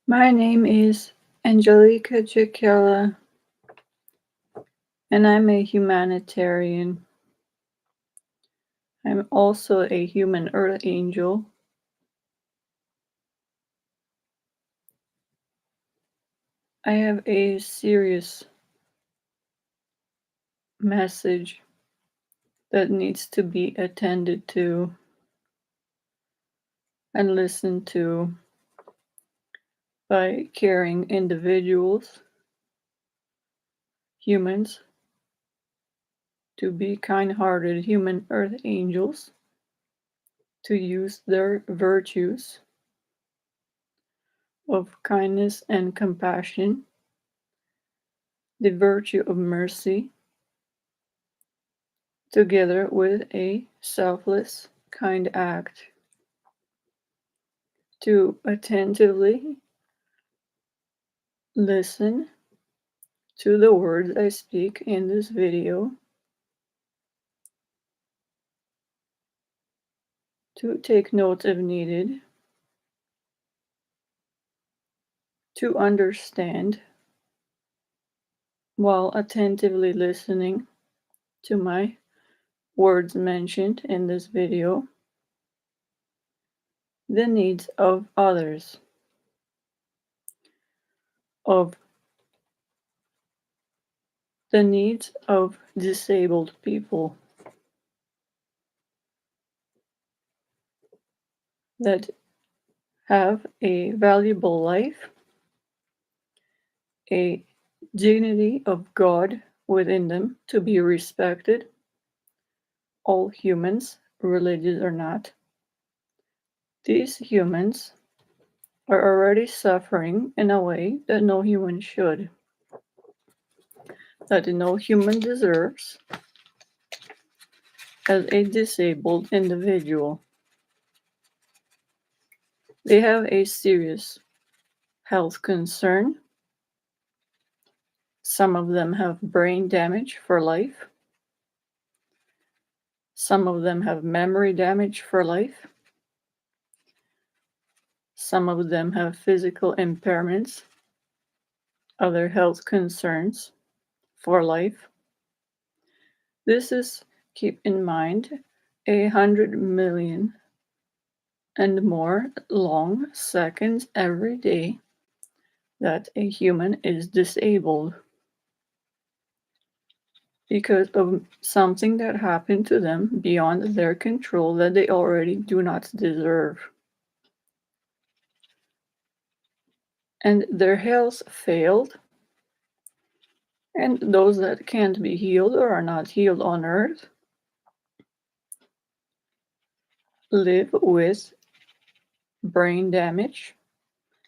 My name is Angelica Jacquella, and I'm a humanitarian. I'm also a human earth angel. I have a serious message that needs to be attended to and listened to by caring individuals, humans, to be kind-hearted human earth angels, to use their virtues of kindness and compassion, the virtue of mercy, together with a selfless, kind act, to attentively listen to the words I speak in this video, to take notes if needed, to understand while attentively listening to my words mentioned in this video, the needs of others, of the needs of disabled people that have a valuable life, a dignity of God within them to be respected, all humans, religious or not. These humans are already suffering in a way that no human should, that no human deserves as a disabled individual. They have a serious health concern. Some of them have brain damage for life. Some of them have memory damage for life. Some of them have physical impairments, other health concerns for life. This is, keep in mind, 100 million and more long seconds every day that a human is disabled because of something that happened to them beyond their control that they already do not deserve. And their health failed, and those that can't be healed or are not healed on earth live with brain damage,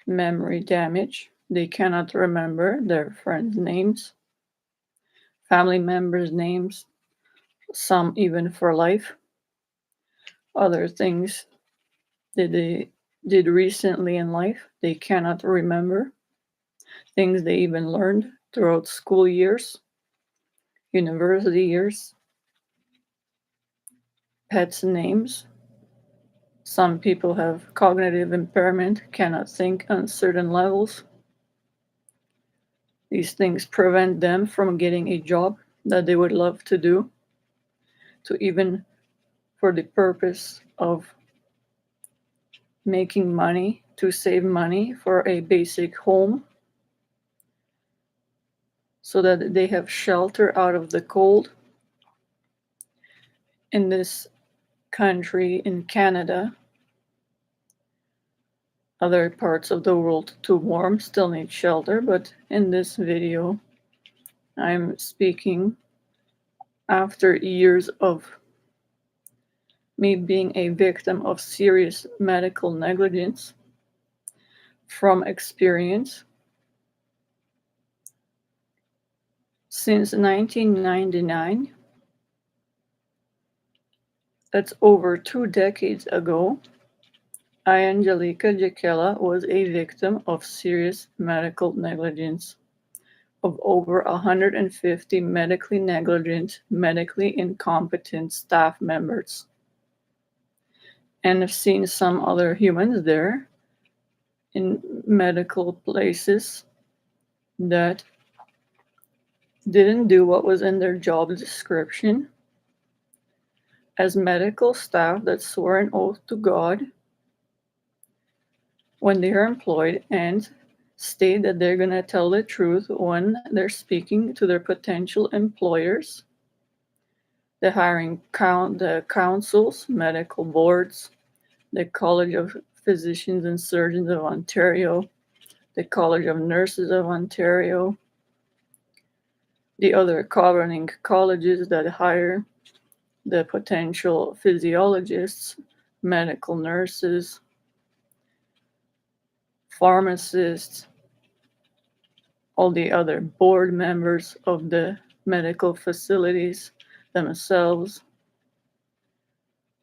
memory damage. They cannot remember their friends' names, family members' names, some even for life. Other things that they did recently in life, they cannot remember. Things they even learned throughout school years, university years, pets' names. Some people have cognitive impairment, cannot think on certain levels. These things prevent them from getting a job that they would love to do, to even for the purpose of making money, to save money for a basic home, so that they have shelter out of the cold. In this country, in Canada, other parts of the world too warm still need shelter, but in this video, I'm speaking after years of me being a victim of serious medical negligence from experience. Since 1999, that's over 2 decades ago, I, Angelica Jacquella, was a victim of serious medical negligence of over 150 medically negligent, medically incompetent staff members. And I've seen some other humans there in medical places that didn't do what was in their job description as medical staff that swore an oath to God when they are employed and state that they're going to tell the truth when they're speaking to their potential employers, the the councils, medical boards, the College of Physicians and Surgeons of Ontario, the College of Nurses of Ontario, the other governing colleges that hire the potential physiologists, medical nurses, pharmacists, all the other board members of the medical facilities themselves,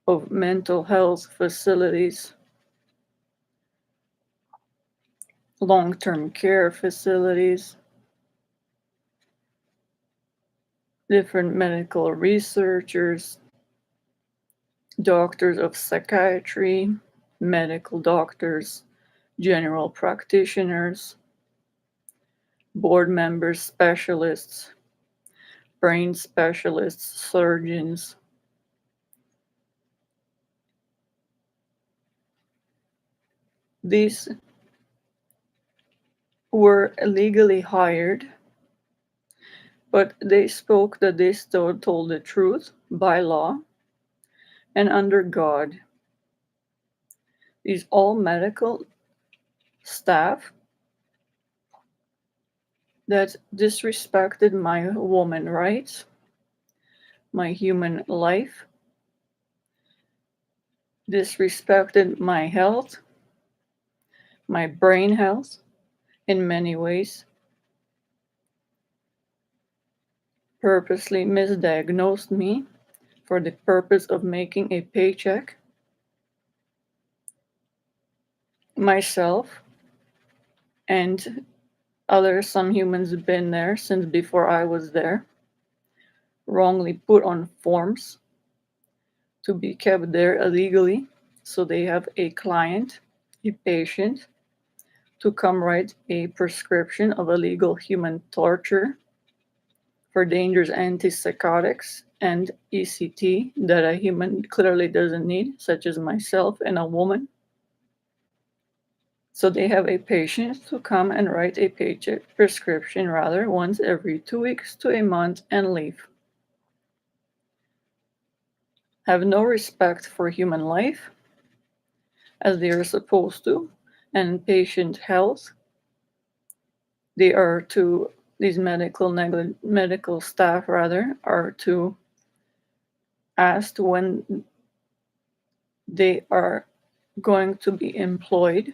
of mental health facilities, long-term care facilities, different medical researchers, doctors of psychiatry, medical doctors, general practitioners, board members, specialists, brain specialists, surgeons. These were illegally hired, but they spoke that they still told the truth by law and under God. These all medical staff that disrespected my woman rights, my human life, disrespected my health, my brain health in many ways, purposely misdiagnosed me for the purpose of making a paycheck. Myself and some humans have been there since before I was there, wrongly put on forms to be kept there illegally. So they have a client, a patient, to come write a prescription of illegal human torture for dangerous antipsychotics and ECT that a human clearly doesn't need, such as myself and a woman. So they have a patient to come and write a paycheck prescription rather once every 2 weeks to a month and leave. Have no respect for human life as they are supposed to, and patient health. They are to these medical staff rather are to asked when they are going to be employed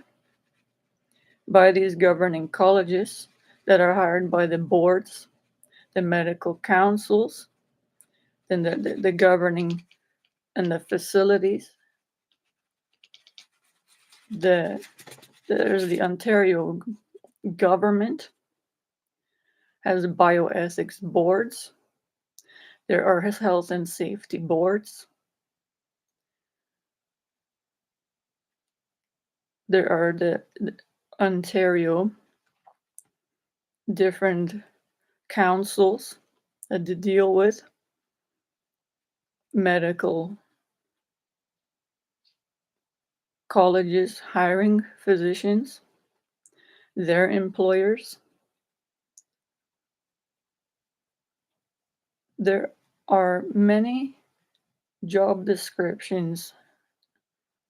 by these governing colleges that are hired by the boards, the medical councils, then the governing and the facilities. There's the Ontario government has bioethics boards. There are health and safety boards. There are the Ontario different councils that deal with medical colleges hiring physicians, their employers. There are many job descriptions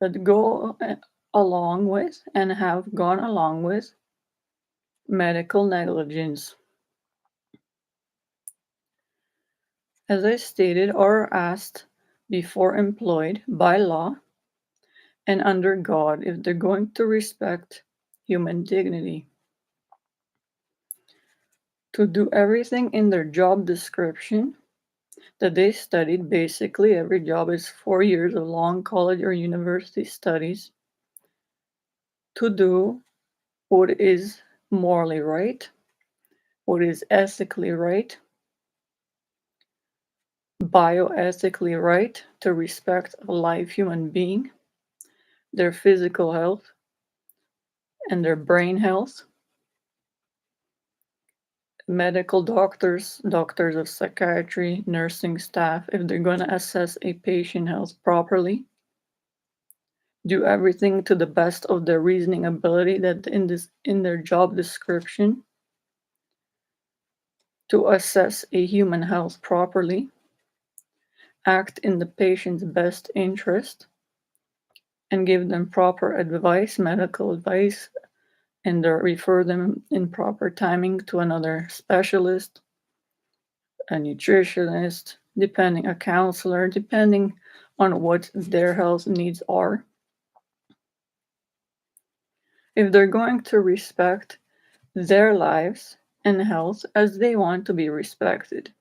that go along with and have gone along with medical negligence. As I stated or asked before employed by law and under God if they're going to respect human dignity, to do everything in their job description that they studied. Basically, every job is 4 years of long college or university studies to do what is morally right, what is ethically right, bioethically right, to respect a live human being, their physical health, and their brain health. Medical doctors, doctors of psychiatry, nursing staff, if they're going to assess a patient health properly, do everything to the best of their reasoning ability that in their job description to assess a human health properly, act in the patient's best interest, and give them proper advice, medical advice, and refer them in proper timing to another specialist, a nutritionist, a counselor, depending on what their health needs are. If they're going to respect their lives and health as they want to be respected,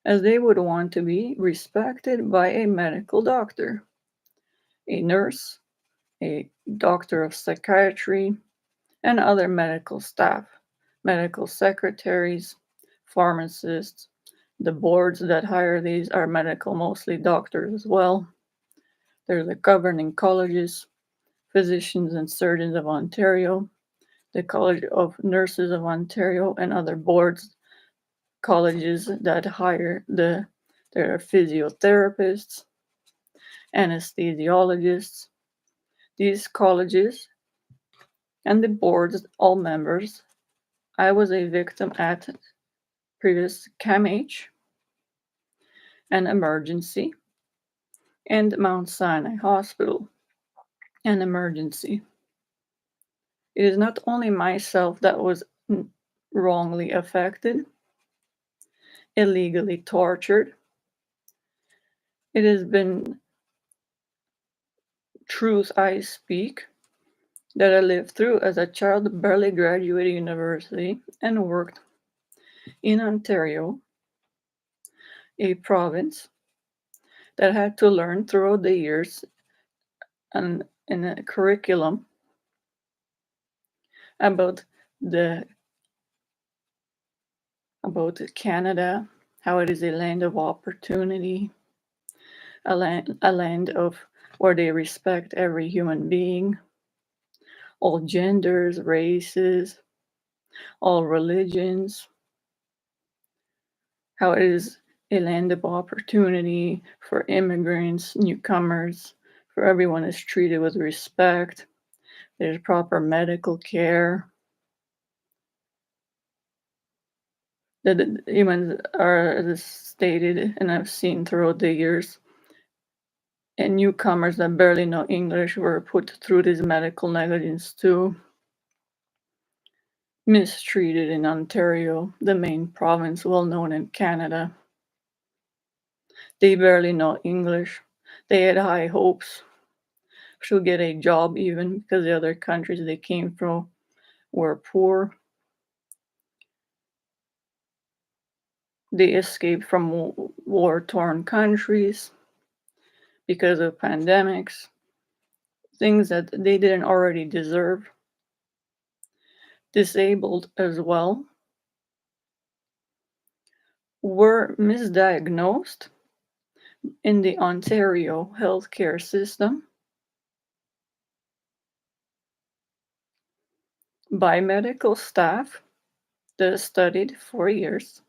as they would want to be respected by a medical doctor, a nurse, a doctor of psychiatry, and other medical staff, medical secretaries, pharmacists. The boards that hire these are medical, mostly doctors as well. They're the governing colleges, Physicians and Surgeons of Ontario, the College of Nurses of Ontario, and other boards, colleges that hire their physiotherapists, anesthesiologists. These colleges and the boards, all members. I was a victim at previous CAMH, an emergency, and Mount Sinai Hospital, an emergency. It is not only myself that was wrongly affected, illegally tortured. It has been truth I speak that I lived through as a child, barely graduated university, and worked in Ontario, a province that had to learn throughout the years and in a curriculum about Canada, how it is a land of opportunity, a land of where they respect every human being, all genders, races, all religions, how it is a land of opportunity for immigrants, newcomers, for everyone is treated with respect. There's proper medical care. The humans are, as stated, and I've seen throughout the years, and newcomers that barely know English were put through this medical negligence too. Mistreated in Ontario, the main province well known in Canada. They barely know English. They had high hopes to get a job even because the other countries they came from were poor. They escaped from war-torn countries because of pandemics, things that they didn't already deserve. Disabled as well, were misdiagnosed in the Ontario healthcare system by medical staff that studied 4 years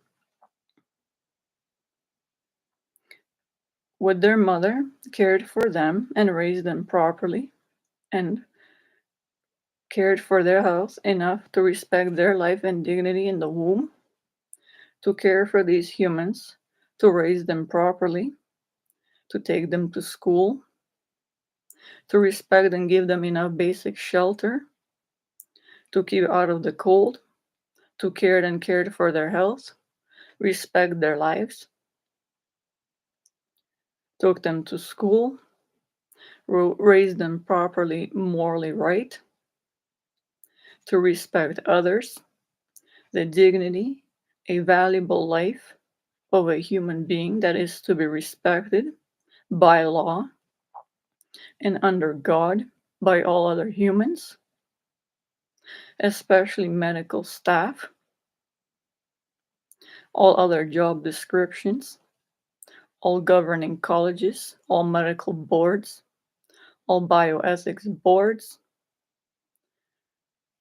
with their mother, cared for them and raised them properly, and cared for their health enough to respect their life and dignity in the womb, to care for these humans, to raise them properly, to take them to school, to respect and give them enough basic shelter, to keep out of the cold, to care and cared for their health, respect their lives, took them to school, raised them properly, morally right, to respect others, the dignity, a valuable life of a human being that is to be respected by law and under God by all other humans, especially medical staff, all other job descriptions, all governing colleges, all medical boards, all bioethics boards,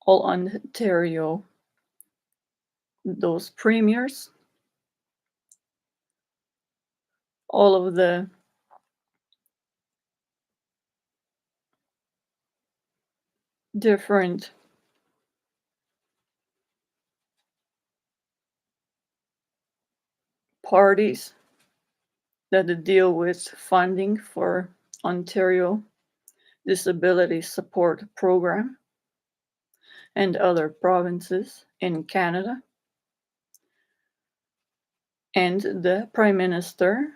all Ontario, those premiers, all of the different parties that deal with funding for Ontario Disability Support Program and other provinces in Canada, and the Prime Minister,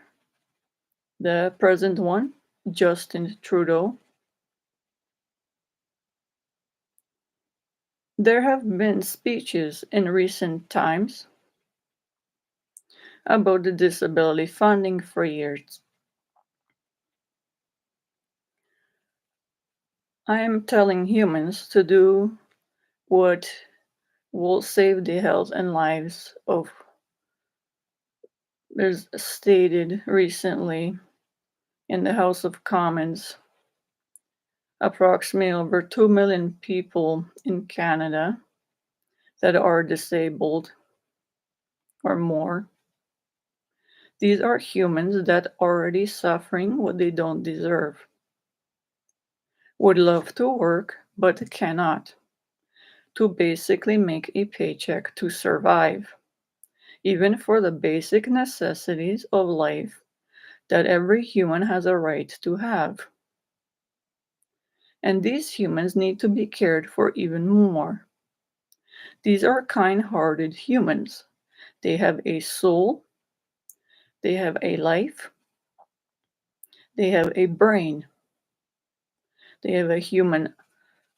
the present one, Justin Trudeau. There have been speeches in recent times about the disability funding for years. I am telling humans to do what will save the health and lives of, there's stated recently in the House of Commons, approximately over 2 million people in Canada that are disabled or more. These are humans that are already suffering what they don't deserve, would love to work but cannot, to basically make a paycheck to survive, even for the basic necessities of life that every human has a right to have. And these humans need to be cared for even more. These are kind-hearted humans. They have a soul, they have a life, they have a brain, they have a human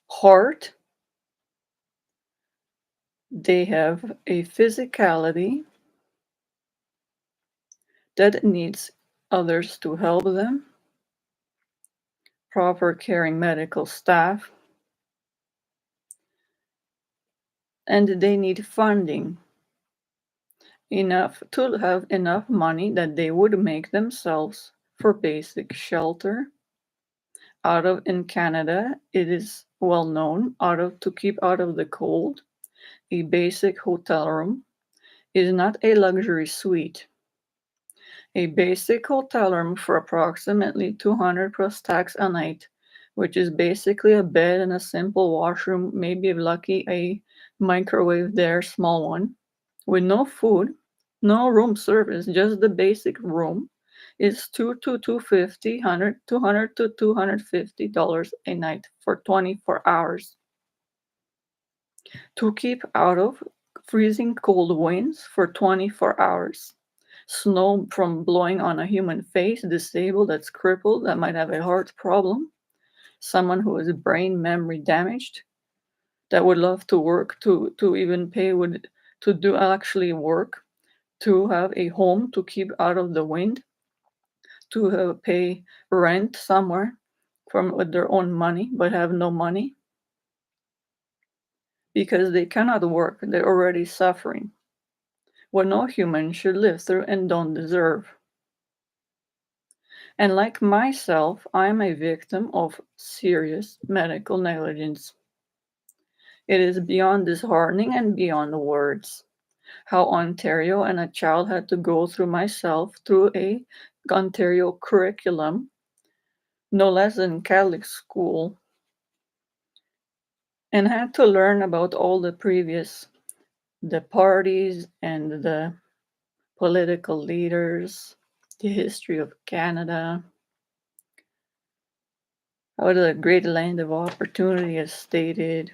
heart, they have a physicality that needs others to help them, proper caring medical staff, and they need funding enough to have enough money that they would make themselves for basic shelter. Out of in Canada, it is well known out of to keep out of the cold. A basic hotel room is not a luxury suite. A basic hotel room for approximately 200 plus tax a night, which is basically a bed and a simple washroom, maybe if lucky a microwave there, small one, with no food, no room service, just the basic room, is $200 to $250 a night for 24 hours. To keep out of freezing cold winds for 24 hours, snow from blowing on a human face, disabled, that's crippled, that might have a heart problem, someone who is brain memory damaged, that would love to work, to even pay would to do actually work, to have a home to keep out of the wind, to pay rent somewhere from with their own money, but have no money because they cannot work. They're already suffering. What no human should live through and don't deserve. And like myself, I am a victim of serious medical negligence. It is beyond disheartening and beyond words. How Ontario and a child had to go through myself through a Ontario curriculum, no less than Catholic school, and had to learn about all the previous, the parties and the political leaders, the history of Canada, how the great land of opportunity is stated.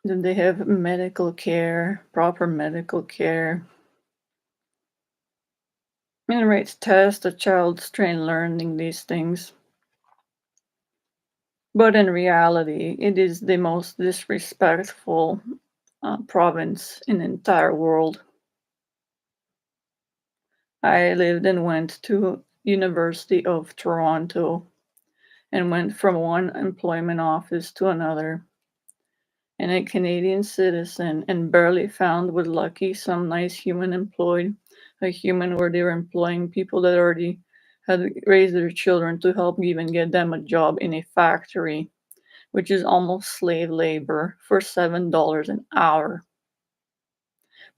Then they have medical care, proper medical care. And right, test a child's trained learning these things. But in reality, it is the most disrespectful province in the entire world. I lived and went to University of Toronto and went from one employment office to another, and a Canadian citizen, and barely found with lucky some nice human employed, a human where they were employing people that already had raised their children to help even get them a job in a factory which is almost slave labor, for $7 an hour.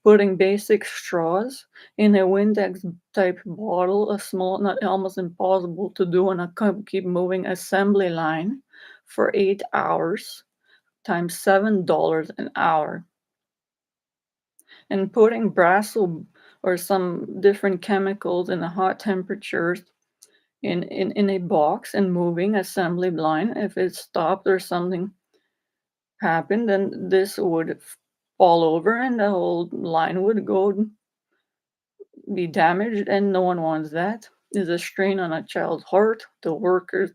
Putting basic straws in a Windex type bottle, a small, not almost impossible to do on a keep moving assembly line for 8 hours times $7 an hour. And putting brassel or some different chemicals in a hot temperatures in a box and moving assembly line. If it stopped or something happened, then this would fall over and the whole line would go be damaged, and no one wants that. Is a strain on a child's heart. The workers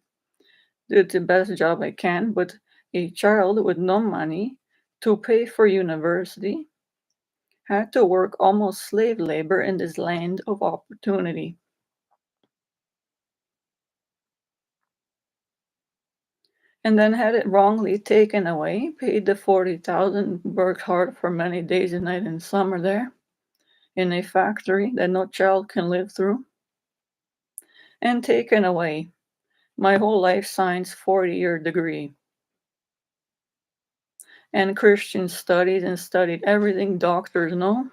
did the best job I can, but a child with no money to pay for university had to work almost slave labor in this land of opportunity. And then had it wrongly taken away, paid the 40,000, worked hard for many days and night in summer there, in a factory that no child can live through, and taken away my whole life science 40-year degree, and Christian studies and studied everything doctors know,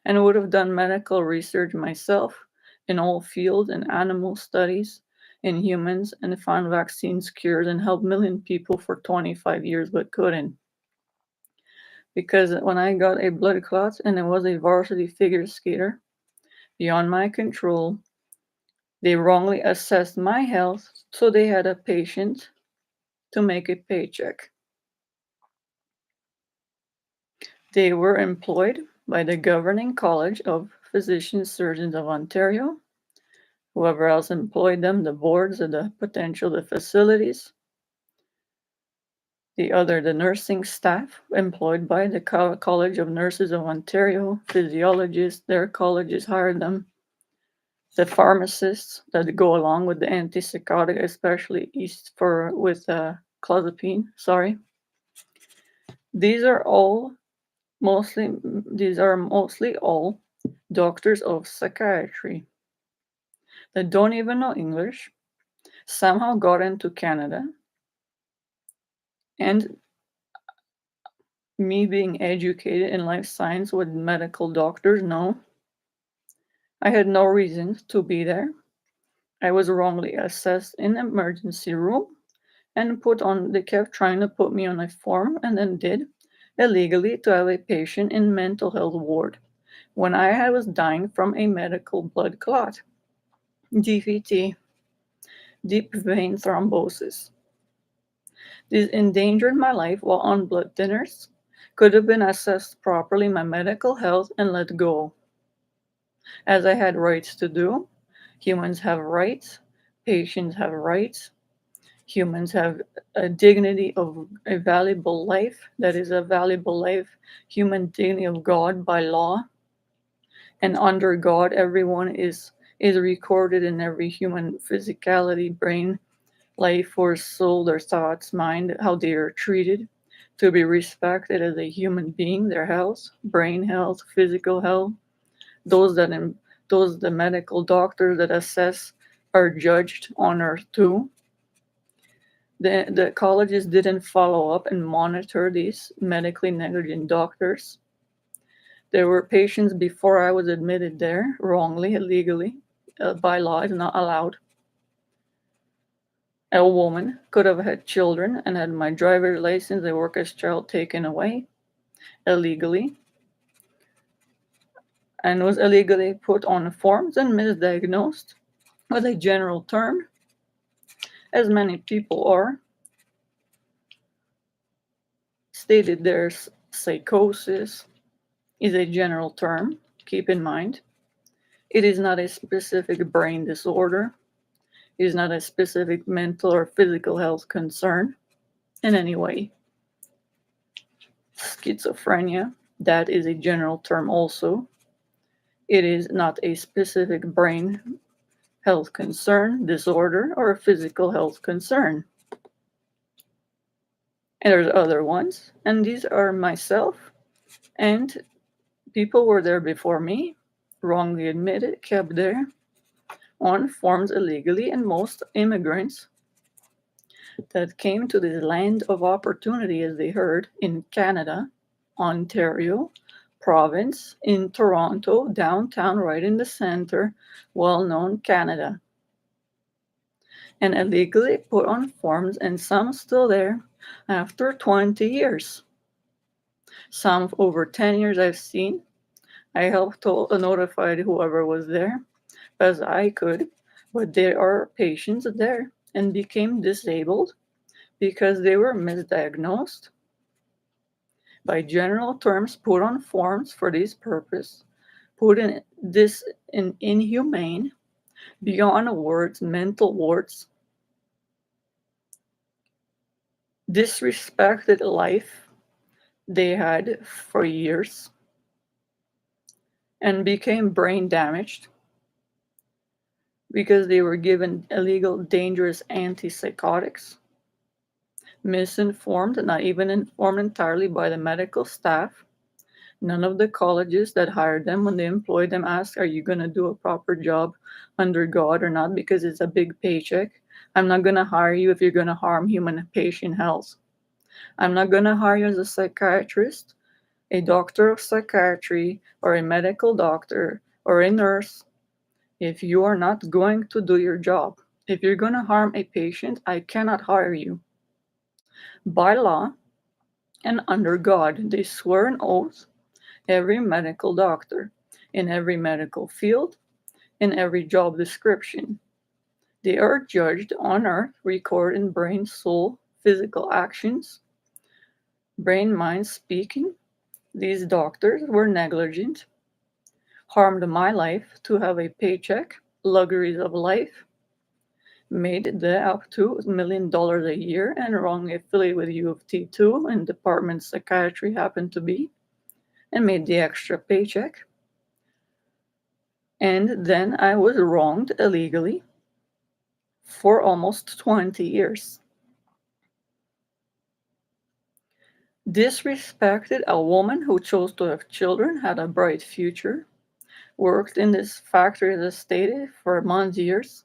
and would have done medical research myself in all fields and animal studies in humans and found vaccines, cures, and helped million people for 25 years but couldn't. Because when I got a blood clot and I was a varsity figure skater, beyond my control, they wrongly assessed my health, so they had a patient to make a paycheck. They were employed by the Governing College of Physicians Surgeons of Ontario, whoever else employed them, the boards of the potential the facilities, the nursing staff employed by the College of Nurses of Ontario, physiologists, their colleges hired them, the pharmacists that go along with the antipsychotic, especially with clozapine. Sorry, these are mostly all doctors of psychiatry that don't even know English, somehow got into Canada, and me being educated in life science with medical doctors, no, I had no reason to be there. I was wrongly assessed in emergency room and they kept trying to put me on a form and then did illegally to have a patient in mental health ward when I was dying from a medical blood clot, DVT, deep vein thrombosis. This endangered my life while on blood thinners. Could have been assessed properly my medical health and let go, as I had rights to do. Humans have rights, patients have rights, humans have a dignity of a valuable life that is a valuable life, human dignity of God by law. And under God, everyone is recorded in every human physicality, brain, life, force, soul, their thoughts, mind, how they are treated, to be respected as a human being, their health, brain health, physical health. Those that those the medical doctors that assess are judged on earth too. The colleges didn't follow up and monitor these medically negligent doctors. There were patients before I was admitted there, wrongly, illegally, by law is not allowed. A woman could have had children and had my driver's license, a worker's child, taken away illegally, and was illegally put on forms and misdiagnosed with a general term, as many people are. Stated there's psychosis is a general term, keep in mind. It is not a specific brain disorder. It is not a specific mental or physical health concern in any way. Schizophrenia, that is a general term also. It is not a specific brain health concern, disorder, or a physical health concern. And there's other ones, and these are myself, and people were there before me, wrongly admitted, kept there on forms illegally, and most immigrants that came to this land of opportunity, as they heard, in Canada, Ontario province, in Toronto, downtown, right in the center, well-known Canada, and illegally put on forms, and some still there after 20 years. Some over 10 years I've seen. I helped notify whoever was there as I could, but there are patients there and became disabled because they were misdiagnosed, by general terms put on forms for this purpose, put in this in inhumane, beyond words, mental wards, disrespected life they had for years, and became brain damaged because they were given illegal, dangerous antipsychotics, misinformed, not even informed entirely by the medical staff. None of the colleges that hired them, when they employed them, asked, are you going to do a proper job under God or not? Because it's a big paycheck. I'm not going to hire you if you're going to harm human patient health. I'm not going to hire you as a psychiatrist, a doctor of psychiatry, or a medical doctor, or a nurse if you are not going to do your job. If you're going to harm a patient, I cannot hire you. By law and under God, they swear an oath, every medical doctor, in every medical field, in every job description. They are judged on earth, record in brain, soul, physical actions, brain, mind, speaking. These doctors were negligent, harmed my life to have a paycheck, luxuries of life, made the up to $1 million a year, and wrongly affiliated with U of T too, and department psychiatry happened to be, and made the extra paycheck. And then I was wronged illegally for almost 20 years. Disrespected a woman who chose to have children, had a bright future, worked in this factory, as I stated, for months, years.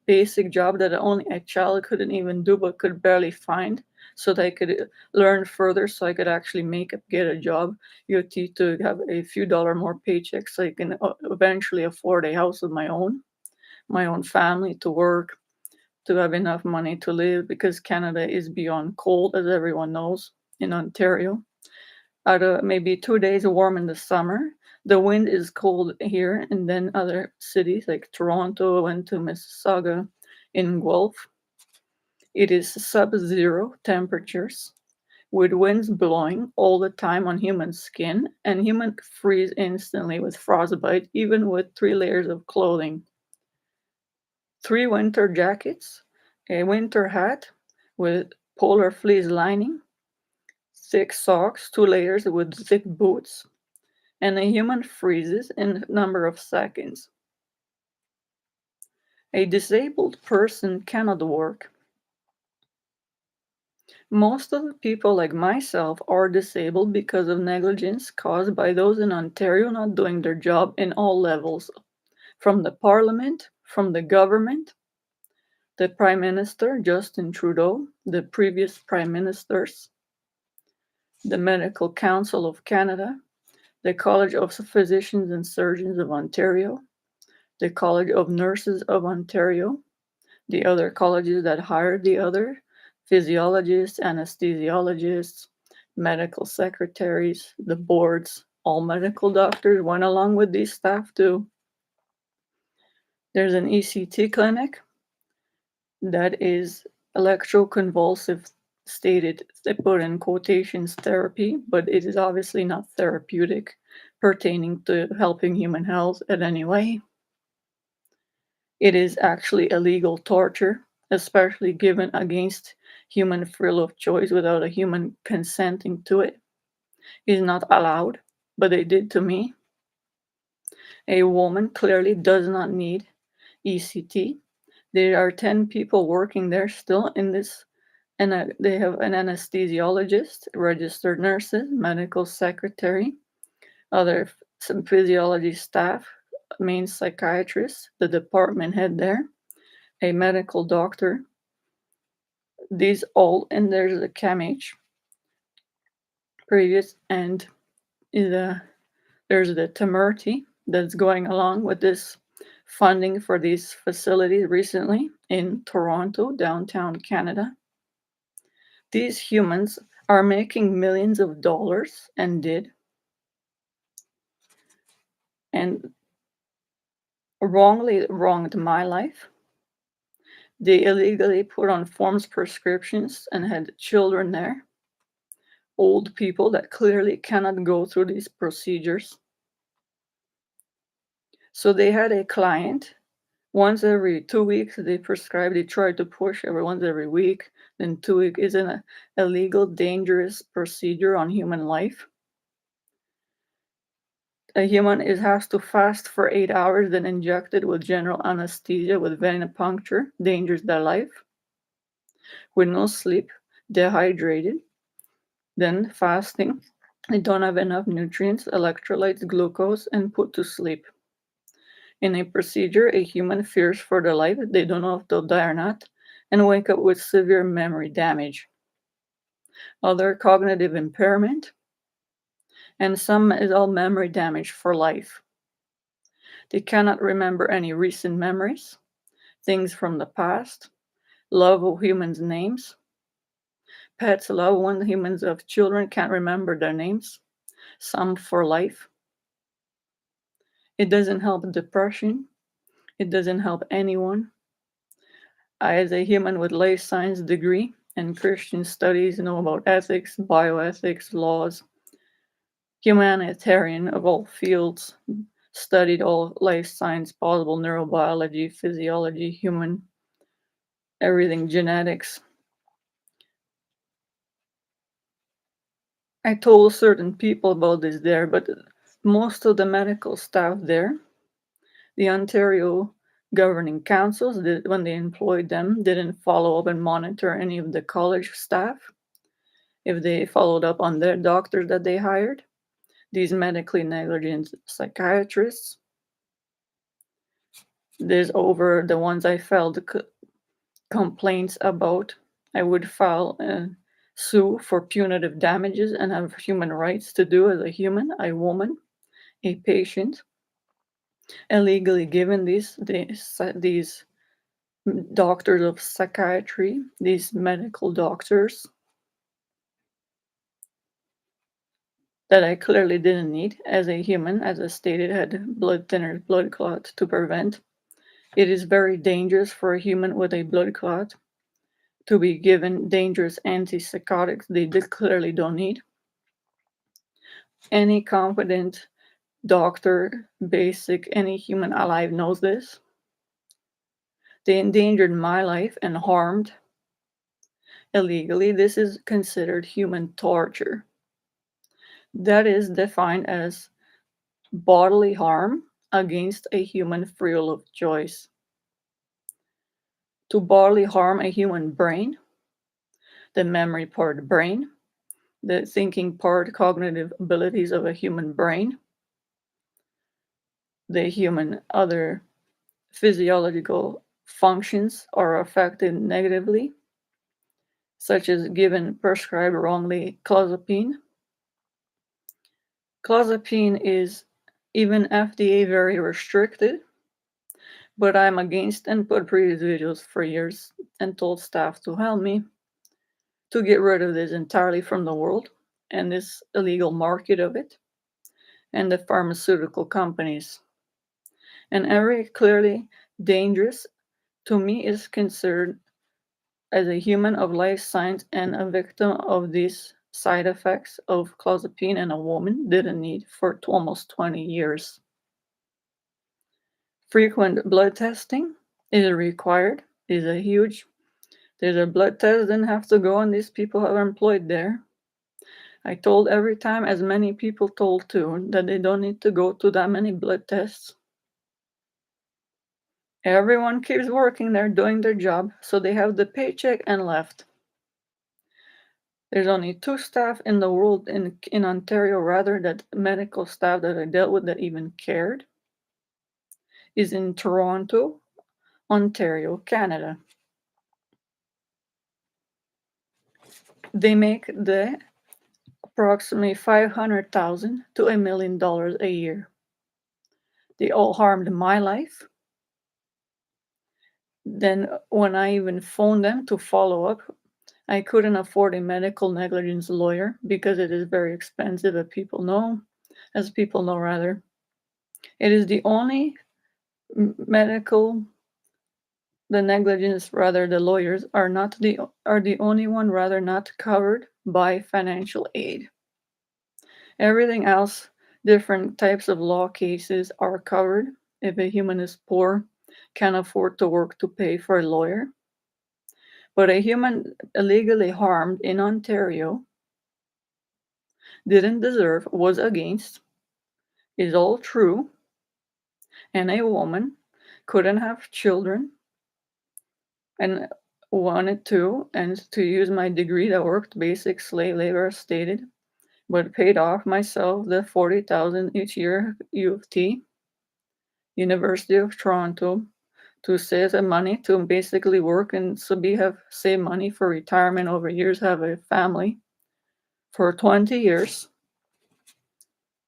Basic job that only a child couldn't even do, but could barely find, so that I could learn further, so I could actually get a job, UT, to have a few dollar more paychecks, so I can eventually afford a house of my own family, to work, to have enough money to live, because Canada is beyond cold, as everyone knows, in Ontario. Out of maybe 2 days warm in the summer, the wind is cold here, and then other cities like Toronto and to Mississauga in Guelph, it is sub-zero temperatures with winds blowing all the time on human skin, and human freeze instantly with frostbite, even with 3 layers of clothing. 3 winter jackets, a winter hat with polar fleece lining, thick socks, 2 layers with thick boots, and a human freezes in a number of seconds. A disabled person cannot work. Most of the people like myself are disabled because of negligence caused by those in Ontario not doing their job in all levels, from the parliament, from the government, the Prime Minister, Justin Trudeau, the previous Prime Ministers, the Medical Council of Canada, the College of Physicians and Surgeons of Ontario, the College of Nurses of Ontario, the other colleges that hired the other physiologists, anesthesiologists, medical secretaries, the boards, all medical doctors went along with these staff too. There's an ECT clinic that is electroconvulsive stated, they put in quotations, therapy, but it is obviously not therapeutic pertaining to helping human health in any way. It is actually illegal torture, especially given against human free of choice without a human consenting to it. It is not allowed, but they did to me. A woman clearly does not need ECT. There are 10 people working there still in this, and they have an anesthesiologist, registered nurses, medical secretary, some physiology staff, main psychiatrist, the department head there, a medical doctor, These all, and there's a CAMH previous, and there's the temerity that's going along with this funding for these facilities recently in Toronto, downtown Canada. These humans are making millions of dollars and did, and wrongly wronged my life. They illegally put on forms prescriptions and had children there, old people that clearly cannot go through these procedures. So they had a client. Once every 2 weeks, they tried to push once every week. Then 2 weeks is an illegal, dangerous procedure on human life. A human has to fast for 8 hours, then injected with general anesthesia with venipuncture, dangers their life, with no sleep, dehydrated, then fasting. They don't have enough nutrients, electrolytes, glucose, and put to sleep. In a procedure, a human fears for their life. They don't know if they'll die or not, and wake up with severe memory damage, other cognitive impairment, and some is all memory damage for life. They cannot remember any recent memories, things from the past, love of humans' names. Pets, loved ones, humans of children can't remember their names, some for life. It doesn't help depression. It doesn't help anyone. I, as a human with life science degree and Christian studies, know about ethics, bioethics, laws, humanitarian of all fields, studied all life science possible, neurobiology, physiology, human, everything, genetics. I told certain people about this there, but most of the medical staff there, the Ontario governing councils, when they employed them, didn't follow up and monitor any of the college staff. If they followed up on their doctors that they hired, these medically negligent psychiatrists, there's over the ones I filed complaints about. I would file a sue for punitive damages and have human rights to do as a human, a woman, a patient, illegally given these doctors of psychiatry, these medical doctors that I clearly didn't need as a human, as I stated, had blood thinners, blood clots to prevent. It is very dangerous for a human with a blood clot to be given dangerous antipsychotics they clearly don't need. Any competent doctor, basic, any human alive knows this. They endangered my life and harmed illegally. This is considered human torture. That is defined as bodily harm against a human free will of choice. To bodily harm a human brain, the memory part of the brain, the thinking part, cognitive abilities of a human brain, the human other physiological functions are affected negatively, such as given prescribed wrongly clozapine. Clozapine is even FDA very restricted, but I'm against and put previous videos for years and told staff to help me to get rid of this entirely from the world and this illegal market of it and the pharmaceutical companies. And every clearly dangerous to me is considered as a human of life science and a victim of these side effects of clozapine, and a woman didn't need for almost 20 years. Frequent blood testing is required, is a huge. There's a blood test, didn't have to go, and these people are employed there. I told every time, as many people told too, that they don't need to go to that many blood tests. Everyone keeps working there, doing their job, so they have the paycheck and left. There's only 2 staff in the world, in Ontario rather, that medical staff that I dealt with that even cared, is in Toronto, Ontario, Canada. They make the approximately $500,000 to $1 million a year. They all harmed my life. Then when I even phoned them to follow up, I couldn't afford a medical negligence lawyer because it is very expensive, as people know. It is the only medical, the negligence, rather, the lawyers are the only one rather not covered by financial aid. Everything else, different types of law cases are covered if a human is poor, can't afford to work to pay for a lawyer. But a human illegally harmed in Ontario didn't deserve, was against, is all true, and a woman couldn't have children and wanted to, and to use my degree that worked basic slave labor as stated, but paid off myself the $40,000 each year U of T, University of Toronto, to save the money to basically work and save money for retirement over years, have a family for 20 years.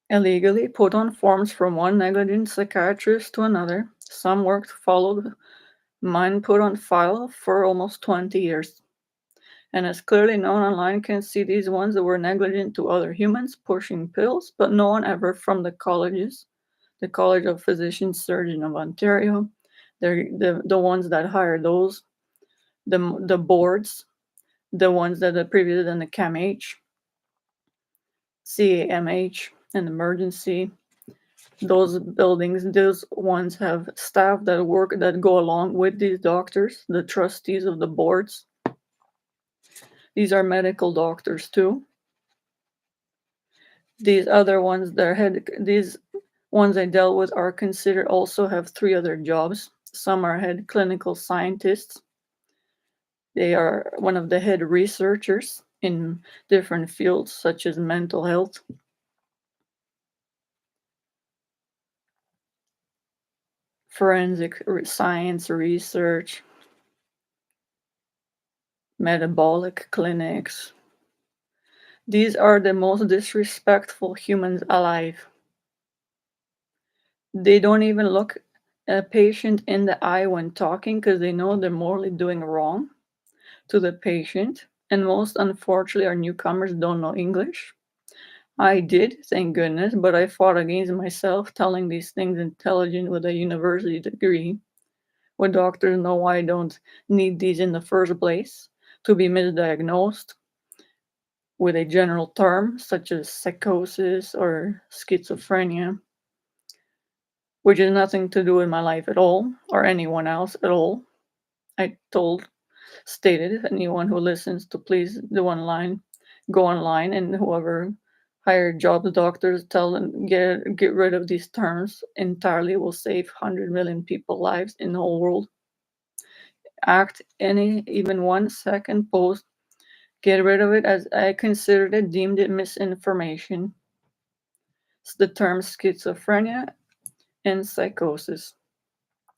Illegally put on forms from one negligent psychiatrist to another. Some worked followed, mine put on file for almost 20 years. And as clearly known online, can see these ones that were negligent to other humans, pushing pills, but no one ever from the colleges, the College of Physicians Surgeons of Ontario, the ones that hire those, the boards, the ones that are previous than the CAMH, CAMH, and emergency. Those buildings, those ones have staff that work, that go along with these doctors, the trustees of the boards. These are medical doctors too. These other ones, these ones I dealt with are considered, also have 3 other jobs. Some are head clinical scientists. They are one of the head researchers in different fields such as mental health, forensic science research, metabolic clinics. These are the most disrespectful humans alive. They don't even look a patient in the eye when talking because they know they're morally doing wrong to the patient. And most, unfortunately, our newcomers don't know English. I did, thank goodness, but I fought against myself telling these things intelligent with a university degree. When doctors know I don't need these in the first place, to be misdiagnosed with a general term such as psychosis or schizophrenia, which has nothing to do with my life at all or anyone else at all. I stated anyone who listens to please go online, and whoever hired jobs doctors tell them get rid of these terms entirely, will save 100 million people lives in the whole world. Act any even 1 second post, get rid of it, as I considered it, deemed it misinformation. It's the term schizophrenia and psychosis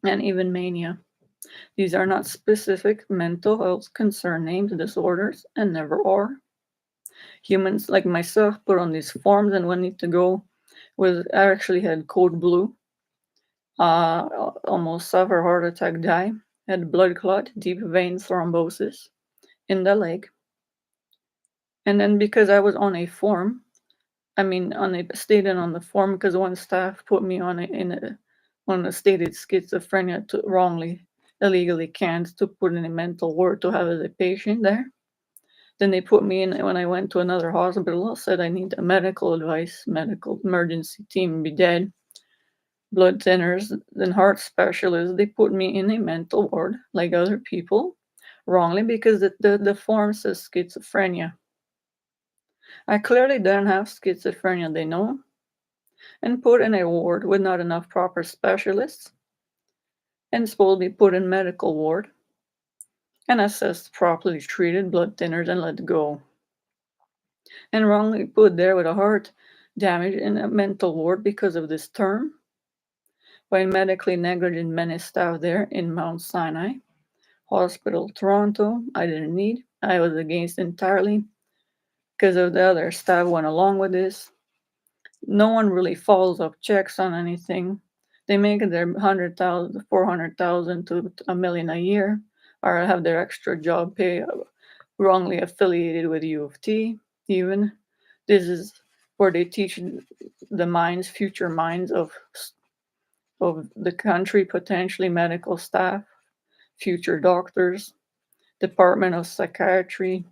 and even mania. These are not specific mental health concern names, disorders, and never are. Humans like myself put on these forms, and when need to go with, I actually had code blue, almost suffer heart attack, die, had blood clot, deep vein thrombosis in the leg. And then because I was on a form, stated on the form, because one staff put me on a stated schizophrenia to wrongly, illegally canned to put in a mental ward to have as a patient there. Then they put me in when I went to another hospital, said I need a medical advice, medical emergency team, be dead, blood thinners, then heart specialists. They put me in a mental ward like other people, wrongly, because the form says schizophrenia. I clearly don't have schizophrenia, they know, and put in a ward with not enough proper specialists, and supposed to be put in medical ward and assessed, properly treated, blood thinners, and let go. And wrongly put there with a heart damage in a mental ward because of this term by medically negligent many staff there in Mount Sinai Hospital, Toronto. I didn't need. I was against entirely. because of the other staff went along with this. No one really follows up checks on anything. They make their 100,000, 400,000 to a million a year, or have their extra job pay wrongly affiliated with U of T. Even this is where they teach the minds, future minds of the country, potentially medical staff, future doctors, Department of Psychiatry.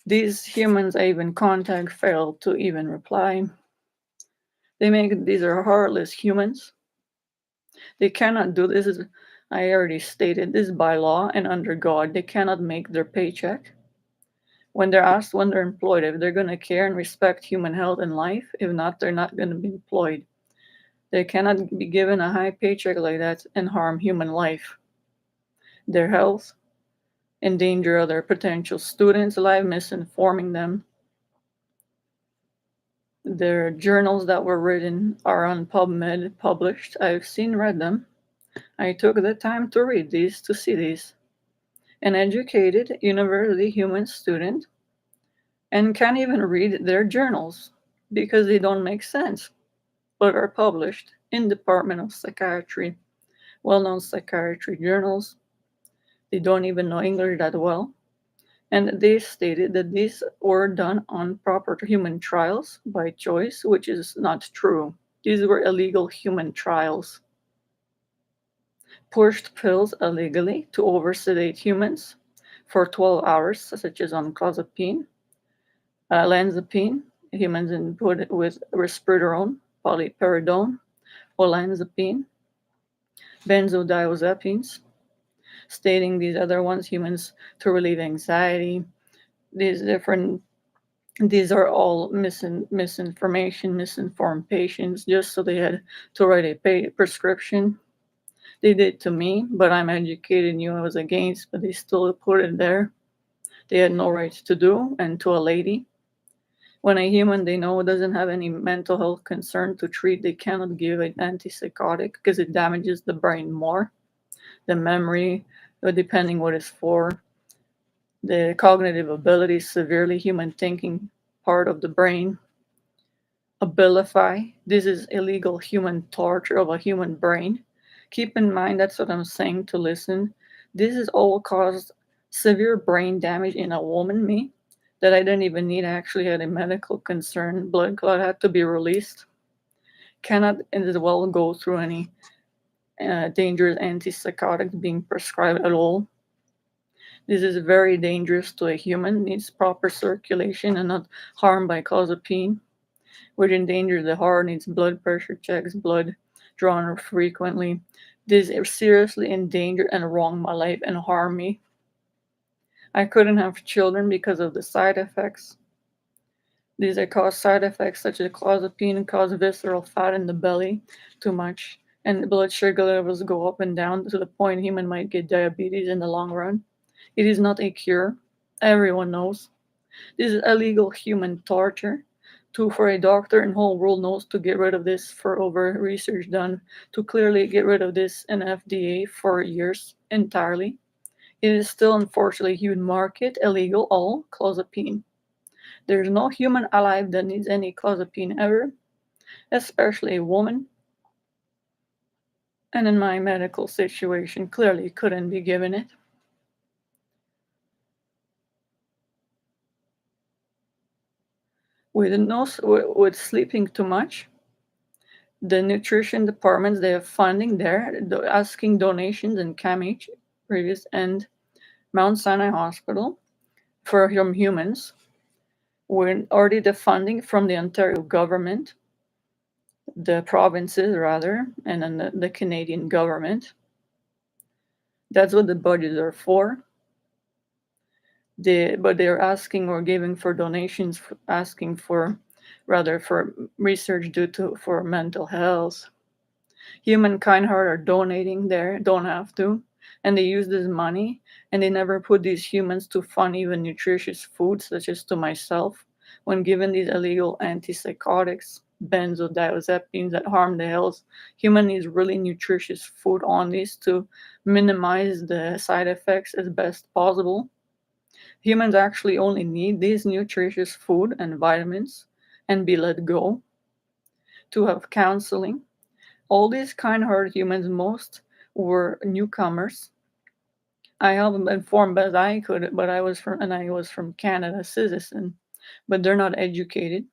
These humans I even contact failed to even reply. These are heartless humans. They cannot do this. I already stated this by law and under God. They cannot make their paycheck. When they're asked when they're employed, if they're going to care and respect human health and life, if not, they're not going to be employed. They cannot be given a high paycheck like that and harm human life, their health, endanger other potential students' life, misinforming them. Their journals that were written are on PubMed published. I've read them. I took the time to read these, to see these. An educated university human student and can't even read their journals because they don't make sense, but are published in Department of Psychiatry, well-known psychiatry journals. They don't even know English that well. And they stated that these were done on proper human trials by choice, which is not true. These were illegal human trials. Pushed pills illegally to oversedate humans for 12 hours, such as on clozapine, olanzapine, humans input with risperidone, polyperidone, olanzapine, benzodiazepines, stating these other ones, humans to relieve anxiety. These are all misinformation, misinformed patients, just so they had to write a prescription. They did to me, but I'm educated and knew I was against, but they still put it there. They had no right to do, and to a lady. When a human they know doesn't have any mental health concern to treat, they cannot give an antipsychotic because it damages the brain more. The memory, depending what it's for, the cognitive abilities, severely human thinking part of the brain. Abilify, this is illegal human torture of a human brain. Keep in mind, that's what I'm saying to listen. This is all caused severe brain damage in a woman, me, that I didn't even need. I actually had a medical concern. Blood clot had to be released. Cannot as well go through any dangerous antipsychotic being prescribed at all. This is very dangerous to a human, needs proper circulation and not harmed by clozapine, which endangers the heart, needs blood pressure checks, blood drawn frequently. This seriously endanger and wrong my life and harm me. I couldn't have children because of the side effects. These are cause side effects such as clozapine cause visceral fat in the belly too much, and blood sugar levels go up and down to the point human might get diabetes in the long run. It is not a cure. Everyone knows. This is illegal human torture. Two, for a doctor in whole world knows to get rid of this for over research done to clearly get rid of this in FDA for years entirely. It is still unfortunately human market illegal all clozapine. There's no human alive that needs any clozapine ever, especially a woman. And in my medical situation, clearly couldn't be given it. With sleeping too much, the nutrition departments they have funding there, asking donations in CAMH, previous, and Mount Sinai Hospital for humans. We're already the funding from the Ontario government, the provinces rather, and then the Canadian government. That's what the budgets are for. But they're asking or giving for donations, asking for rather for research for mental health. Humankind Heart are donating there, don't have to, and they use this money, and they never put these humans to fund even nutritious foods, such as to myself, when given these illegal antipsychotics, benzodiazepines that harm the health. Human needs really nutritious food on these to minimize the side effects as best possible. Humans actually only need these nutritious food and vitamins and be let go, to have counseling. All these kind-hearted humans, most were newcomers. I helped them inform best I could, but I was from Canada, citizen, but they're not educated.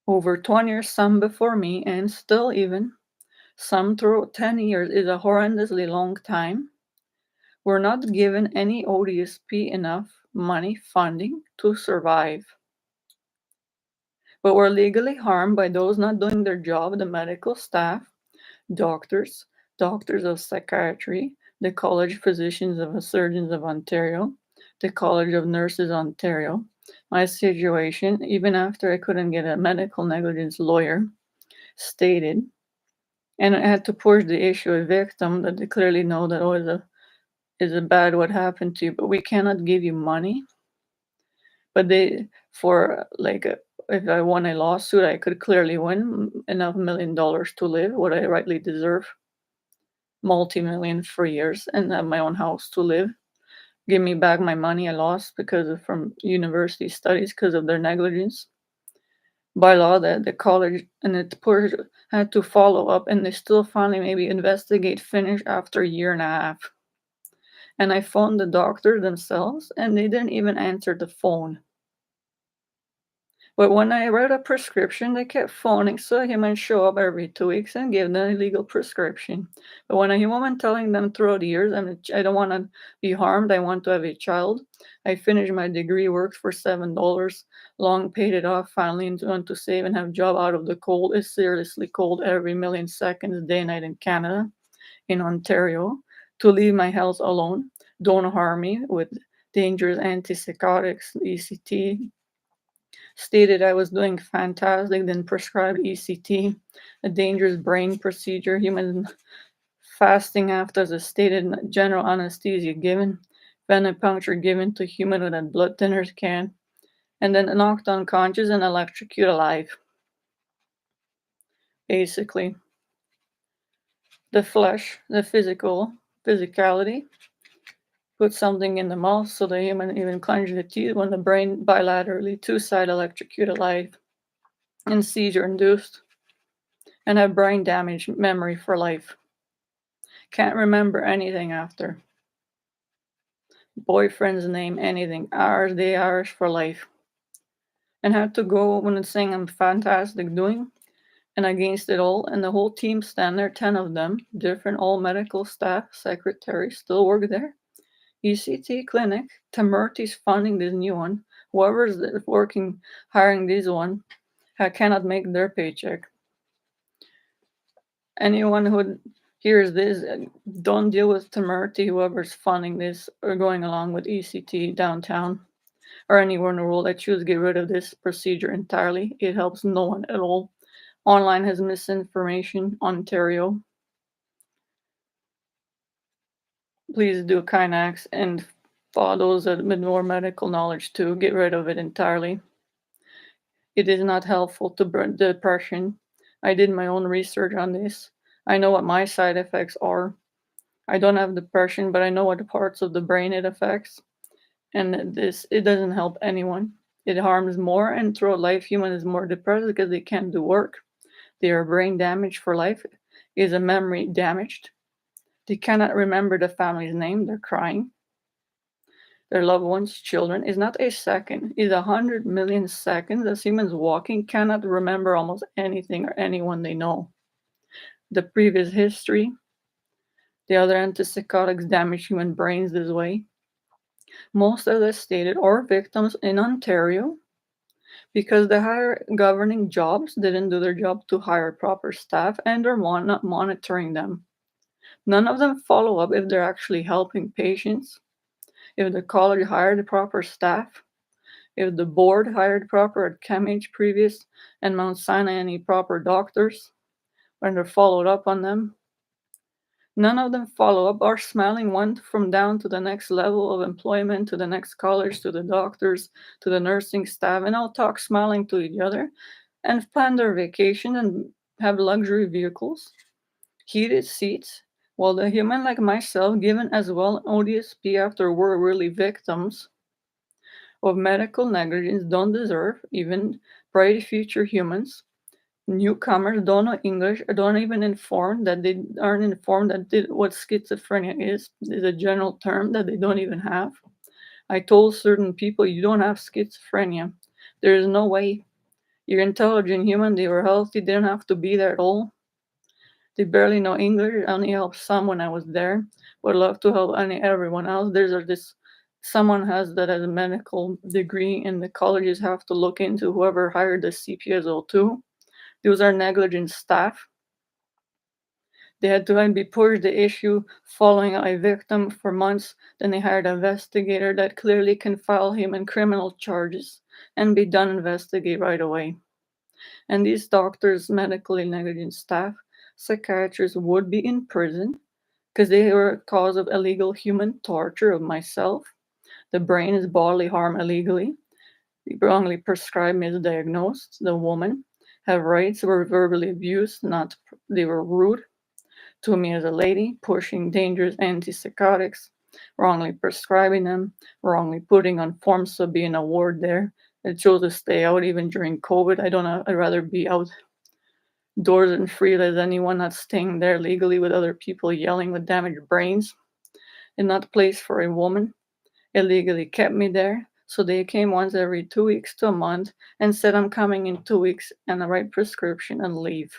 Over 20 years, some before me, and still even some through 10 years is a horrendously long time. We're not given any ODSP enough money funding to survive. But we're legally harmed by those not doing their job, the medical staff, doctors, doctors of psychiatry, the College of Physicians of Surgeons of Ontario, the College of Nurses Ontario. My situation, even after I couldn't get a medical negligence lawyer, stated, and I had to push the issue of victim that they clearly know that is a bad what happened to you, but we cannot give you money. But they for like if I won a lawsuit, I could clearly win enough $1 million to live, what I rightly deserve, multi-million for years, and have my own house to live. Give me back my money I lost because of from university studies because of their negligence. By law, that the college and it had to follow up, and they still finally maybe investigate finish after a year and a half. And I phoned the doctor themselves, and they didn't even answer the phone. But when I wrote a prescription, they kept phoning, so he might show up every 2 weeks and give them a legal prescription. But when I hear woman telling them throughout the years, I don't want to be harmed, I want to have a child. I finished my degree, worked for $7, long paid it off, finally, and want to save and have a job out of the cold. It's seriously cold every million seconds, day and night in Canada, in Ontario. To leave my health alone, don't harm me with dangerous antipsychotics, ECT, stated I was doing fantastic, then prescribed ECT, a dangerous brain procedure, human fasting after the stated general anesthesia given, venipuncture given to human with a blood thinners can, and then knocked unconscious and electrocuted alive. Basically, the flesh, the physicality, put something in the mouth so the human even clench the teeth when the brain bilaterally two-side electrocuted alive and seizure induced, and have brain damage memory for life. Can't remember anything after. Boyfriend's name, anything. Hours, day hours for life. And had to go when it's saying I'm fantastic doing, and against it all, and the whole team stand there, 10 of them, different all medical staff, secretaries, still work there. ECT clinic, Temerty's funding this new one. Whoever's working, hiring this one, cannot make their paycheck. Anyone who hears this, don't deal with Temerity, whoever's funding this, or going along with ECT downtown or anywhere in the world. I choose to get rid of this procedure entirely. It helps no one at all. Online has misinformation. Ontario. Please do kind acts and follow those with more medical knowledge to get rid of it entirely. It is not helpful to depression. I did my own research on this. I know what my side effects are. I don't have depression, but I know what parts of the brain it affects. And it doesn't help anyone. It harms more, and throughout life, human is more depressed because they can't do work. They are brain damaged for life. Is a memory damaged. They cannot remember the family's name. They're crying. Their loved ones, children, is not a second. Is 100 million seconds as humans walking cannot remember almost anything or anyone they know. The previous history, the other antipsychotics damage human brains this way. Most of the stated or victims in Ontario, because the higher governing jobs didn't do their job to hire proper staff and are not monitoring them. None of them follow up if they're actually helping patients, if the college hired the proper staff, if the board hired proper at CAMH previous and Mount Sinai any proper doctors when they're followed up on them. None of them follow up or smiling one from down to the next level of employment, to the next college, to the doctors, to the nursing staff, and all talk smiling to each other and plan their vacation and have luxury vehicles, heated seats, while the human like myself, given as well ODSP after we're really victims, of medical negligence don't deserve, even bright future humans. Newcomers don't know English, don't even inform that they aren't informed that what schizophrenia is a general term that they don't even have. I told certain people, you don't have schizophrenia. There is no way. You're intelligent human, they were healthy, they didn't have to be there at all. They barely know English. I only helped some when I was there. Would love to help everyone else. There's this someone has that as a medical degree, and the colleges have to look into whoever hired the CPSO too. Those are negligent staff. They had to be pushed the issue following a victim for months. Then they hired an investigator that clearly can file him in criminal charges and be done investigate right away. And these doctors, medically negligent staff, psychiatrists would be in prison because they were a cause of illegal human torture of myself. The brain is bodily harm illegally. They wrongly prescribed, misdiagnosed. The woman have rights, were verbally abused, not they were rude to me as a lady, pushing dangerous antipsychotics, wrongly prescribing them, wrongly putting on forms to be in a ward there. It chose to stay out even during COVID. I don't know, I'd rather be outdoors and free as anyone not staying there legally with other people yelling with damaged brains. And not a place for a woman. Illegally kept me there. So they came once every 2 weeks to a month and said I'm coming in 2 weeks and I write prescription and leave.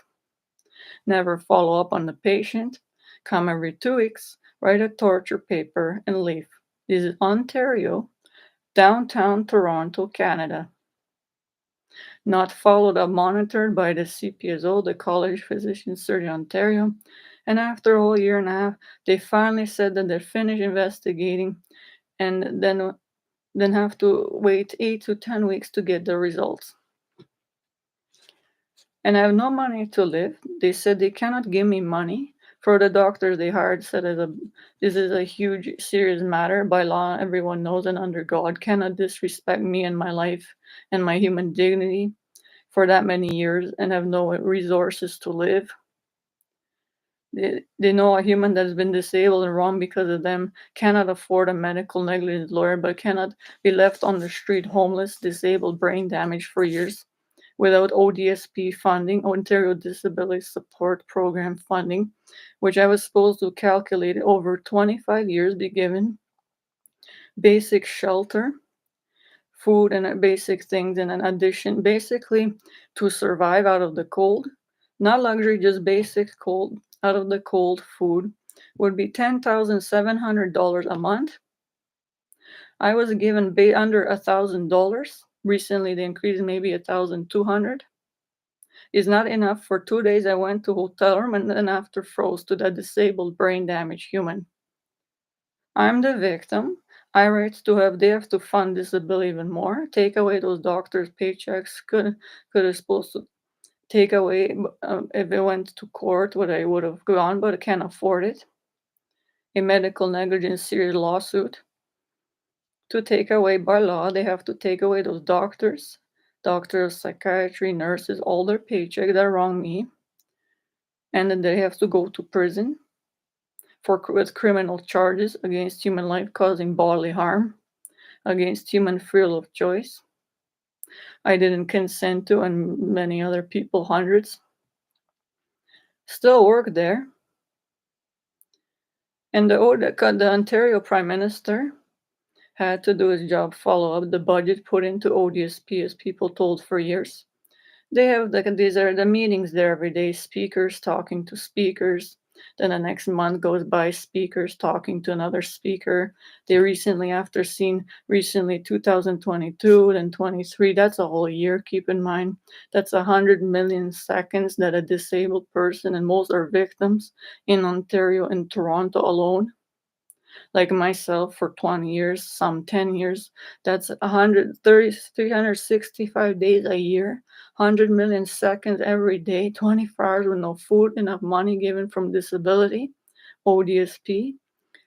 Never follow up on the patient, come every 2 weeks, write a torture paper, and leave. This is Ontario, downtown Toronto, Canada. Not followed up, monitored by the CPSO, the College Physician Surgeon Ontario. And after a whole year and a half, they finally said that they're finished investigating and then have to wait 8 to 10 weeks to get the results. And I have no money to live. They said they cannot give me money. For the doctors they hired said this is a huge, serious matter. By law, everyone knows and under God cannot disrespect me and my life and my human dignity for that many years and have no resources to live. They know a human that has been disabled and wrong because of them cannot afford a medical negligence lawyer, but cannot be left on the street homeless, disabled, brain damaged for years without Odsp funding, Ontario Disability Support Program funding, which I was supposed to calculate over 25 years, be given basic shelter, food, and basic things, and an addition, basically to survive out of the cold. Not luxury, just basic cold, out of the cold food would be $10,700 a month. I was given under $1,000. Recently, they increased maybe 1,200. Is not enough. For 2 days, I went to hotel room and then after froze to the disabled, brain damaged human. I'm the victim. I write to have they have to fund disability even more. Take away those doctors' paychecks. Could have supposed to take away if it went to court what I would have gone, but I can't afford it. A medical negligence serious lawsuit to take away by law. They have to take away those doctors, psychiatry, nurses, all their paycheck that wrong me, and then they have to go to prison with criminal charges against human life causing bodily harm, against human freedom of choice. I didn't consent to, and many other people, hundreds, still work there. And the Ontario Prime Minister had to do his job, follow up the budget put into Odsp, as people told for years. They have these are the meetings there every day, speakers talking to speakers. Then the next month goes by, speakers talking to another speaker. They recently 2022, then 23, that's a whole year, keep in mind. That's 100 million seconds that a disabled person, and most are victims in Ontario and Toronto alone, like myself for 20 years, some 10 years. That's 130, 365 days a year, 100 million seconds every day, 24 hours with no food, enough money given from disability, Odsp,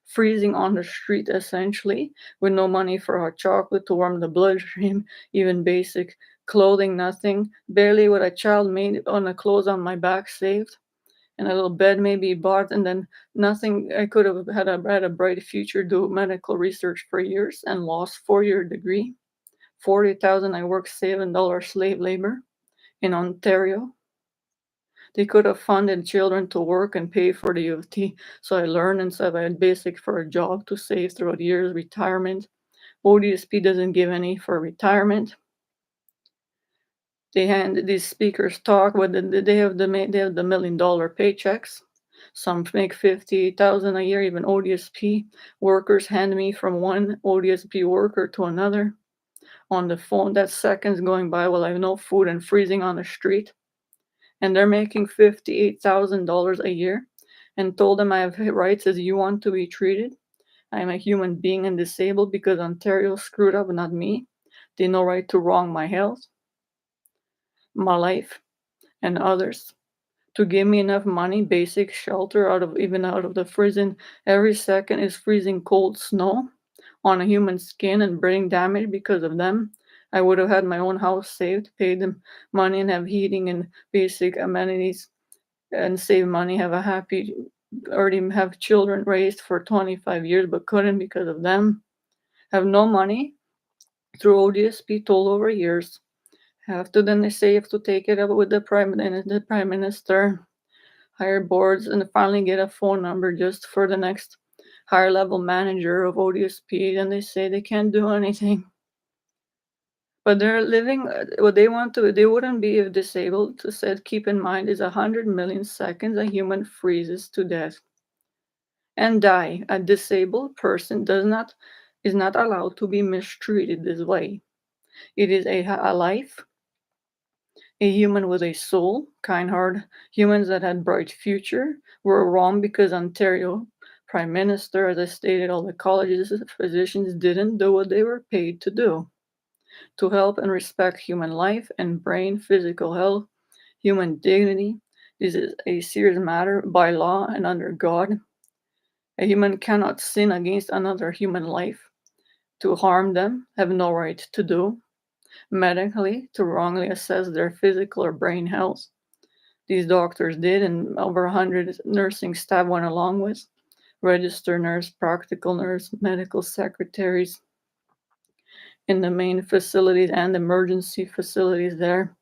freezing on the street essentially, with no money for hot chocolate to warm the bloodstream, even basic clothing, nothing, barely what a child made on the clothes on my back saved, and a little bed maybe bought, and then nothing. I could have had a bright future, do medical research for years, and lost 4-year degree. 40,000 I work $7 slave labor in Ontario. They could have funded children to work and pay for the U of T, so I learned and so I had basic for a job to save throughout years, retirement. ODSP doesn't give any for retirement. They hand these speakers talk, but they have the $1 million paychecks. Some make 50,000 a year. Even ODSP workers hand me from one ODSP worker to another on the phone. That's seconds going by while I have no food and freezing on the street. And they're making $58,000 a year. And told them I have rights as you want to be treated. I'm a human being and disabled because Ontario screwed up, not me. They no right to wrong my health, my life, and others. To give me enough money, basic shelter out of the prison. Every second is freezing cold snow on a human skin and brain damage because of them. I would have had my own house saved, paid them money and have heating and basic amenities and save money, have a happy, already have children raised for 25 years but couldn't because of them. Have no money through ODSP told over years. Have to then they say you have to take it up with the prime minister, hire boards, and finally get a phone number just for the next higher level manager of ODSP. And they say they can't do anything. But they're living what they want to. They wouldn't be if disabled. Said keep in mind is 100 million seconds a human freezes to death and die. A disabled person is not allowed to be mistreated this way. It is a life, a human with a soul, kind-hearted humans that had bright future were wrong because Ontario Prime Minister, as I stated, all the colleges, physicians didn't do what they were paid to do. To help and respect human life and brain, physical health, human dignity. This is a serious matter by law and under God. A human cannot sin against another human life. To harm them, have no right to do. Medically, to wrongly assess their physical or brain health. These doctors did, and over 100 nursing staff went along with. Registered nurse, practical nurse, medical secretaries in the main facilities and emergency facilities there.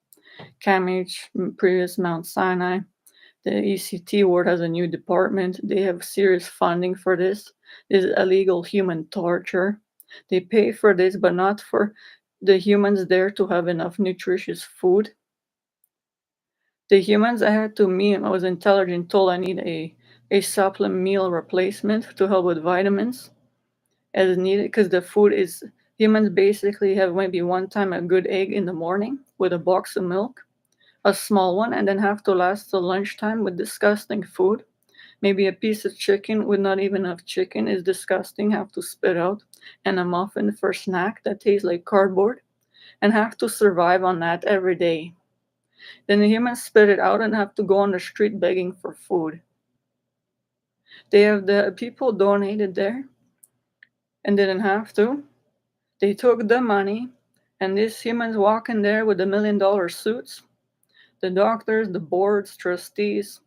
CAMH, previous Mount Sinai. The ECT ward has a new department. They have serious funding for this. This is illegal human torture. They pay for this, but not for the humans there to have enough nutritious food. The humans I had to meet, I was intelligent, told I need a supplement meal replacement to help with vitamins as needed because the food is, humans basically have maybe one time a good egg in the morning with a box of milk, a small one, and then have to last till lunchtime with disgusting food. Maybe a piece of chicken with not even enough chicken is disgusting, have to spit out, and a muffin for snack that tastes like cardboard, and have to survive on that every day. Then the humans spit it out and have to go on the street begging for food. They have the people donated there and didn't have to. They took the money, and these humans walking there with the $1 million suits, the doctors, the boards, trustees,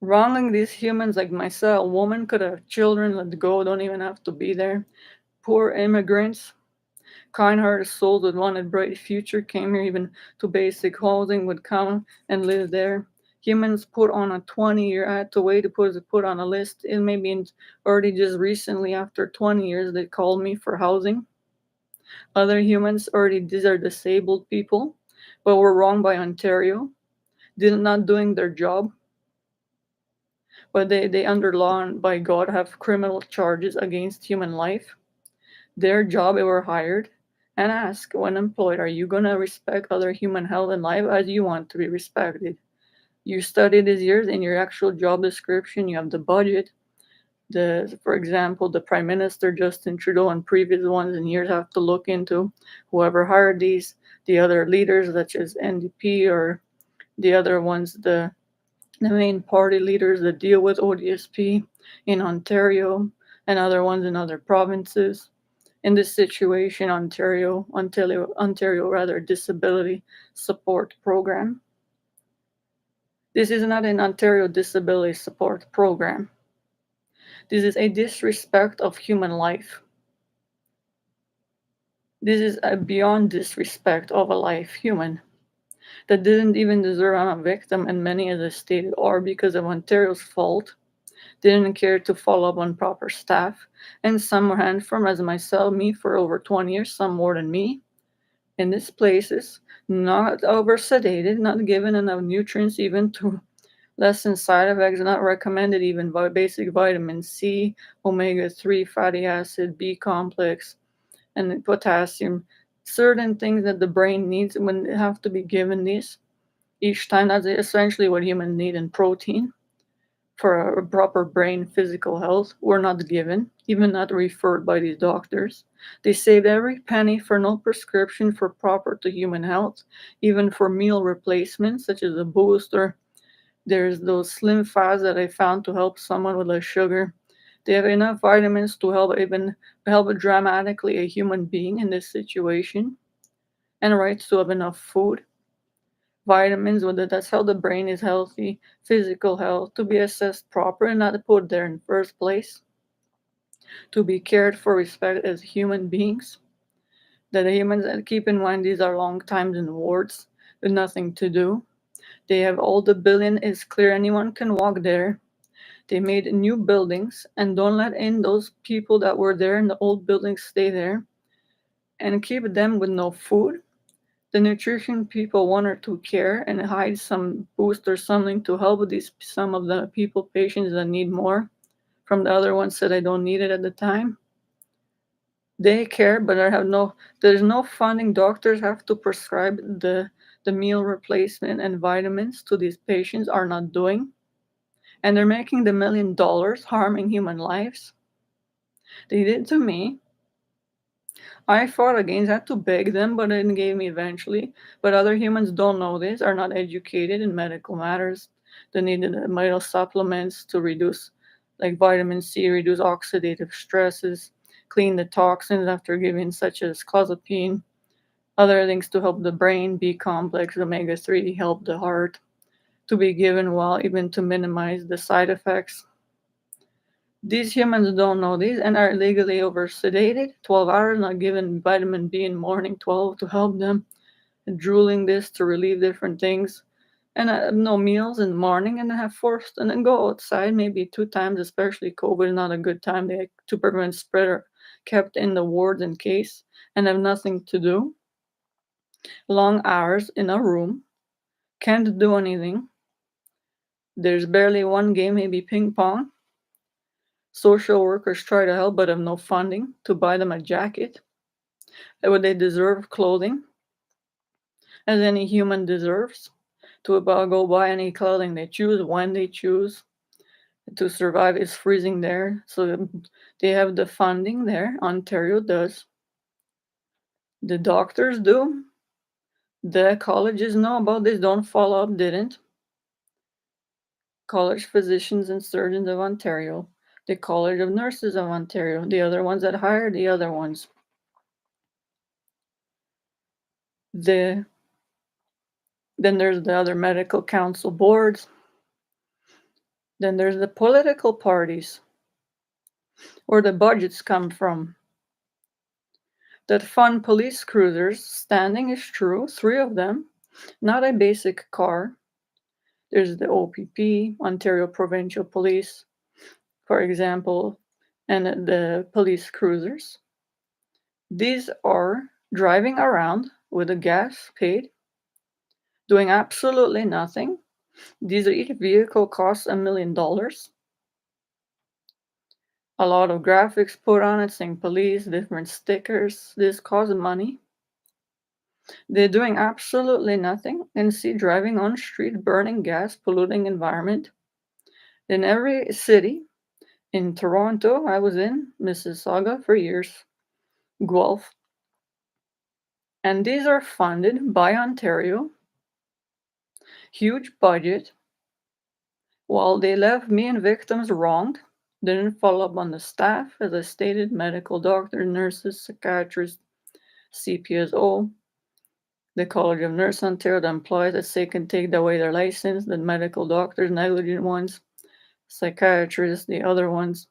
wronging these humans like myself. Woman could have children, let go, don't even have to be there. Poor immigrants, kind-hearted souls that wanted bright future came here even to basic housing, would come and live there. Humans put on a 20-year, I had to wait to put on a list. It maybe already just recently after 20 years they called me for housing. Other humans already, these are disabled people, but were wronged by Ontario, did not doing their job. But they under law and by God have criminal charges against human life. Their job, they were hired and asked when employed, are you gonna respect other human health and life as you want to be respected? You study these years in your actual job description, you have the budget. For example, the Prime Minister Justin Trudeau and previous ones in years have to look into whoever hired these, the other leaders such as NDP or the other ones, the main party leaders that deal with ODSP in Ontario and other ones in other provinces. In this situation, Ontario rather disability support program. This is not an Ontario disability support program. This is a disrespect of human life. This is a beyond disrespect of a life human that didn't even deserve. I'm a victim, and many, as I stated, are because of Ontario's fault. Didn't care to follow up on proper staff, and some ran from, as myself, me for over 20 years, some more than me, in these places, not over sedated, not given enough nutrients even to lessen side effects, not recommended even by basic vitamin C, omega-3 fatty acid, B complex, and potassium. Certain things that the brain needs when they have to be given these each time. That's essentially what humans need, and protein for a proper brain physical health were not given, even not referred by these doctors. They saved every penny for no prescription for proper to human health, even for meal replacements such as a booster. There's those slim fads that I found to help someone with less sugar. They have enough vitamins to help dramatically a human being in this situation, and rights to have enough food, vitamins, whether that's how the brain is healthy, physical health, to be assessed proper and not put there in the first place, to be cared for, respect as human beings. That the humans, and keep in mind these are long times in wards with nothing to do. They have all the billion is clear, anyone can walk there. They made new buildings and don't let in those people that were there in the old buildings stay there and keep them with no food. The nutrition people one or two care and hide some boost or something to help these some of the people patients that need more from the other ones that I don't need it at the time. They care, but I have there's no funding. Doctors have to prescribe the meal replacement and vitamins to these patients are not doing. And they're making the $1 million harming human lives. They did to me. I fought against, had to beg them, but it gave me eventually. But other humans don't know this, are not educated in medical matters. They need the vital supplements to reduce, like vitamin C, reduce oxidative stresses, clean the toxins after giving, such as clozapine, other things to help the brain, B complex, omega-3, help the heart, to be given well, even to minimize the side effects. These humans don't know this and are legally over sedated, 12 hours, not given vitamin B in morning, 12 to help them, and drooling this to relieve different things, and no meals in the morning, and have forced, and then go outside maybe 2 times, especially COVID, not a good time to prevent spread, or kept in the wards in case, and have nothing to do. Long hours in a room, can't do anything. There's barely one game, maybe ping pong. Social workers try to help but have no funding to buy them a jacket. Would they deserve clothing, as any human deserves, to go buy any clothing they choose when they choose. To survive is freezing there, so they have the funding there. Ontario does. The doctors do. The colleges know about this, don't follow up, didn't. College Physicians and Surgeons of Ontario, the College of Nurses of Ontario, the other ones that hire the other ones. Then there's the other medical council boards. Then there's the political parties, where the budgets come from, that fund police cruisers. Standing is true, 3 of them, not a basic car. There's the OPP, Ontario Provincial Police, for example, and the police cruisers. These are driving around with the gas paid, doing absolutely nothing. Each vehicle costs $1 million. A lot of graphics put on it saying police, different stickers. This costs money. They're doing absolutely nothing and see driving on street, burning gas, polluting environment. In every city, in Toronto, I was in Mississauga for years, Guelph, and these are funded by Ontario, huge budget, while they left me and victims wronged, didn't follow up on the staff, as I stated, medical doctors, nurses, psychiatrists, CPSO, the College of Nurse Ontario, the employees that say can take away their license, the medical doctors, negligent ones, psychiatrists, the other ones,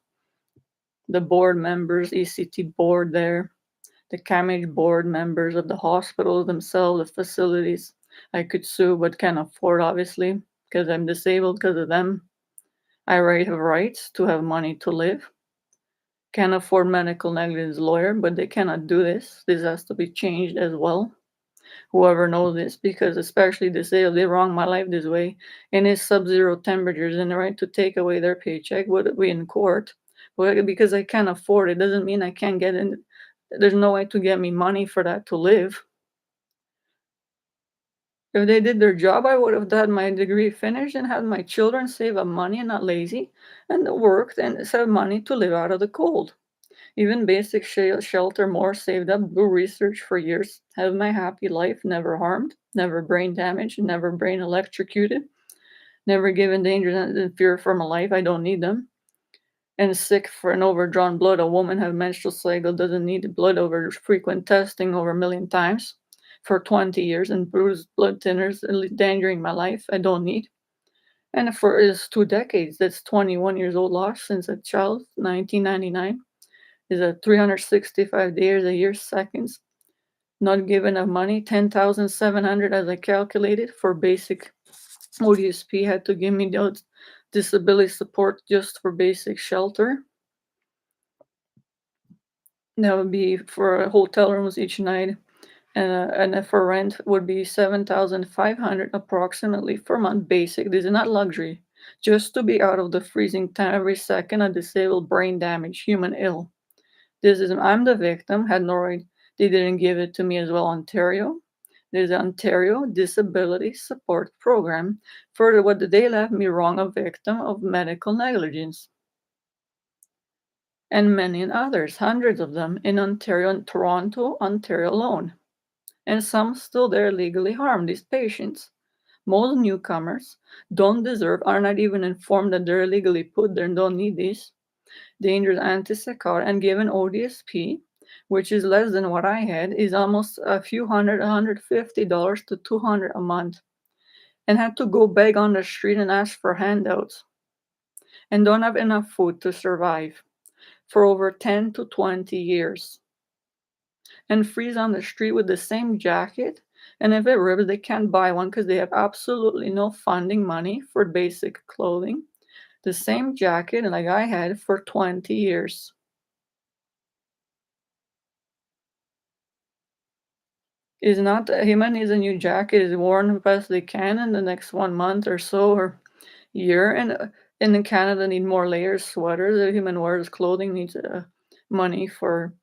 the board members, ECT board there, The CAMH board members of the hospitals themselves, the facilities. I could sue, but can't afford, obviously, because I'm disabled because of them. Have rights to have money to live. Can't afford medical negligence lawyer, but they cannot do this. This has to be changed as well. Whoever knows this, because especially disabled, they wrong my life this way. And it's sub-zero temperatures and the right to take away their paycheck would be in court. But because I can't afford it doesn't mean I can't get in. There's no way to get me money for that to live. If they did their job, I would have had my degree finished and had my children save up money and not lazy and worked and save money to live out of the cold. Even basic shelter more saved up, do research for years, have my happy life, never harmed, never brain damaged, never brain electrocuted, never given danger and fear for my life. I don't need them. And sick for an overdrawn blood. A woman have menstrual cycle doesn't need blood over frequent testing over a million times for 20 years and bruised blood thinners endangering my life. I don't need. And for is 2 decades, that's 21 years old lost since a child, 1999, is a 365 days a year seconds. Not given of money, 10,700 as I calculated for basic Odsp had to give me the disability support just for basic shelter. That would be for hotel rooms each night, and for rent would be 7,500 approximately per month. Basic. This is not luxury. Just to be out of the freezing time every second, a disabled, brain damaged, human ill. This is I'm the victim. Had no right. They didn't give it to me as well. Ontario. There's the Ontario Disability Support Program. Further, what they left me wrong, a victim of medical negligence. And many others, hundreds of them in Ontario and Toronto, Ontario alone. And some still there legally harm these patients. Most newcomers don't deserve, are not even informed that they're illegally put there and don't need these. Dangerous antipsychotic and given ODSP, which is less than what I had, is almost a few hundred, $150 to $200 a month. And had to go beg on the street and ask for handouts. And don't have enough food to survive for over 10 to 20 years. And freeze on the street with the same jacket. And if it rips, they can't buy one because they have absolutely no funding money for basic clothing. The same jacket like I had for 20 years. Is not human needs a new jacket is worn the best they can in the next 1 month or so or year. And in Canada need more layers, sweaters. The human wears clothing needs money for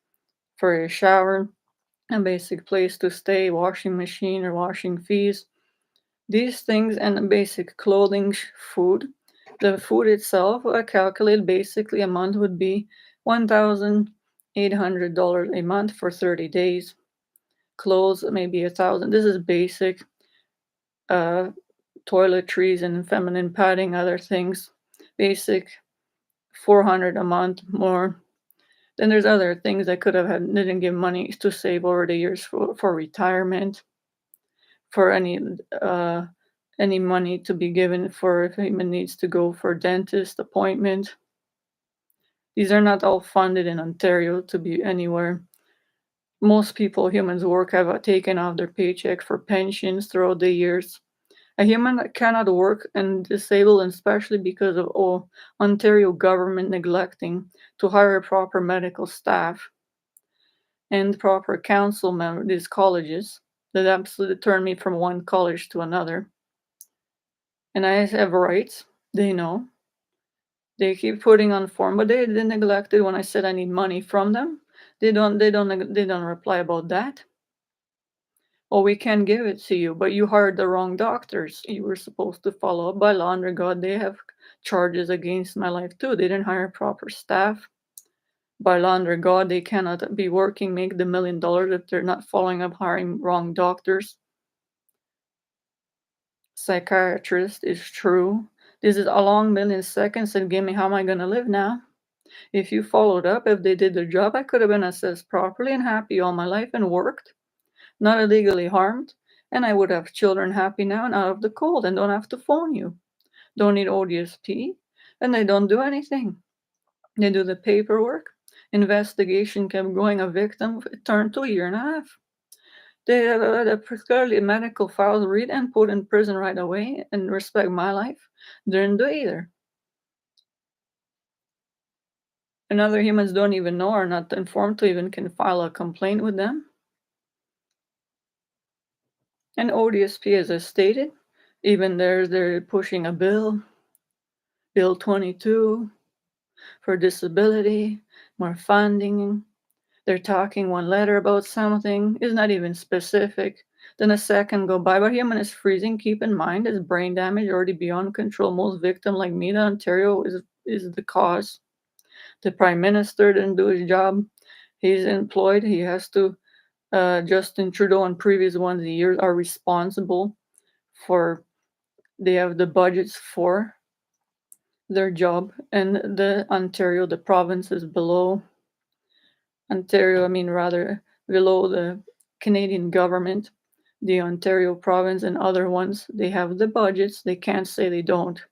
a shower, a basic place to stay, washing machine or washing fees. These things and basic clothing, food. The food itself, I calculate basically a month would be $1,800 a month for 30 days. Clothes, maybe 1,000. This is basic. Toiletries and feminine padding, other things. Basic 400 a month more. Then there's other things I could have had, didn't give money to save over the years for retirement, for any money to be given for if anyone needs to go for a dentist appointment. These are not all funded in Ontario to be anywhere. Most people, humans work, have taken off their paycheck for pensions throughout the years. A human that cannot work and disabled, and especially because of Ontario government neglecting to hire proper medical staff and proper council members, these colleges that absolutely turned me from one college to another. And I have rights. They know. They keep putting on form, but they neglected when I said I need money from them. They don't reply about that. Well, we can give it to you, but you hired the wrong doctors. You were supposed to follow up by law. Under God, they have charges against my life too. They didn't hire proper staff. By law, under God, they cannot be working, make the $1 million if they're not following up, hiring wrong doctors. Psychiatrist is true. This is a long milliseconds and give me how am I gonna live now? If you followed up, if they did their job, I could have been assessed properly and happy all my life and worked, not illegally harmed, and I would have children happy now and out of the cold and don't have to phone you. Don't need ODSP, and they don't do anything. They do the paperwork. Investigation kept going. A victim turned to a year and a half. They particularly medical files read and put in prison right away and respect my life. Didn't do either. And other humans don't even know, are not informed to even can file a complaint with them. And Odsp, as I stated, even they're pushing a Bill 22, for disability, more funding. They're talking one letter about something, is not even specific. Then a second go by, but human is freezing. Keep in mind, his brain damage already beyond control. Most victim like me, the Ontario is the cause. The Prime Minister didn't do his job. He's employed. He has to. Justin Trudeau and previous ones years are responsible for. They have the budgets for their job, and the Ontario, the province is below Ontario, I mean, rather below the Canadian government, the Ontario province and other ones, they have the budgets. They can't say they don't.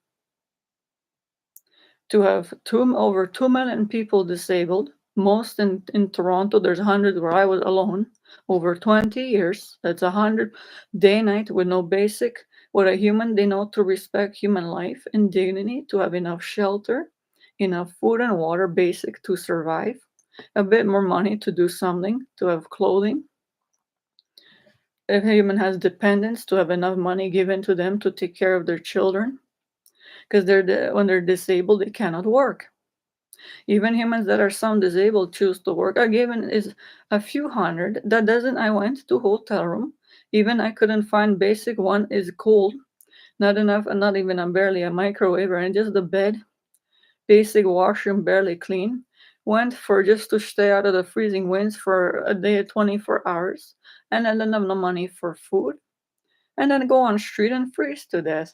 To have over 2 million people disabled, most in Toronto, there's hundreds where I was alone, over 20 years. That's 100 day night with no basic. What a human, they know to respect human life and dignity, to have enough shelter, enough food and water, basic to survive, a bit more money to do something, to have clothing. If a human has dependents, to have enough money given to them to take care of their children, because when they're disabled, they cannot work. Even humans that are some disabled choose to work. Are given is a few hundred. That doesn't. I went to hotel room. Even I couldn't find basic one is cold. Not enough, and not even barely a microwave or just the bed. Basic washroom barely clean. Went for just to stay out of the freezing winds for a day, 24 hours, and I didn't have no money for food, and then go on street and freeze to death.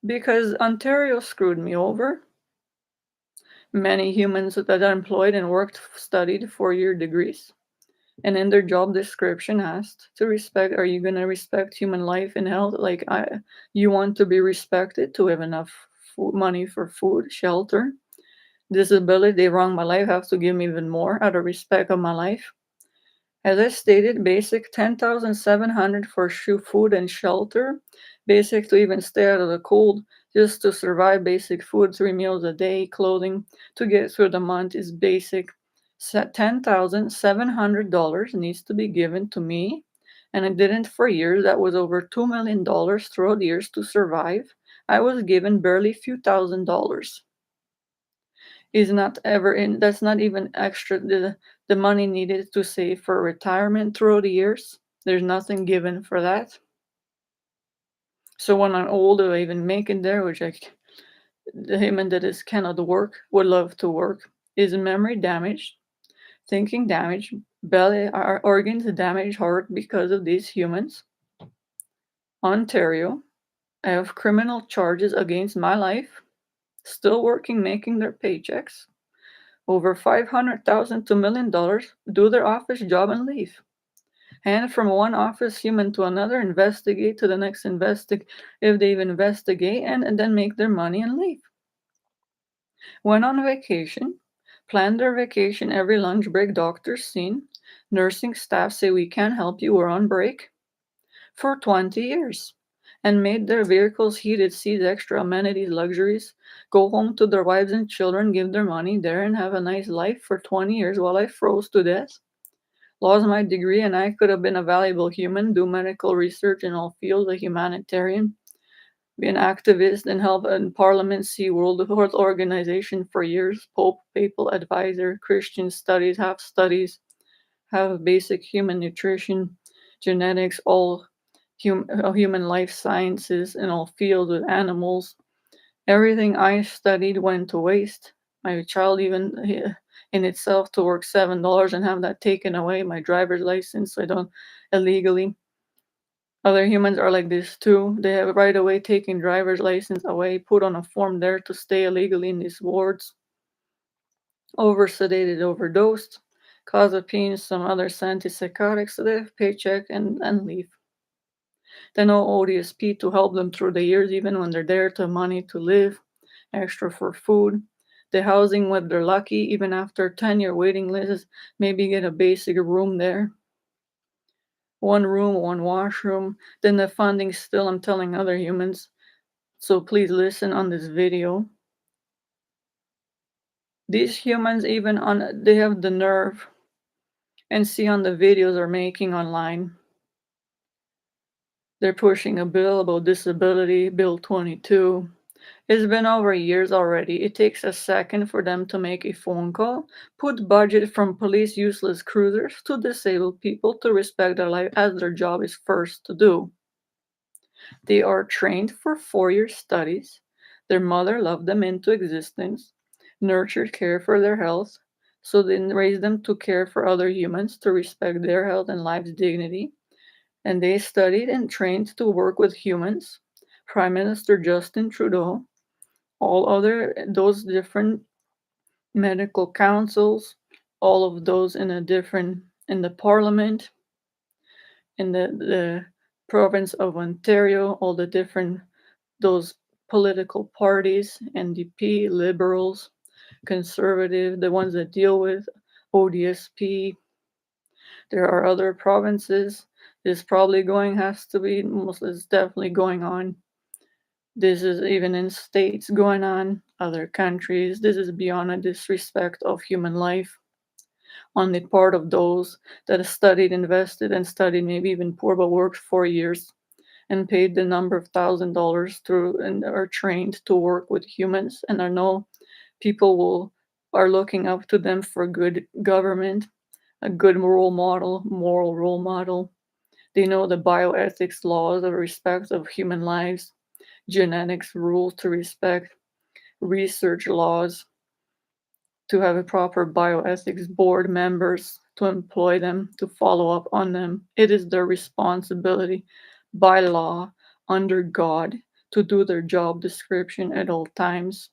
Because Ontario screwed me over. Many humans that are employed and worked, studied 4-year degrees, and in their job description asked to respect. Are you going to respect human life and health? Like you want to be respected, to have enough money for food, shelter, disability. They wrong my life, have to give me even more out of respect of my life. As I stated, basic 10,700 for shoe, food, and shelter. Basic to even stay out of the cold, just to survive. Basic food, 3 meals a day, clothing to get through the month is basic. $10,700 needs to be given to me, and I didn't for years. That was over $2 million throughout years to survive. I was given barely a few $1,000s. Is not ever in. That's not even extra the money needed to save for retirement through the years. There's nothing given for that. So when I'm older, I even make it there, which the human that is cannot work would love to work. Is memory damaged, thinking damaged, belly organs damaged, heart because of these humans. Ontario, I have criminal charges against my life. Still working, making their paychecks. Over 500,000 to $1 million, do their office job and leave. Hand from one office human to another, investigate to the next if they investigate, and then make their money and leave. Went on vacation, planned their vacation every lunch break, doctors seen, nursing staff say we can't help you, we're on break, for 20 years. And made their vehicles heated seats, extra amenities, luxuries, go home to their wives and children, give their money there, and have a nice life for 20 years while I froze to death. Lost my degree, and I could have been a valuable human, do medical research in all fields, a humanitarian, be an activist, and help in Parliament, see World Health Organization for years, Pope, papal advisor, Christian studies, have basic human nutrition, genetics, all human life sciences in all fields with animals. Everything I studied went to waste. My child, even in itself, to work $7 and have that taken away, my driver's license, so I don't illegally. Other humans are like this too. They have right away taken driver's license away, put on a form there to stay illegally in these wards. Over sedated, overdosed, clozapine, some other antipsychotics, so they have paycheck and leave. They know Odsp to help them through the years, even when they're there, to money to live, extra for food. The housing, when they're lucky, even after 10-year waiting lists, maybe get a basic room there. One room, one washroom. Then the funding still, I'm telling other humans. So please listen on this video. These humans even they have the nerve and see on the videos they're making online. They're pushing a bill about disability, Bill 22. It's been over years already. It takes a second for them to make a phone call, put budget from police useless cruisers to disabled people to respect their life as their job is first to do. They are trained for 4-year studies. Their mother loved them into existence, nurtured care for their health, so they raised them to care for other humans, to respect their health and life's dignity. And they studied and trained to work with humans. Prime Minister Justin Trudeau, all other those different medical councils, all of those in the parliament, in the province of Ontario, all the different those political parties, NDP, Liberals, Conservative, the ones that deal with Odsp. There are other provinces. This probably going has to be most is definitely going on. This is even in states going on, other countries. This is beyond a disrespect of human life on the part of those that have studied, invested, and studied, maybe even poor, but worked 4 years and paid the number of $1,000 through and are trained to work with humans. And I know people are looking up to them for good government, a good moral role model. They know the bioethics laws of respect of human lives, genetics rules to respect, research laws, to have a proper bioethics board members, to employ them, to follow up on them. It is their responsibility by law, under God, to do their job description at all times,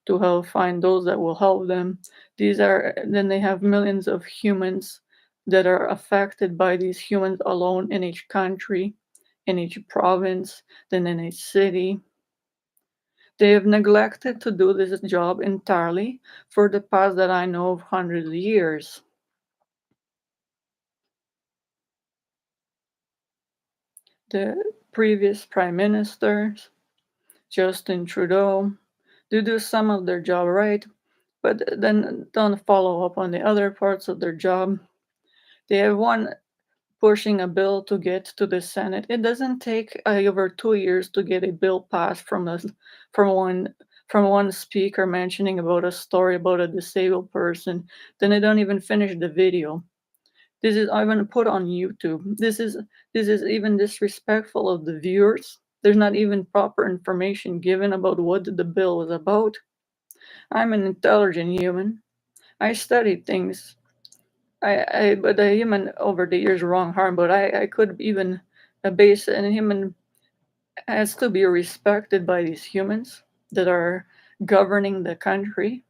to help find those that will help them. Then they have millions of humans that are affected by these humans alone in each country, in each province, then in each city. They have neglected to do this job entirely for the past that I know of hundreds of years. The previous prime ministers, Justin Trudeau, do some of their job right, but then don't follow up on the other parts of their job. They have one pushing a bill to get to the Senate. It doesn't take over 2 years to get a bill passed from one from one speaker mentioning about a story about a disabled person. Then they don't even finish the video. This is I'm gonna put on YouTube. This is even disrespectful of the viewers. There's not even proper information given about what the bill was about. I'm an intelligent human. I studied things. But a human over the years wrong harm, but I could even base and human has to be respected by these humans that are governing the country,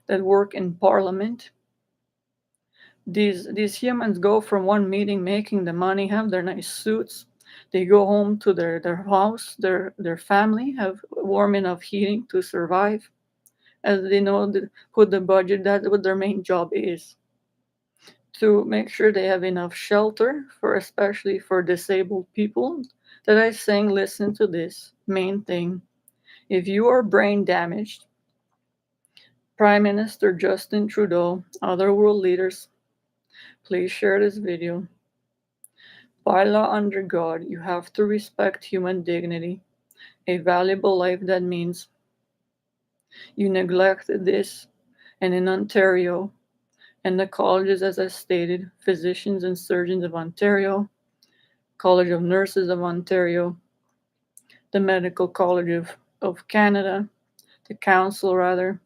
that work in parliament. These humans go from one meeting making the money, have their nice suits. They go home to their house, their family, have warm enough heating to survive, as they know put the budget. That's what their main job is, to make sure they have enough shelter for especially for disabled people. That I saying, listen to this main thing. If you are brain damaged, Prime Minister Justin Trudeau, other world leaders, please share this video. By law under God, you have to respect human dignity, a valuable life. That means you neglect this. And in Ontario, and the colleges, as I stated, Physicians and Surgeons of Ontario, College of Nurses of Ontario, the Medical College of Canada, the Council rather,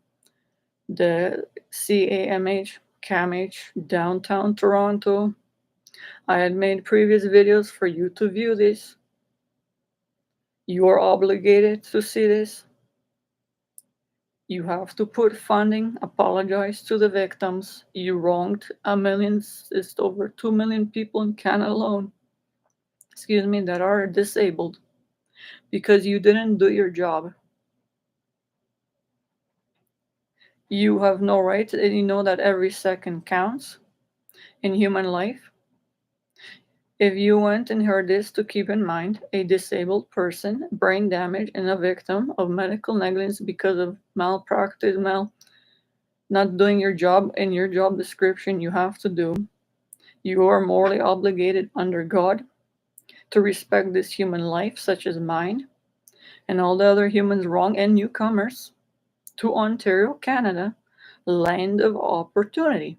the CAMH, downtown Toronto. I had made previous videos for you to view this. You are obligated to see this. You have to put funding, apologize to the victims. You wronged a million, it's over 2 million people in Canada alone, that are disabled because you didn't do your job. You have no right, and you know that every second counts in human life. If you want and heard this, to keep in mind, a disabled person, brain damage, and a victim of medical negligence because of malpractice, not doing your job in your job description you have to do, you are morally obligated under God to respect this human life, such as mine, and all the other humans wrong and newcomers to Ontario, Canada, land of opportunity.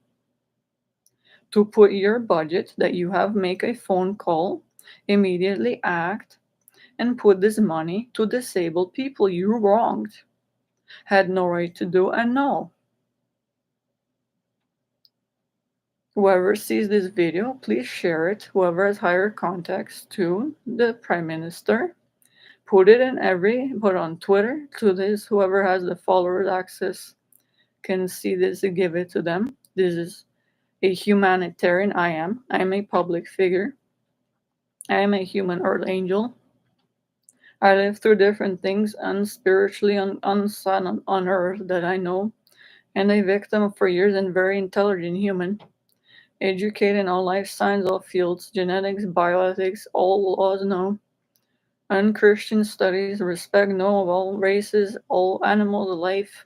To put your budget that you have, make a phone call, immediately act, and put this money to disabled people you wronged, had no right to do, and know. Whoever sees this video, please share it. Whoever has higher contacts to the Prime Minister, put on Twitter to this. Whoever has the followers access can see this and give it to them. This is a humanitarian. I am. I am a public figure. I am a human earth angel. I live through different things unspiritually on sun on earth that I know, and a victim for years and very intelligent human, educated in all life science, all fields, genetics, bioethics, all laws know, unchristian studies, respect know of all races, all animals, life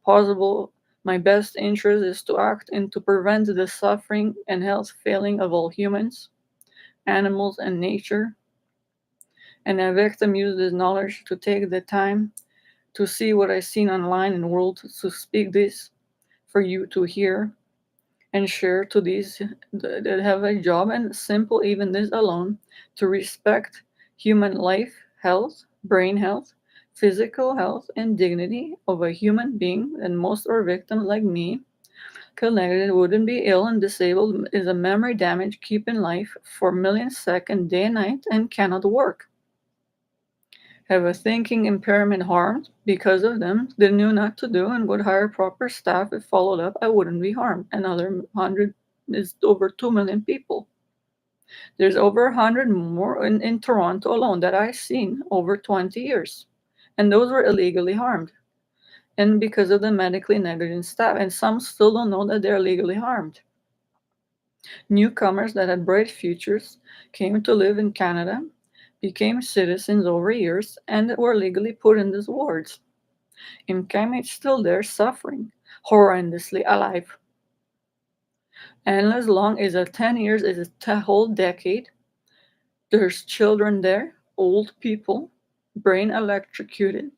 possible. My best interest is to act and to prevent the suffering and health failing of all humans, animals, and nature. And a victim used this knowledge to take the time to see what I seen online in the world, to speak this for you to hear and share to these that have a job, and simple even this alone, to respect human life, health, brain health, physical health, and dignity of a human being, and most are victims like me. Connected wouldn't be ill and disabled is a memory damage keeping life for millions second day and night and cannot work. Have a thinking impairment harmed because of them. They knew not to do and would hire proper staff if followed up. I wouldn't be harmed. Another 100 is over 2 million people. There's over 100 more in Toronto alone that I've seen over 20 years. And those were illegally harmed. And because of the medically negligent staff. And some still don't know that they're legally harmed. Newcomers that had bright futures came to live in Canada, became citizens over years, and were legally put in these wards. Inmates still there suffering, horrendously alive. And as long as 10 years is a whole decade, there's children there, old people, brain electrocuted.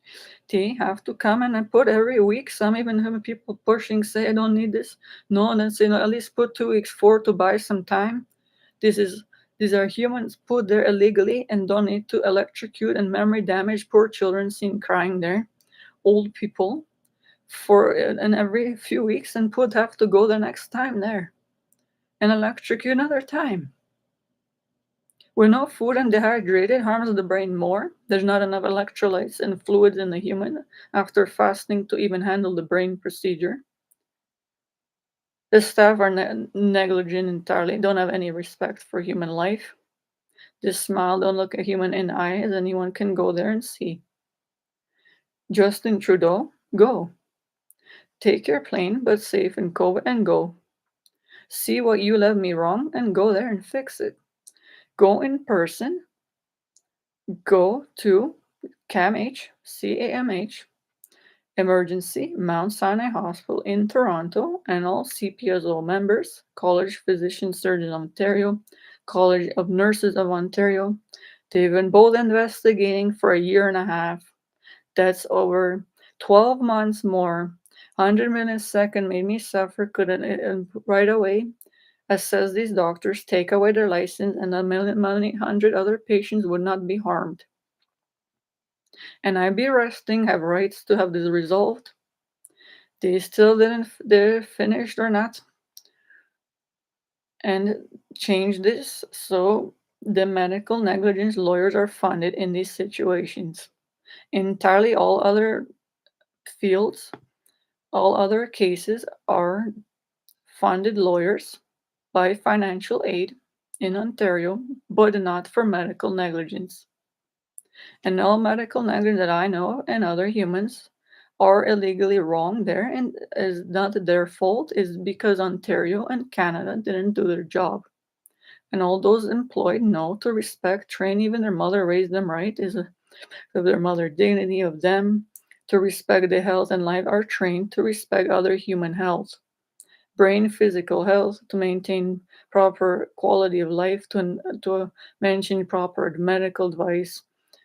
They have to come and put every week. Some even have people pushing, say, I don't need this. No, then say, no, at least put 2 weeks, 4 to buy some time. This is These are humans put there illegally and don't need to electrocute and memory damage poor children seen crying there, old people for and every few weeks, and put have to go the next time there and electrocute another time. With no food and dehydrated harms the brain more. There's not enough electrolytes and fluids in the human after fasting to even handle the brain procedure. The staff are negligent entirely, don't have any respect for human life. Just smile, don't look a human in the eyes. Anyone can go there and see. Justin Trudeau, go. Take your plane, but safe in COVID, and go. See what you left me wrong and go there and fix it. Go in person. Go to CAMH, Emergency, Mount Sinai Hospital in Toronto, and all CPSO members, College Physician Surgeons Ontario, College of Nurses of Ontario. They've been both investigating for a year and a half. That's over 12 months more. 100 millisecond made me suffer, couldn't right away. Assess these doctors, take away their license, and a million, 100 other patients would not be harmed. And I be resting, have rights to have this resolved. They still didn't, they're finished or not, and change this so the medical negligence lawyers are funded in these situations. Entirely all other fields, all other cases are funded lawyers by financial aid in Ontario, but not for medical negligence. And all medical negligence that I know and other humans are illegally wrong there, and is not their fault, is because Ontario and Canada didn't do their job. And all those employed know to respect, train, even their mother raised them right, is of their mother dignity of them, to respect their health and life, are trained to respect other human health. Brain, physical health, to maintain proper quality of life, to mention proper medical advice,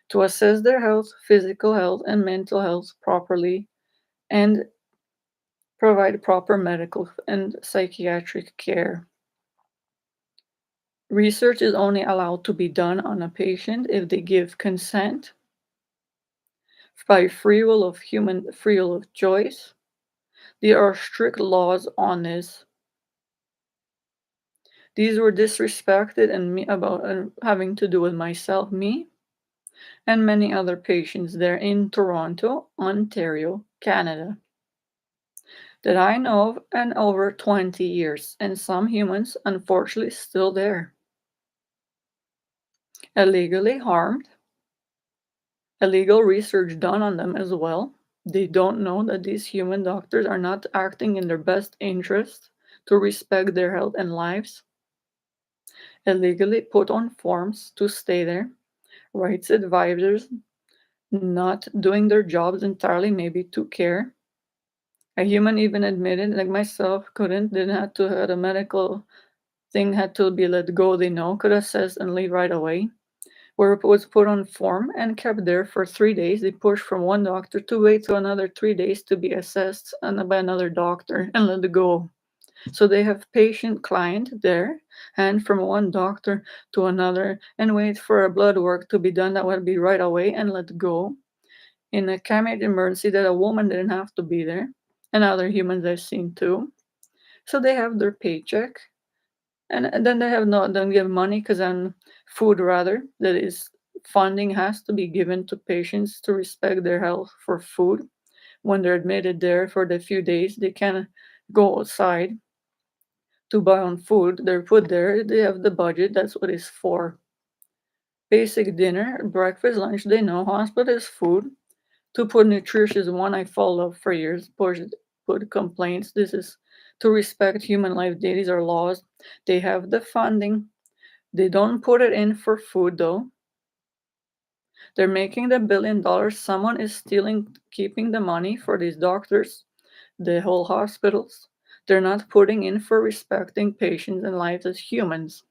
to assess their health, physical health, and mental health properly, and provide proper medical and psychiatric care. Research is only allowed to be done on a patient if they give consent by free will of choice. There are strict laws on this. These were disrespected and me about having to do with myself, me, and many other patients there in Toronto, Ontario, Canada, that I know of in over 20 years, and some humans unfortunately still there. Illegally harmed, illegal research done on them as well. They don't know that these human doctors are not acting in their best interest to respect their health and lives. Illegally put on forms to stay there. Rights advisors not doing their jobs entirely, maybe to care. A human even admitted, like myself, didn't have to have a medical thing had to be let go, they know, could assess and leave right away. Where it was put on form and kept there for 3 days. They pushed from one doctor to wait to another 3 days to be assessed by another doctor and let it go. So they have patient client there and from one doctor to another and wait for a blood work to be done that will be right away and let go. In a climate emergency that a woman didn't have to be there and other humans I've seen too. So they have their paycheck and then they have not don't give money because then food rather that is funding has to be given to patients to respect their health for food. When they're admitted there for the few days, they can go outside to buy on food. They're put there, they have the budget, that's what it's for. Basic dinner, breakfast, lunch, they know. Hospital is food. To put nutritious one, I follow for years, put complaints. This is to respect human life. These are laws. They have the funding. They don't put it in for food though. They're making the $1 billion. Someone is stealing, keeping the money for these doctors, the whole hospitals. They're not putting in for respecting patients and lives as humans.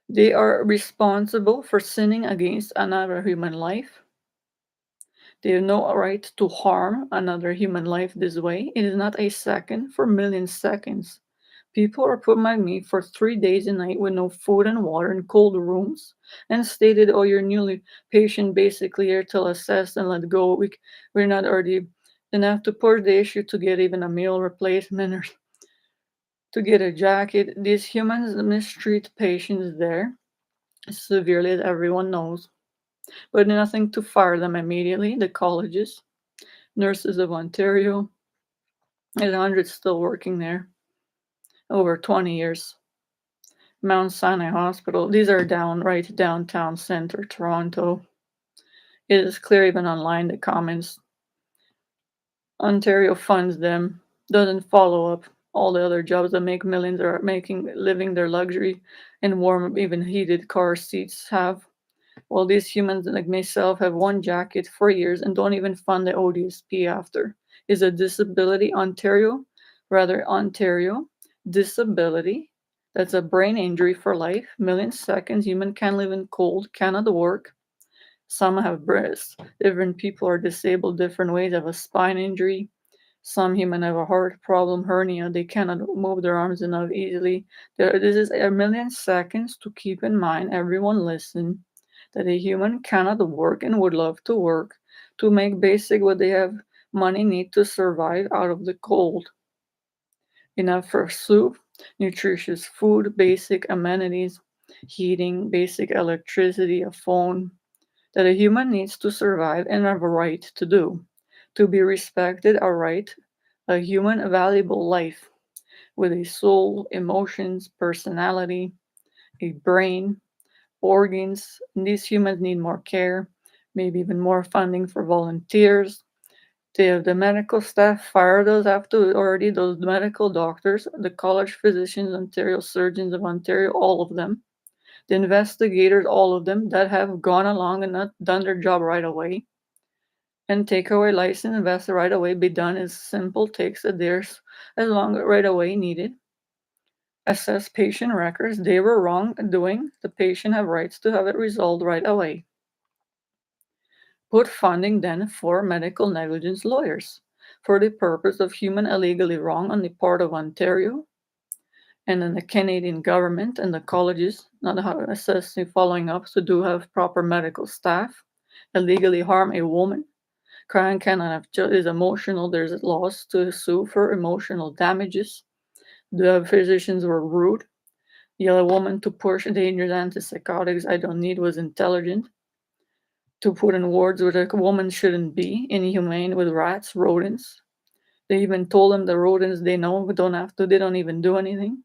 They are responsible for sinning against another human life. They have no right to harm another human life this way. It is not a second for million seconds. People are put by me for 3 days a night with no food and water in cold rooms and stated, oh, you're newly patient basically here till assessed and let go. We're not already enough to push the issue to get even a meal replacement or to get a jacket. These humans mistreat patients there severely, as everyone knows, but nothing to fire them immediately. The colleges, Nurses of Ontario, there's hundreds still working there, over 20 years. Mount Sinai Hospital, these are right downtown center Toronto. It is clear even online the comments. Ontario funds them, doesn't follow up. All the other jobs that make millions are living their luxury in warm, even heated car seats have. Well, these humans like myself have one jacket for years and don't even fund the Odsp after. Is a disability Ontario, disability. That's a brain injury for life. Million seconds, human can live in cold, cannot work. Some have breasts. Different people are disabled different ways, have a spine injury. Some human have a heart problem, hernia. They cannot move their arms enough easily. This is a million seconds to keep in mind. Everyone listen that a human cannot work and would love to work to make basic what they have money need to survive out of the cold. Enough for soup, nutritious food, basic amenities, heating, basic electricity, a phone that a human needs to survive and have a right to do. To be respected, a right, a human, a valuable life with a soul, emotions, personality, a brain, organs. And these humans need more care, maybe even more funding for volunteers. They have the medical staff, fire those after already, those medical doctors, the college physicians, Ontario surgeons of Ontario, all of them. The investigators, all of them, that have gone along and not done their job right away. And take away license, invest right away, be done is simple, takes a years as long right away needed. Assess patient records, they were wrong doing, the patient have rights to have it resolved right away. Put funding then for medical negligence lawyers for the purpose of human illegally wrong on the part of Ontario and then the Canadian government and the colleges, not assessing following up to do have proper medical staff, illegally harm a woman. Crime cannot have is emotional. There's laws to sue for emotional damages. The physicians were rude. Yell a woman to push dangerous antipsychotics I don't need was intelligent. To put in words where a woman shouldn't be, inhumane with rats, rodents. They even told them the rodents they know don't have to, they don't even do anything.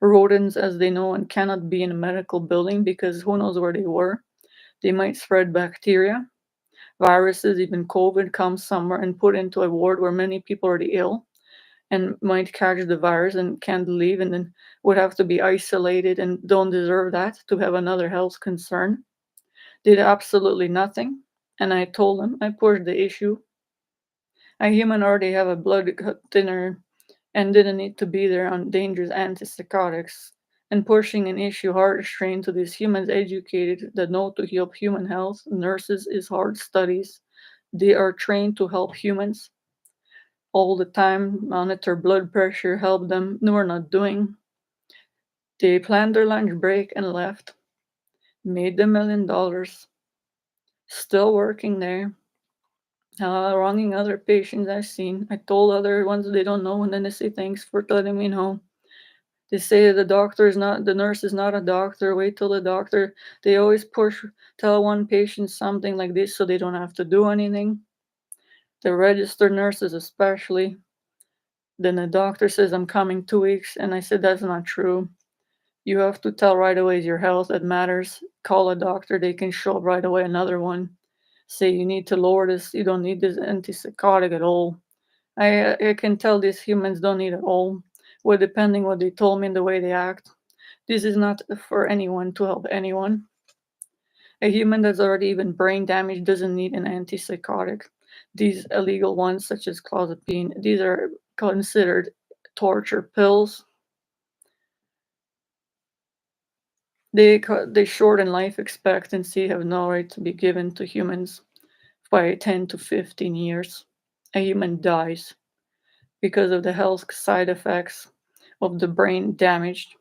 Rodents as they know and cannot be in a medical building because who knows where they were. They might spread bacteria, viruses, even COVID comes somewhere and put into a ward where many people are ill and might catch the virus and can't leave and then would have to be isolated and don't deserve that to have another health concern. Did absolutely nothing. And I told them, I pushed the issue. A human already have a blood thinner and didn't need to be there on dangerous antipsychotics. And pushing an issue hard strain to these humans educated that know to help human health. Nurses is hard studies. They are trained to help humans all the time, monitor blood pressure, help them. No, we're not doing. They planned their lunch break and left. Made $1 million. Still working there. Wronging other patients I've seen. I told other ones they don't know, and then they say thanks for letting me know. They say the doctor is not, the nurse is not a doctor. Wait till the doctor. They always tell one patient something like this so they don't have to do anything. The registered nurses, especially. Then the doctor says, I'm coming 2 weeks. And I said, that's not true. You have to tell right away it's your health that matters. Call a doctor. They can show up right away. Another one. Say you need to lower this. You don't need this antipsychotic at all. I can tell these humans don't need it all. Well, depending what they told me and the way they act. This is not for anyone to help anyone. A human that's already even brain damaged doesn't need an antipsychotic. These illegal ones, such as clozapine, these are considered torture pills. They shorten life expectancy, have no right to be given to humans by 10 to 15 years. A human dies because of the health side effects of the brain damaged.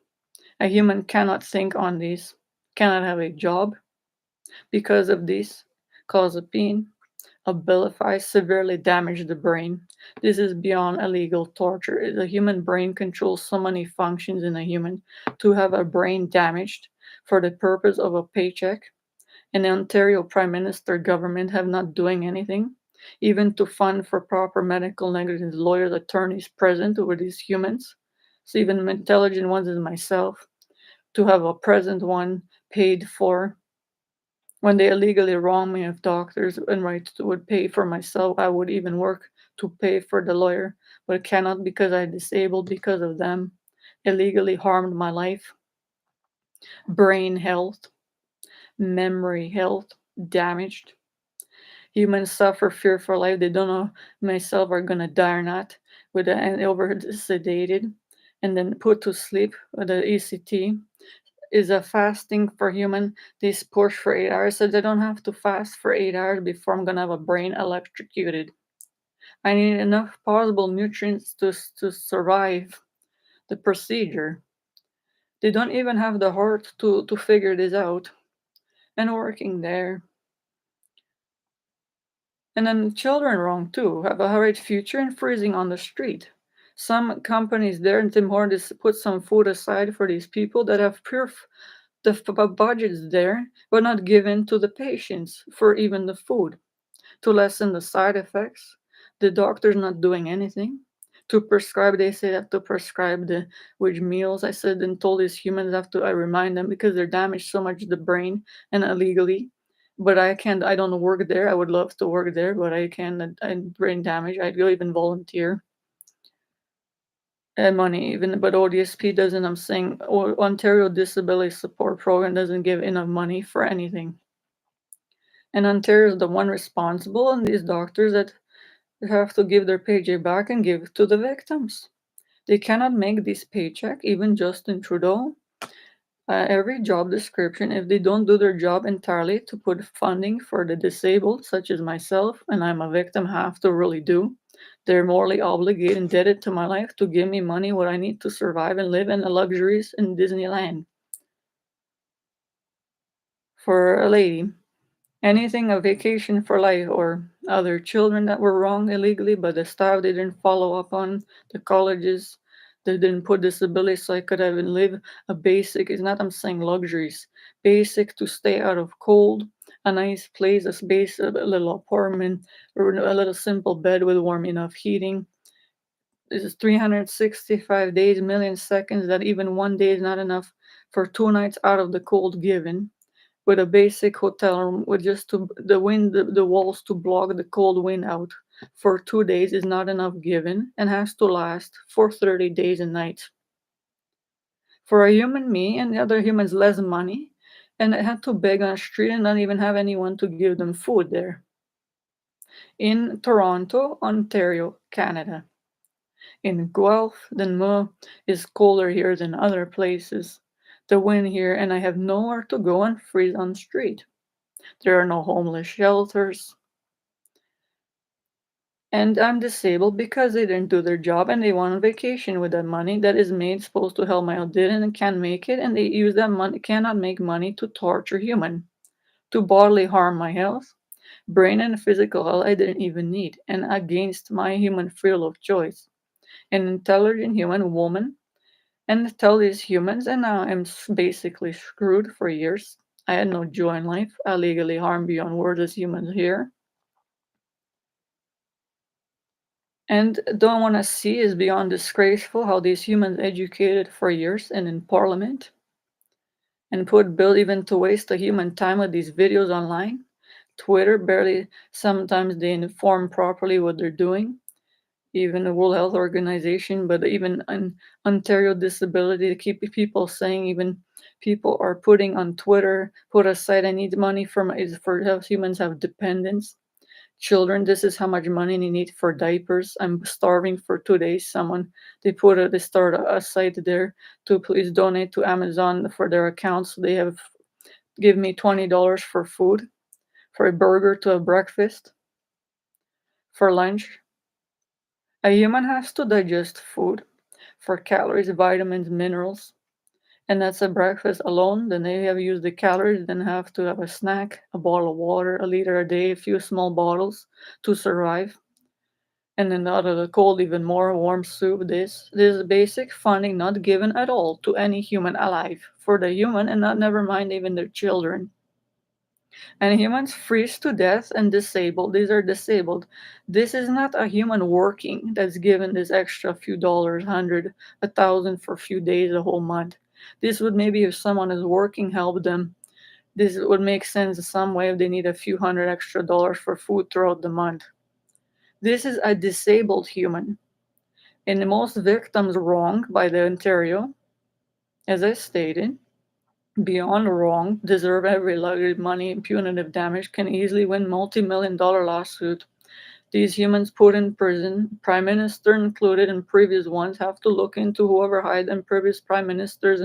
A human cannot think on these, cannot have a job because of these. Clozapine, Abilify severely damage the brain. This is beyond illegal torture. The human brain controls so many functions in a human. To have a brain damaged for the purpose of a paycheck, and the Ontario Prime Minister government have not doing anything, even to fund for proper medical negligence lawyers, attorneys present over these humans. So even intelligent ones as myself, to have a present one paid for when they illegally wrong me. If doctors and rights would pay for myself, I would even work to pay for the lawyer, but cannot because I disabled because of them. Illegally harmed my life, brain health, memory health damaged. Humans suffer fear for life. They don't know myself are gonna die or not. With the over sedated and then put to sleep with the ECT is a fasting for human. They push for 8 hours, so they don't have to fast for 8 hours before I'm gonna have a brain electrocuted. I need enough possible nutrients to survive the procedure. They don't even have the heart to figure this out. And working there. And then children wrong too, have a horrid future and freezing on the street. Some companies there in Tim Hortons put some food aside for these people that have the budgets there, but not given to the patients for even the food to lessen the side effects. The doctor's not doing anything. To prescribe, they say they have to prescribe the which meals. I said and told these humans have to I remind them because they're damaged so much the brain and illegally. but I don't work there. I would love to work there, but I can't. I'm brain damage. I'd go even volunteer. And money even, but ODSP doesn't. I'm saying Ontario Disability Support Program doesn't give enough money for anything. And Ontario is the one responsible, and these doctors that have to give their paycheck back and give it to the victims. They cannot make this paycheck, even Justin Trudeau. Every job description, if they don't do their job entirely to put funding for the disabled, such as myself, and I'm a victim, have to really do, they're morally obligated, indebted to my life to give me money what I need to survive and live in the luxuries in Disneyland. For a lady, anything a vacation for life or other children that were wrong illegally, but the staff they didn't follow up on, the colleges they didn't put disability so I could have and live a basic, it's not I'm saying luxuries, basic to stay out of cold, a nice place, a space, a little apartment, or a little simple bed with warm enough heating. This is 365 days, million seconds, that even one day is not enough for 2 nights out of the cold given with a basic hotel room with just the wind, the walls to block the cold wind out for 2 days is not enough given and has to last for 30 days and nights. For a human, me, and the other humans, less money, and I had to beg on the street and not even have anyone to give them food there. In Toronto, Ontario, Canada. In Guelph, the Mo is colder here than other places. The wind here, and I have nowhere to go and freeze on the street. There are no homeless shelters. And I'm disabled because they didn't do their job and they want a vacation with that money that is made supposed to help my out didn't and can't make it, and they use that money, cannot make money to torture human, to bodily harm my health, brain and physical health I didn't even need, and against my human freedom of choice. An intelligent human woman and tell these humans, and now I'm basically screwed for years. I had no joy in life. I legally harm beyond words as humans here. And don't want to see is beyond disgraceful how these humans educated for years and in parliament and put bill even to waste the human time with these videos online. Twitter barely sometimes they inform properly what they're doing. Even the World Health Organization, but even in Ontario Disability, to keep people saying, even people are putting on Twitter, put aside, I need money for humans have dependents. Children, this is how much money they need for diapers. I'm starving for 2 days. They start a site there to please donate to Amazon for their accounts. They have give me $20 for food, for a burger to a breakfast, for lunch. A human has to digest food for calories, vitamins, minerals, and that's a breakfast alone. Then they have used the calories, then have to have a snack, a bottle of water, a liter a day, a few small bottles to survive. And then out of the cold, even more warm soup. This is basic funding not given at all to any human alive for the human, and not never mind even their children. And humans freeze to death and disabled. These are disabled. This is not a human working that's given this extra few dollars, 100, 1,000 for a few days, a whole month. This would maybe if someone is working, help them. This would make sense in some way if they need a few hundred extra dollars for food throughout the month. This is a disabled human. And the most victims wronged by the Ontario, as I stated, beyond wrong, deserve every luxury, money, and punitive damage, can easily win multi-million-dollar lawsuit. These humans put in prison, prime minister included, and previous ones have to look into whoever hired them, previous prime ministers,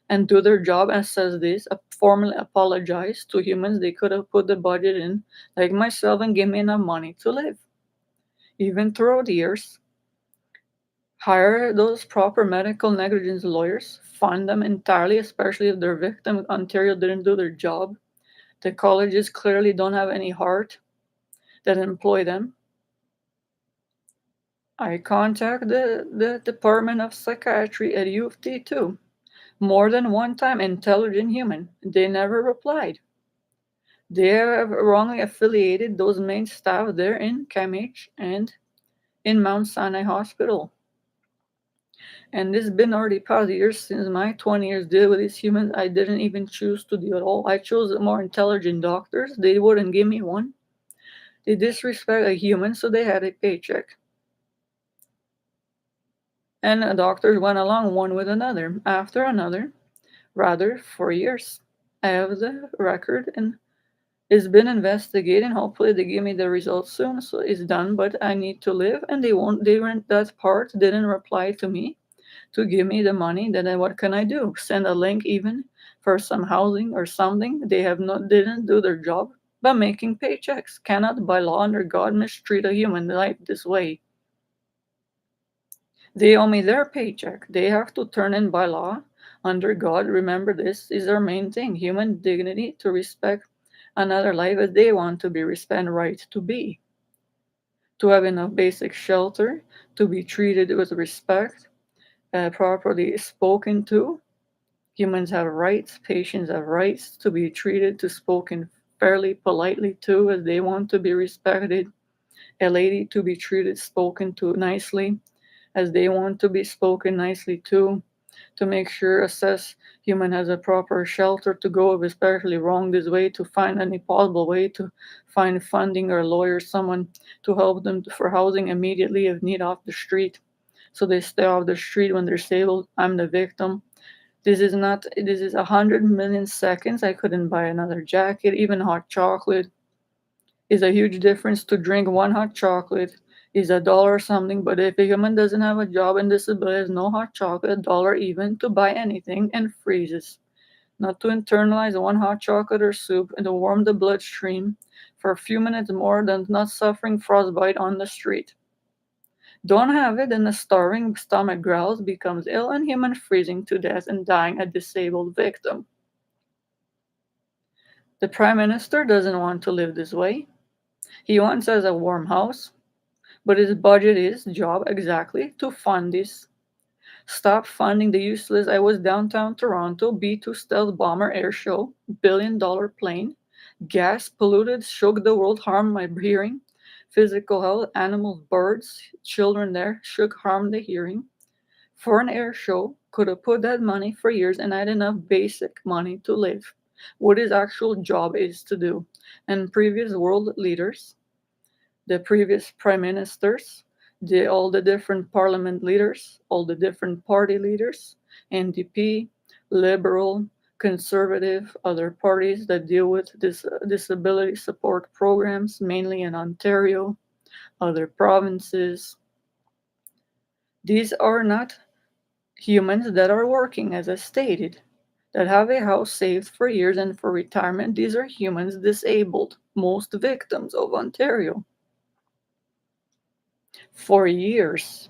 and do their job. And says this, formally apologize to humans. They could have put the budget in, like myself, and give me enough money to live. Even throughout the years, hire those proper medical negligence lawyers, fund them entirely, especially if their victim Ontario didn't do their job. The colleges clearly don't have any heart that employ them. I contact the Department of Psychiatry at U of T too, more than one time, intelligent human. They never replied. They have wrongly affiliated those main staff there in CAMH and in Mount Sinai Hospital. And this been already past years since my 20 years deal with these humans. I didn't even choose to deal at all. I chose more intelligent doctors. They wouldn't give me one. They disrespect a human, so they had a paycheck. And the doctors went along one with another, after another, rather for years. I have the record and it's been investigated. Hopefully they give me the results soon, so it's done. But I need to live, and they won't. They weren't that part. Didn't reply to me to give me the money. Then what can I do? Send a link even for some housing or something. They have not didn't do their job by making paychecks. Cannot by law under God mistreat a human life this way. They owe me their paycheck. They have to turn in by law under God. Remember, this is our main thing: human dignity, to respect another life as they want to be respected, right to be, to have enough basic shelter, to be treated with respect, properly spoken to. Humans have rights, patients have rights to be treated, to spoken fairly, politely to, as they want to be respected. A lady to be treated, spoken to nicely, as they want to be spoken nicely to make sure assess human has a proper shelter to go if especially wrong this way, to find any possible way to find funding or lawyer, someone to help them for housing immediately if need off the street, so they stay off the street when they're disabled. I'm the victim. This is not, this is 100 million seconds. I couldn't buy another jacket, even hot chocolate is a huge difference. To drink one hot chocolate is $1 or something, but if a human doesn't have a job and disability, has no hot chocolate, $1 even to buy anything, and freezes. Not to internalize one hot chocolate or soup and to warm the bloodstream for a few minutes more than not suffering frostbite on the street. Don't have it, and a starving stomach growls, becomes ill, and human freezing to death and dying a disabled victim. The Prime Minister doesn't want to live this way. He wants us a warm house, but his budget is job exactly to fund this. Stop funding the useless. I was downtown Toronto, B-2 stealth bomber air show, $1 billion plane, gas polluted, shook the world, harmed my hearing, physical health, animals, birds, children there, shook, harmed the hearing. For an air show, could have put that money for years and had enough basic money to live. What his actual job is to do. And previous world leaders, the previous prime ministers, all the different parliament leaders, all the different party leaders, NDP, Liberal, Conservative, other parties that deal with this disability support programs, mainly in Ontario, other provinces. These are not humans that are working, as I stated, that have a house saved for years and for retirement. These are humans disabled, most victims of Ontario. For years.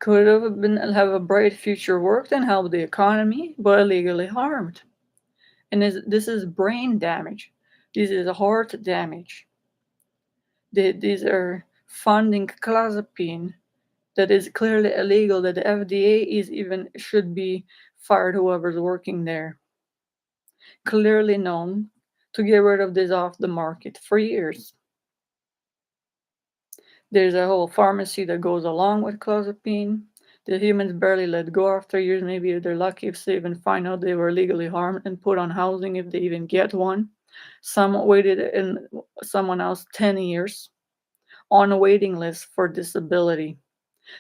Could have a bright future, worked and helped the economy, but illegally harmed. And this is brain damage. This is heart damage. These are funding clozapine that is clearly illegal, that the FDA is even should be fired, whoever's working there. Clearly known to get rid of this off the market for years. There's a whole pharmacy that goes along with clozapine. The humans barely let go after years. Maybe if they're lucky if they even find out they were legally harmed and put on housing if they even get one. Some waited in someone else 10 years on a waiting list for disability.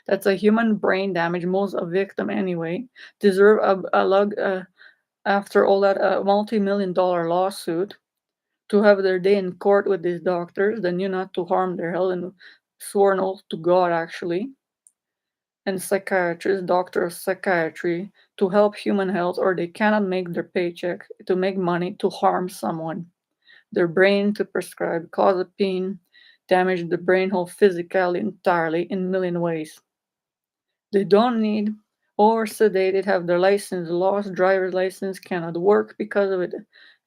That's a human brain damage. Most a victim anyway deserve after all that multi-million-dollar lawsuit to have their day in court with these doctors that knew not to harm their health and swore an oath to God, actually, and psychiatrists, doctor of psychiatry, to help human health, or they cannot make their paycheck to make money to harm someone. Their brain to prescribe clozapine, damage the brain whole physically entirely in a million ways. They don't need or sedated, have their license lost, driver's license cannot work because of it,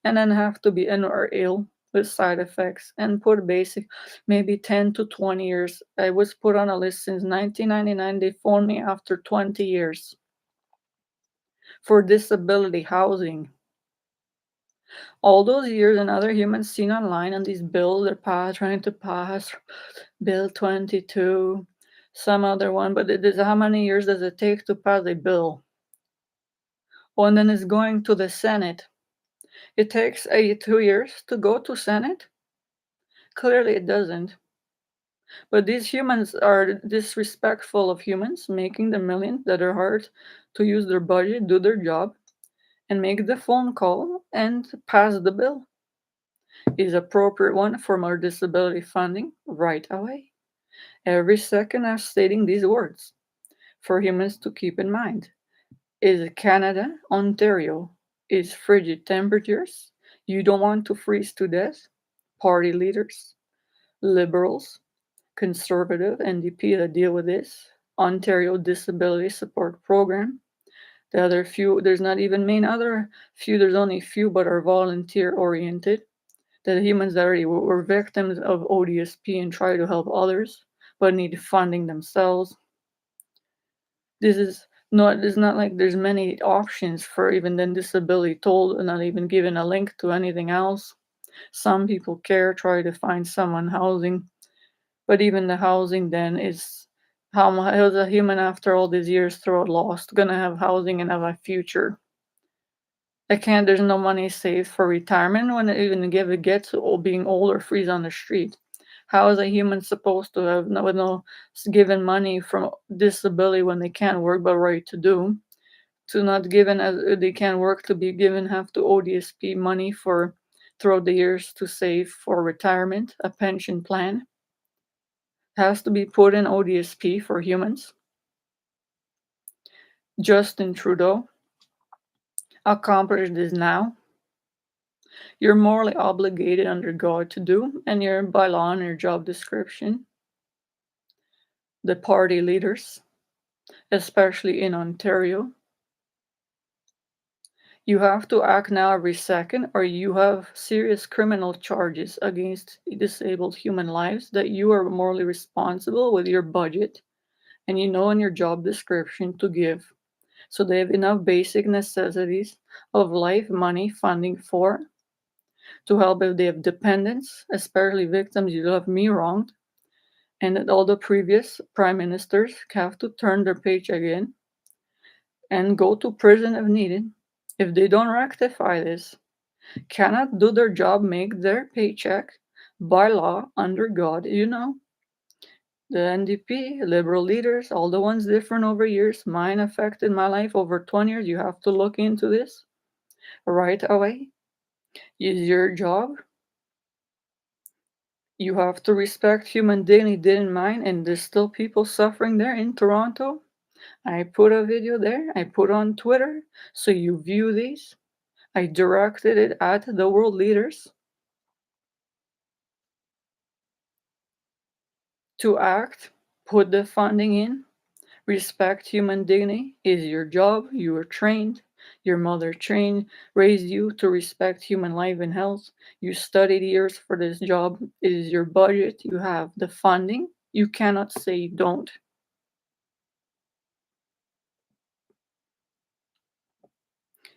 and then have to be in or ill with side effects and put basic maybe 10 to 20 years. I was put on a list since 1999. They phoned me after 20 years for disability housing. All those years and other humans seen online on these bills they're trying to pass, Bill 22, some other one, but it is how many years does it take to pass a bill? Oh, and then it's going to the Senate. It takes 2 years to go to Senate? Clearly it doesn't. But these humans are disrespectful of humans, making the millions that are hard to use their budget, do their job, and make the phone call and pass the bill. Is appropriate one for more disability funding right away. Every second I'm stating these words for humans to keep in mind. Is Canada, Ontario, is frigid temperatures. You don't want to freeze to death. Party leaders, liberals, conservative, NDP that deal with this. Ontario Disability Support Program. The other few, there's not even main other few, there's only few but are volunteer oriented. The humans that already were victims of ODSP and try to help others but need funding themselves. It's not like there's many options for even then disability told and not even given a link to anything else. Some people care, try to find someone housing, but even the housing then is how is a human after all these years throughout lost gonna have housing and have a future? I can't. There's no money saved for retirement when it even give it gets to being old or freeze on the street. How is a human supposed to have no given money from disability when they can't work but right to do? To not given as they can't work to be given have to ODSP money for throughout the years to save for retirement, a pension plan has to be put in ODSP for humans. Justin Trudeau accomplished this now. You're morally obligated under God to do, and you're by law in your job description. The party leaders, especially in Ontario, you have to act now every second, or you have serious criminal charges against disabled human lives that you are morally responsible with your budget, and you know in your job description to give. So they have enough basic necessities of life, money, funding for to help if they have dependents, especially victims you love me wronged, and that all the previous prime ministers have to turn their paycheck in and go to prison if needed. If they don't rectify this, cannot do their job, make their paycheck by law under God, the NDP, liberal leaders, all the ones different over years, mine affected my life over 20 years. You have to look into this right away. Is your job. You have to respect human dignity in mind, and there's still people suffering there in Toronto. I put a video there, I put on Twitter, so you view these. I directed it at the world leaders to act, put the funding in, respect human dignity is your job. You were trained, your mother trained, raised you to respect human life and health. You studied years for this job. It is your budget. You have the funding. You cannot say you don't.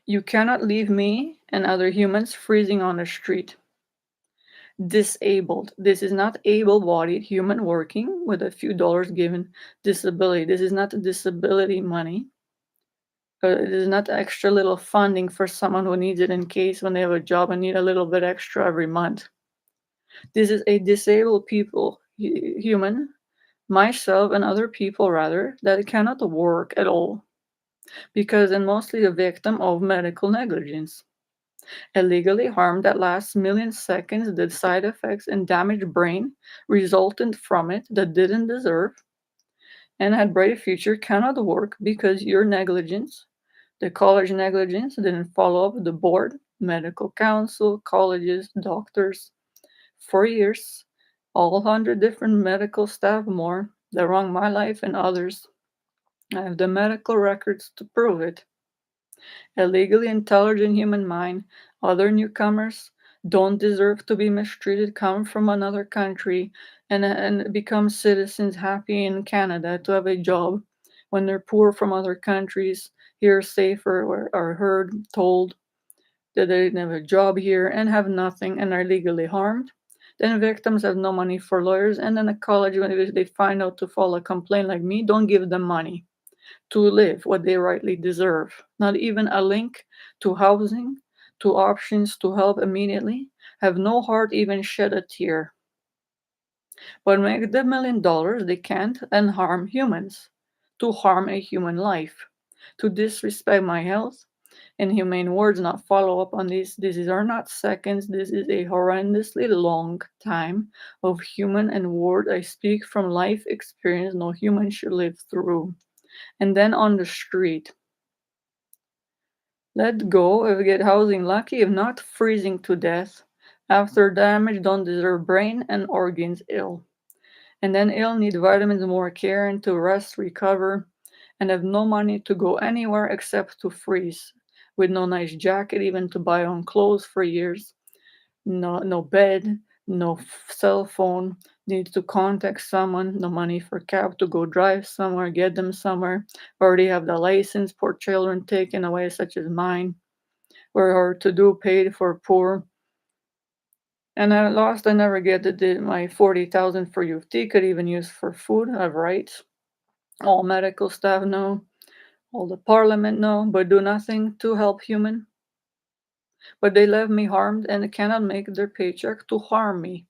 You cannot leave me and other humans freezing on the street. Disabled. This is not able-bodied human working with a few dollars given disability. This is not disability money. It is not extra little funding for someone who needs it in case when they have a job and need a little bit extra every month. This is a disabled people, human, myself and other people rather, that cannot work at all because and mostly a victim of medical negligence. Illegally harmed that lasts million seconds, the side effects and damaged brain resultant from it that didn't deserve and had bright future cannot work because your negligence, the college negligence, didn't follow up the board, medical council, colleges, doctors, for years, all 100 different medical staff more that wronged my life and others. I have the medical records to prove it. A legally intelligent human mind, other newcomers don't deserve to be mistreated, come from another country and become citizens happy in Canada to have a job when they're poor from other countries, here safer or are heard, told that they didn't have a job here and have nothing and are legally harmed. Then victims have no money for lawyers, and then a college, when they find out to file a complaint like me, don't give them money to live what they rightly deserve. Not even a link to housing, to options to help immediately, have no heart even shed a tear. But make the $1 million they can't and harm humans. To harm a human life. To disrespect my health. Inhumane words not follow up on these. These are not seconds. This is a horrendously long time of human and word. I speak from life experience no human should live through. And then on the street. Let go if get housing lucky, if not freezing to death. After damage don't deserve brain and organs ill. And then ill need vitamins, more care, and to rest, recover, and have no money to go anywhere except to freeze, with no nice jacket even to buy on clothes for years, no bed, no cell phone, need to contact someone, no money for cab to go drive somewhere, get them somewhere, already have the license, poor children taken away such as mine, were hard to do, paid for poor. And I lost, I never get my 40,000 for U of T, could even use for food, I have rights. All medical staff know, all the parliament know, but do nothing to help human. But they left me harmed and cannot make their paycheck to harm me.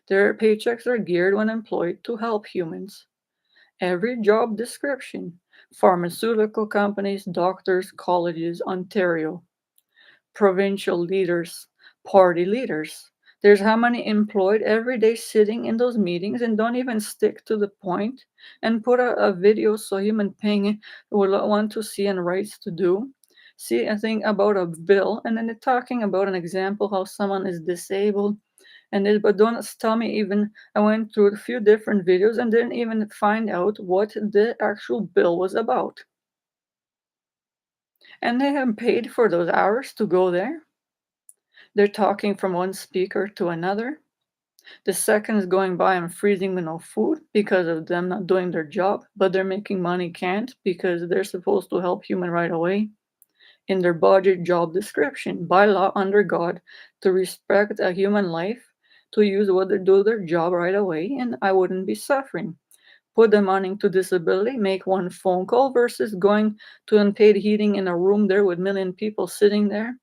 Their paychecks are geared when employed to help humans. Every job description, pharmaceutical companies, doctors, colleges, Ontario, provincial leaders, party leaders. There's how many employed every day sitting in those meetings and don't even stick to the point and put a video so human being will want to see and rights to do. See a thing about a bill and then they're talking about an example how someone is disabled and it, but don't tell me even I went through a few different videos and didn't even find out what the actual bill was about. And they have paid for those hours to go there. They're talking from one speaker to another. The seconds going by, I'm freezing with no food because of them not doing their job, but they're making money can't because they're supposed to help human right away. In their budget job description, by law under God, to respect a human life, to use what they do their job right away, and I wouldn't be suffering. Put them on into disability, make one phone call versus going to unpaid heating in a room there with million people sitting there,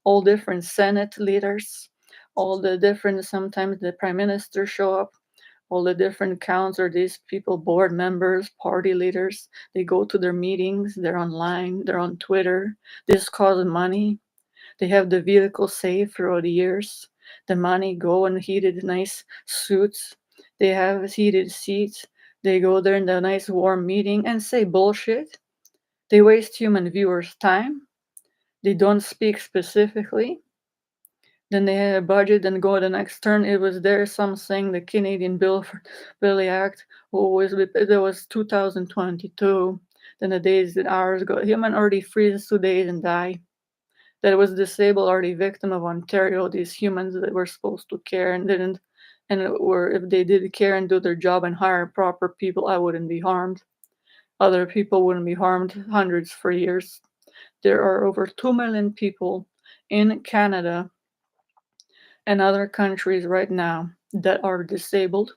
all different Senate leaders, all the different, sometimes the prime minister show up, all the different counts or these people, board members, party leaders, they go to their meetings, they're online, they're on Twitter, this causes money. They have the vehicle saved throughout the years. The money go in heated nice suits. They have heated seats. They go there in the nice warm meeting and say bullshit. They waste human viewers' time. They don't speak specifically. Then they had a budget and go the next turn. It was there some saying the Canadian Bill for Billy Act there was 2022. Then the days and hours go. Human already freezes 2 days and die. That was disabled already victim of Ontario. These humans that were supposed to care and didn't, and were if they did care and do their job and hire proper people, I wouldn't be harmed. Other people wouldn't be harmed hundreds for years. There are over 2 million people in Canada and other countries right now that are disabled.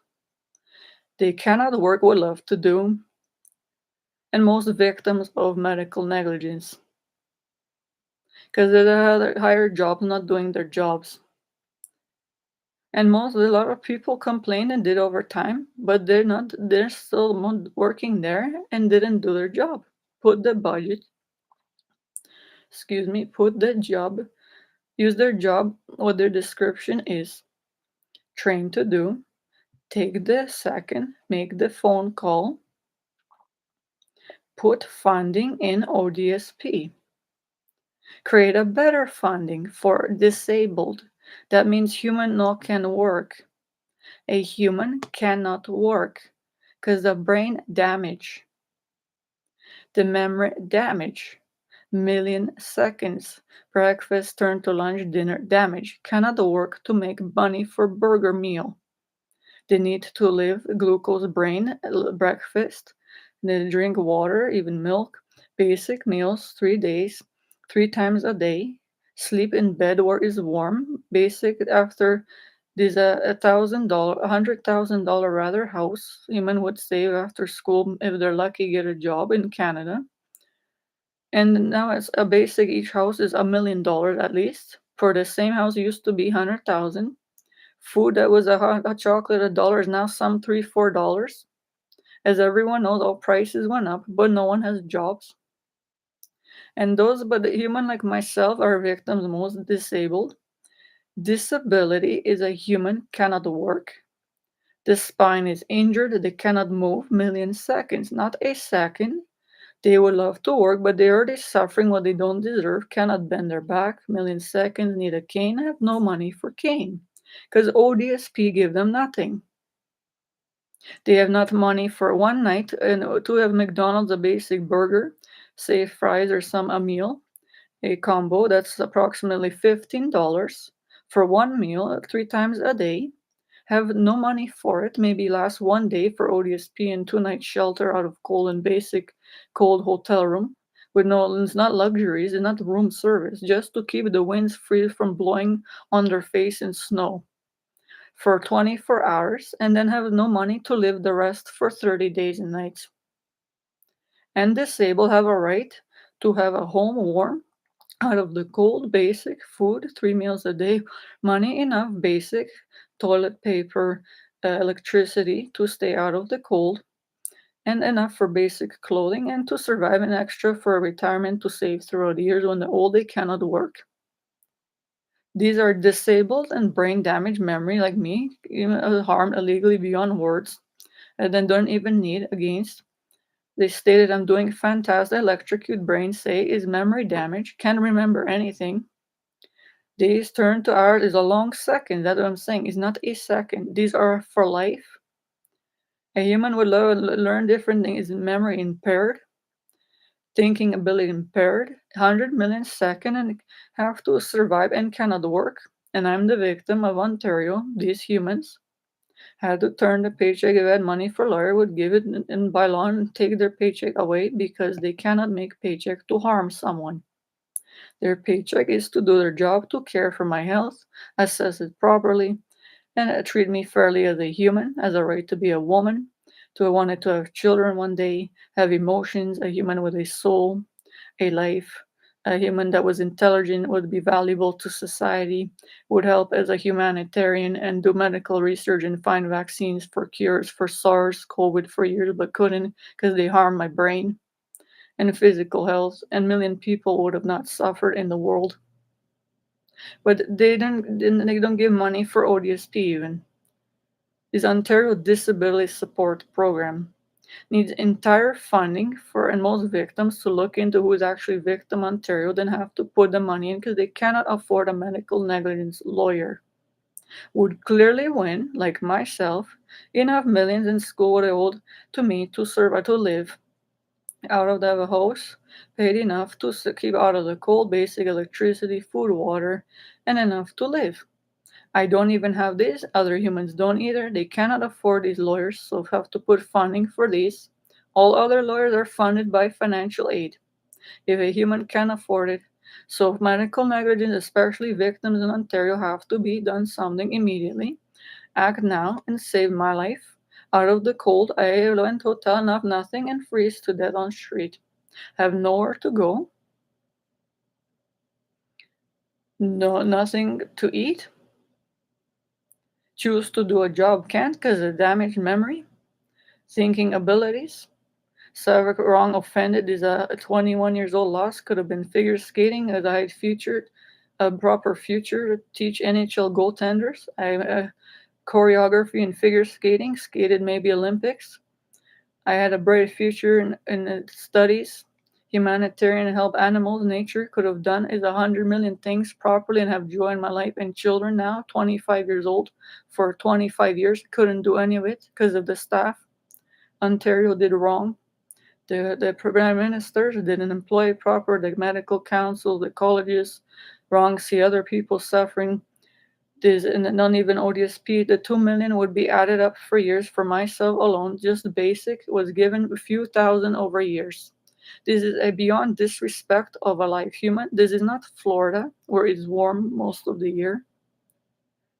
They cannot work what love to do, and most victims of medical negligence because they're hired jobs not doing their jobs. And a lot of people complained and did overtime, but they're still working there and didn't do their job. Put the budget, put the job, use their job, what their description is, trained to do, take the second, make the phone call, put funding in Odsp. Create a better funding for disabled. That means human no can work. A human cannot work because the brain damage, the memory damage, million seconds, breakfast turn to lunch, dinner damage, cannot work to make money for burger meal. They need to live glucose brain breakfast. They drink water, even milk, basic meals 3 days, 3 times a day. Sleep in bed where is warm. Basic after This $1,000, $100,000 rather house human would save after school if they're lucky get a job in Canada. And now it's a basic each house is $1 million at least. For the same house used to be 100,000. Food that was a chocolate $1 is now some $3, $4. As everyone knows, all prices went up, but no one has jobs. And those but the human like myself are victims most disabled. Disability is a human cannot work. The spine is injured, they cannot move million seconds, not a second. They would love to work, but they're already suffering what they don't deserve, cannot bend their back, million seconds, need a cane, have no money for cane. Because ODSP give them nothing. They have not money for one night and to have McDonald's a basic burger, say fries or some a meal, a combo that's approximately $15 for one meal 3 times a day. Have no money for it, maybe last one day for ODSP and 2 night shelter out of cold and basic cold hotel room with no, it's not luxuries, it's not room service, just to keep the winds free from blowing on their face in snow for 24 hours and then have no money to live the rest for 30 days and nights. And disabled have a right to have a home warm out of the cold, basic food, 3 meals a day, money enough, basic toilet paper, electricity to stay out of the cold, and enough for basic clothing and to survive an extra for retirement to save throughout the years when the old they cannot work. These are disabled and brain damaged memory like me, even harmed illegally beyond words, and then don't even need against. They stated I'm doing fantastic. Electrocute brain say is memory damage, can't remember anything. Days turned to hours is a long second. That's what I'm saying. It's not a second. These are for life. A human would learn different things. Is memory impaired, thinking ability impaired, 100 million second, and have to survive and cannot work. And I'm the victim of Ontario. These humans had to turn the paycheck if they had money for lawyer would give it and by law and take their paycheck away because they cannot make paycheck to harm someone. Their paycheck is to do their job, to care for my health, assess it properly, and treat me fairly as a human, as a right to be a woman, to want to have children one day, have emotions, a human with a soul, a life, a human that was intelligent, would be valuable to society, would help as a humanitarian and do medical research and find vaccines for cures for SARS, COVID for years, but couldn't because they harmed my brain and physical health, and million people would have not suffered in the world. But they don't give money for ODSP even. This Ontario Disability Support Program needs entire funding for and most victims to look into who is actually victim Ontario, then have to put the money in because they cannot afford a medical negligence lawyer. Would clearly win, like myself, enough millions in school what they owed to me to survive to live out of the house, paid enough to keep out of the cold, basic electricity, food, water, and enough to live. I don't even have this. Other humans don't either. They cannot afford these lawyers, so have to put funding for these. All other lawyers are funded by financial aid if a human can afford it. So medical negligence, especially victims in Ontario, have to be done something immediately. Act now and save my life. Out of the cold, I went hotel and have nothing and freeze to death on street. Have nowhere to go, no nothing to eat. Choose to do a job, can't because of damaged memory, thinking abilities. Several wrong offended is a 21 years old loss could have been figure skating as I had future a proper future to teach NHL goaltenders. I choreography and figure skating, skated maybe Olympics. I had a bright future in studies, humanitarian help animals. Nature could have done is 100 million things properly and have joy in my life. And children now, 25 years old, for 25 years couldn't do any of it because of the staff. Ontario did wrong. The prime ministers didn't employ proper the medical council, the colleges, wrong. See other people suffering. This and not even ODSP. The 2 million would be added up for years for myself alone. Just basic was given a few thousand over years. This is a beyond disrespect of a life human. This is not Florida where it's warm most of the year.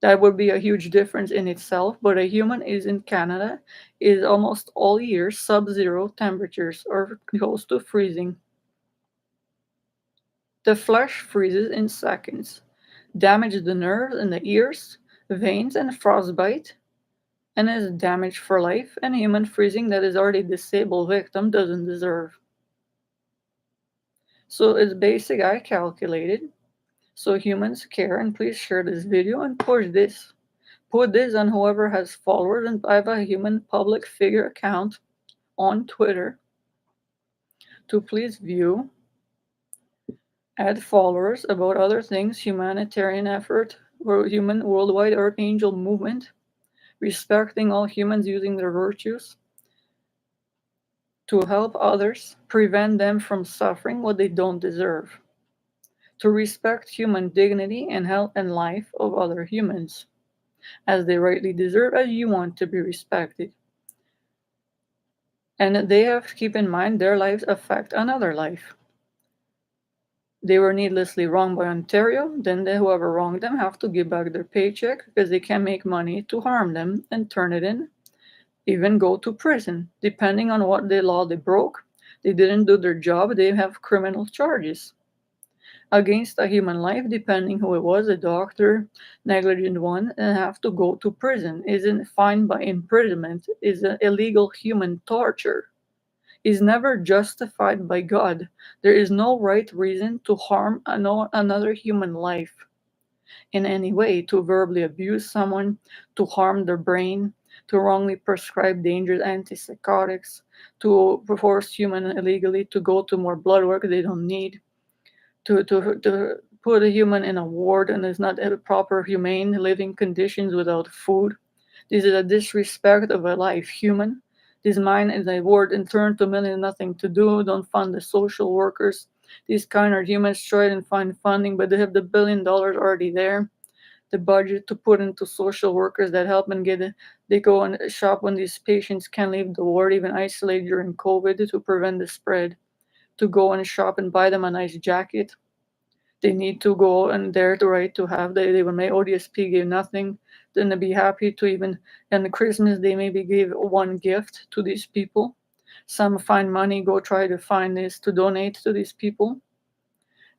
That would be a huge difference in itself, but a human is in Canada is almost all year sub-zero temperatures or close to freezing. The flesh freezes in seconds, damages the nerves in the ears, veins, and frostbite, and is damaged for life, and human freezing that is already disabled victim doesn't deserve. So it's basic I calculated. So humans care, and please share this video and push this. Put this on whoever has followers, and I have a human public figure account on Twitter to please view, add followers about other things, humanitarian effort, or human worldwide Earth Angel movement, respecting all humans using their virtues to help others, prevent them from suffering what they don't deserve, to respect human dignity and health and life of other humans, as they rightly deserve, as you want to be respected. And they have to keep in mind their lives affect another life. They were needlessly wronged by Ontario, then whoever wronged them have to give back their paycheck because they can make money to harm them and turn it in, even go to prison. Depending on what the law they broke, they didn't do their job, they have criminal charges against a human life, depending who it was, a doctor, negligent one, and have to go to prison. Isn't fined by imprisonment, is an illegal human torture. Is never justified by God. There is no right reason to harm another human life in any way, to verbally abuse someone, to harm their brain, to wrongly prescribe dangerous antipsychotics, to force human illegally to go to more blood work they don't need, to put a human in a ward and is not a proper humane living conditions without food. This is a disrespect of a life human. This mine is a ward and turn to million nothing to do. Don't fund the social workers. These kind of humans try and find funding, but they have the $1 billion already there. The budget to put into social workers that help and get it. They go and shop when these patients can't leave the ward, even isolated during COVID to prevent the spread. To go and shop and buy them a nice jacket, they need to go and there to right to have they will make Odsp gave nothing, then they be happy to even and the Christmas they maybe give one gift to these people. Some find money, go try to find this to donate to these people.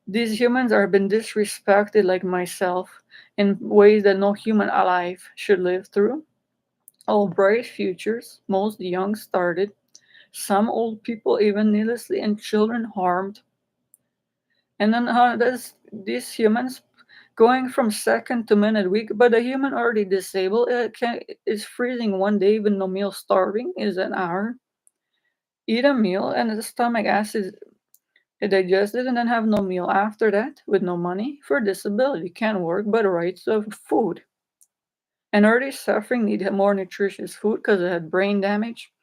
These humans are been disrespected like myself in ways that no human alive should live through. All bright futures, most young started, some old people even needlessly and children harmed. And then there's these humans going from second to minute week, but a human already disabled is freezing one day, even no meal, starving is an hour. Eat a meal and the stomach acid digested, and then have no meal after that with no money for disability, can't work, but rights of food. And already suffering need more nutritious food because it had brain damage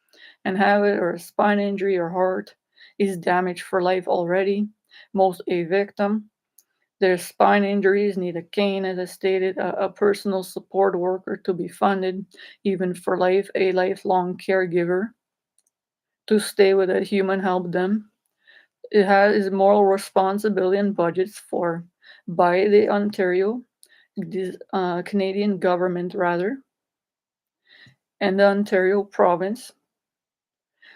and have it or a spine injury or heart is damaged for life already. Most a victim. Their spine injuries need a cane, as I stated, a personal support worker to be funded, even for life, a lifelong caregiver to stay with a human, help them. It has moral responsibility and budgets for by the Ontario, the Canadian government rather, and the Ontario province.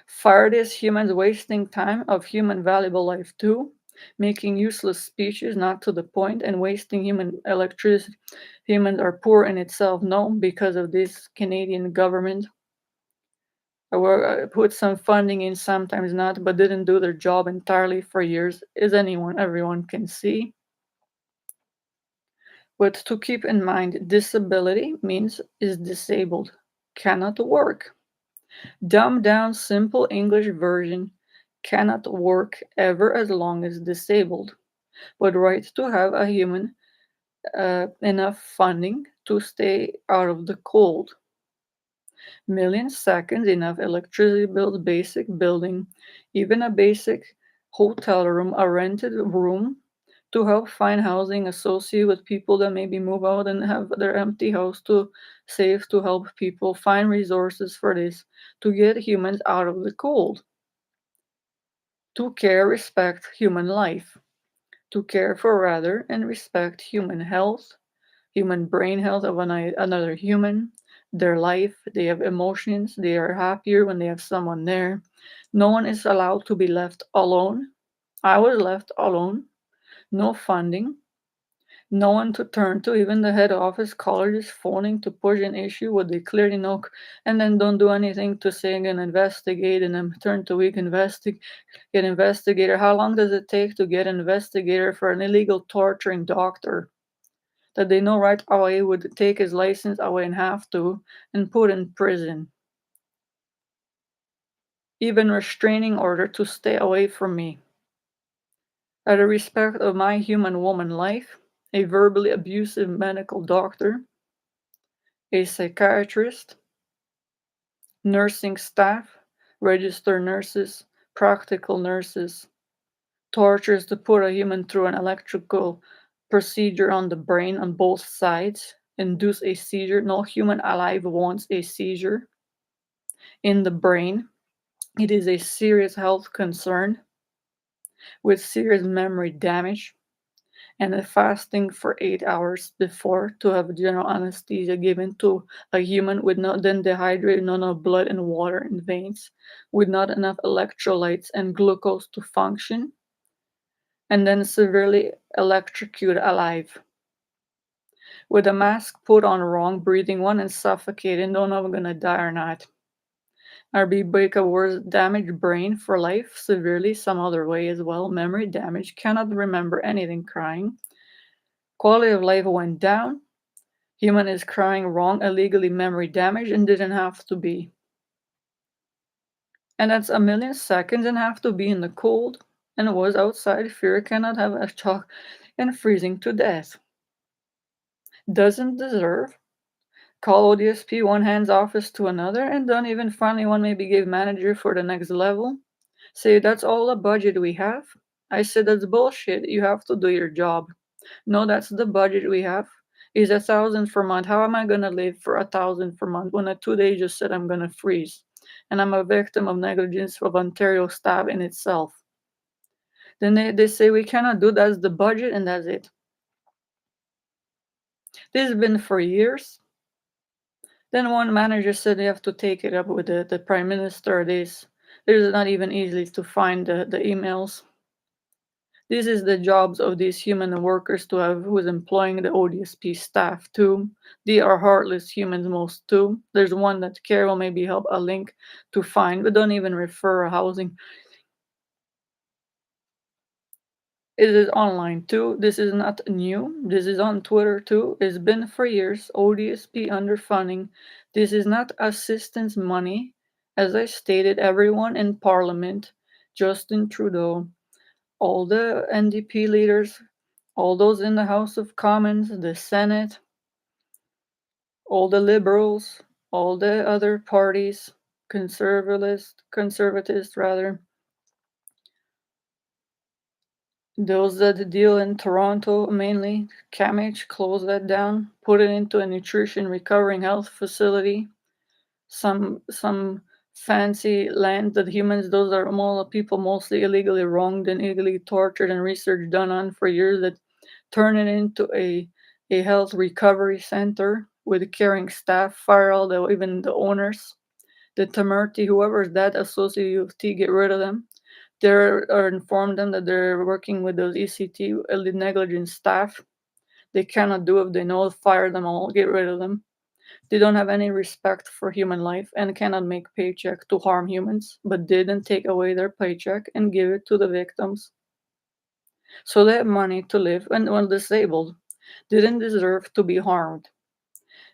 Fire these humans wasting time of human valuable life too, making useless speeches not to the point and wasting human electricity. Humans are poor in itself, no, because of this Canadian government. Or put some funding in, sometimes not, but didn't do their job entirely for years, as everyone can see. But to keep in mind, disability means is disabled, cannot work. Dumbed down simple English version, cannot work ever as long as disabled, but right to have a human enough funding to stay out of the cold. Million seconds, enough electricity bills, basic building, even a basic hotel room, a rented room to help find housing associated with people that maybe move out and have their empty house to save to help people find resources for this to get humans out of the cold, to care, respect human life, to care for rather and respect human health, human brain health of another human, their life. They have emotions. They are happier when they have someone there. No one is allowed to be left alone. I was left alone. No funding. No one to turn to. Even the head office colleges phoning to push an issue what they clearly know, and then don't do anything to say and investigate, and then turn to weak get investigator. How long does it take to get investigator for an illegal torturing doctor that they know right away would take his license away and have to and put in prison? Even restraining order to stay away from me. Out of respect of my human woman life, a verbally abusive medical doctor, a psychiatrist, nursing staff, registered nurses, practical nurses, tortures to put a human through an electrical procedure on the brain on both sides, induce a seizure. No human alive wants a seizure in the brain. It is a serious health concern with serious memory damage, and a fasting for 8 hours before to have general anesthesia given to a human with not then dehydrated, not enough blood and water in veins, with not enough electrolytes and glucose to function, and then severely electrocuted alive. With a mask put on wrong, breathing one and suffocating, don't know if I'm gonna die or not. Or be break a worse damaged brain for life, severely some other way as well. Memory damage, cannot remember anything, crying. Quality of life went down. Human is crying wrong, illegally memory damage, and didn't have to be. And that's a million seconds and have to be in the cold and was outside. Fear cannot have a shock and freezing to death. Doesn't deserve. Call Odsp one hand's office to another, and don't even finally one maybe give manager for the next level. Say that's all the budget we have. I said that's bullshit. You have to do your job. No, that's the budget we have. Is 1,000 per month. How am I gonna live for 1,000 per month when a 2 day just said I'm gonna freeze? And I'm a victim of negligence of Ontario staff in itself. Then they say we cannot do that's the budget and that's it. This has been for years. Then one manager said they have to take it up with the prime minister. There's not even easy to find the emails. This is the jobs of these human workers to have who is employing the Odsp staff too. They are heartless humans most too. There's one that Care will maybe help a link to find, but don't even refer a housing. It is online too. This is not new. This is on Twitter too. It's been for years. Odsp underfunding. This is not assistance money. As I stated, everyone in Parliament, Justin Trudeau, all the NDP leaders, all those in the House of Commons, the Senate, all the liberals, all the other parties, conservatives rather, those that deal in Toronto mainly, CAMH closed that down, put it into a nutrition recovering health facility, some fancy land that humans, those are all people mostly illegally wronged and illegally tortured and research done on for years that turn it into a health recovery center with caring staff, fire all the even the owners, the Tamerti, whoever's that associated with T, get rid of them. Or inform them that they're working with those ECT negligent staff. They cannot do if they know, fire them all, get rid of them. They don't have any respect for human life and cannot make paycheck to harm humans, but didn't take away their paycheck and give it to the victims. So they have money to live and when disabled, didn't deserve to be harmed.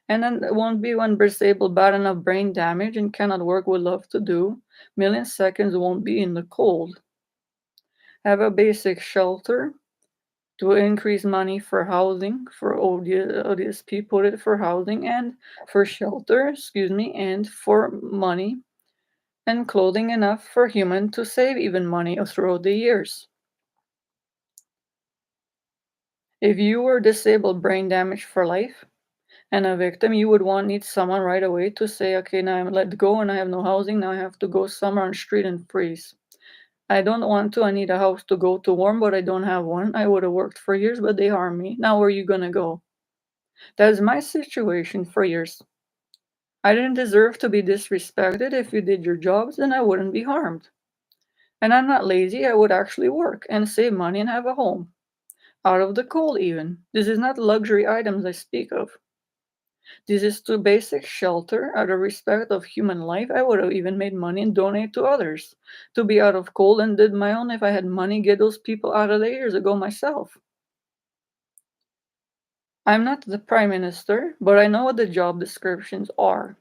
And then it won't be when disabled bad enough brain damage and cannot work with love to do. Million seconds won't be in the cold. Have a basic shelter to increase money for housing for ODSP, put it for housing and for shelter, and for money and clothing enough for human to save even money throughout the years. If you were disabled brain damage for life and a victim, you would need someone right away to say, okay, now I'm let go and I have no housing, now I have to go somewhere on the street and freeze. I don't want to. I need a house to go to warm, but I don't have one. I would have worked for years, but they harm me. Now where are you gonna go? That's my situation for years. I didn't deserve to be disrespected. If you did your jobs, then I wouldn't be harmed. And I'm not lazy. I would actually work and save money and have a home. Out of the cold, even. This is not luxury items I speak of. This is to basic shelter. Out of respect of human life, I would have even made money and donate to others. To be out of cold and did my own if I had money, get those people out of there years ago myself. I'm not the prime minister, but I know what the job descriptions are.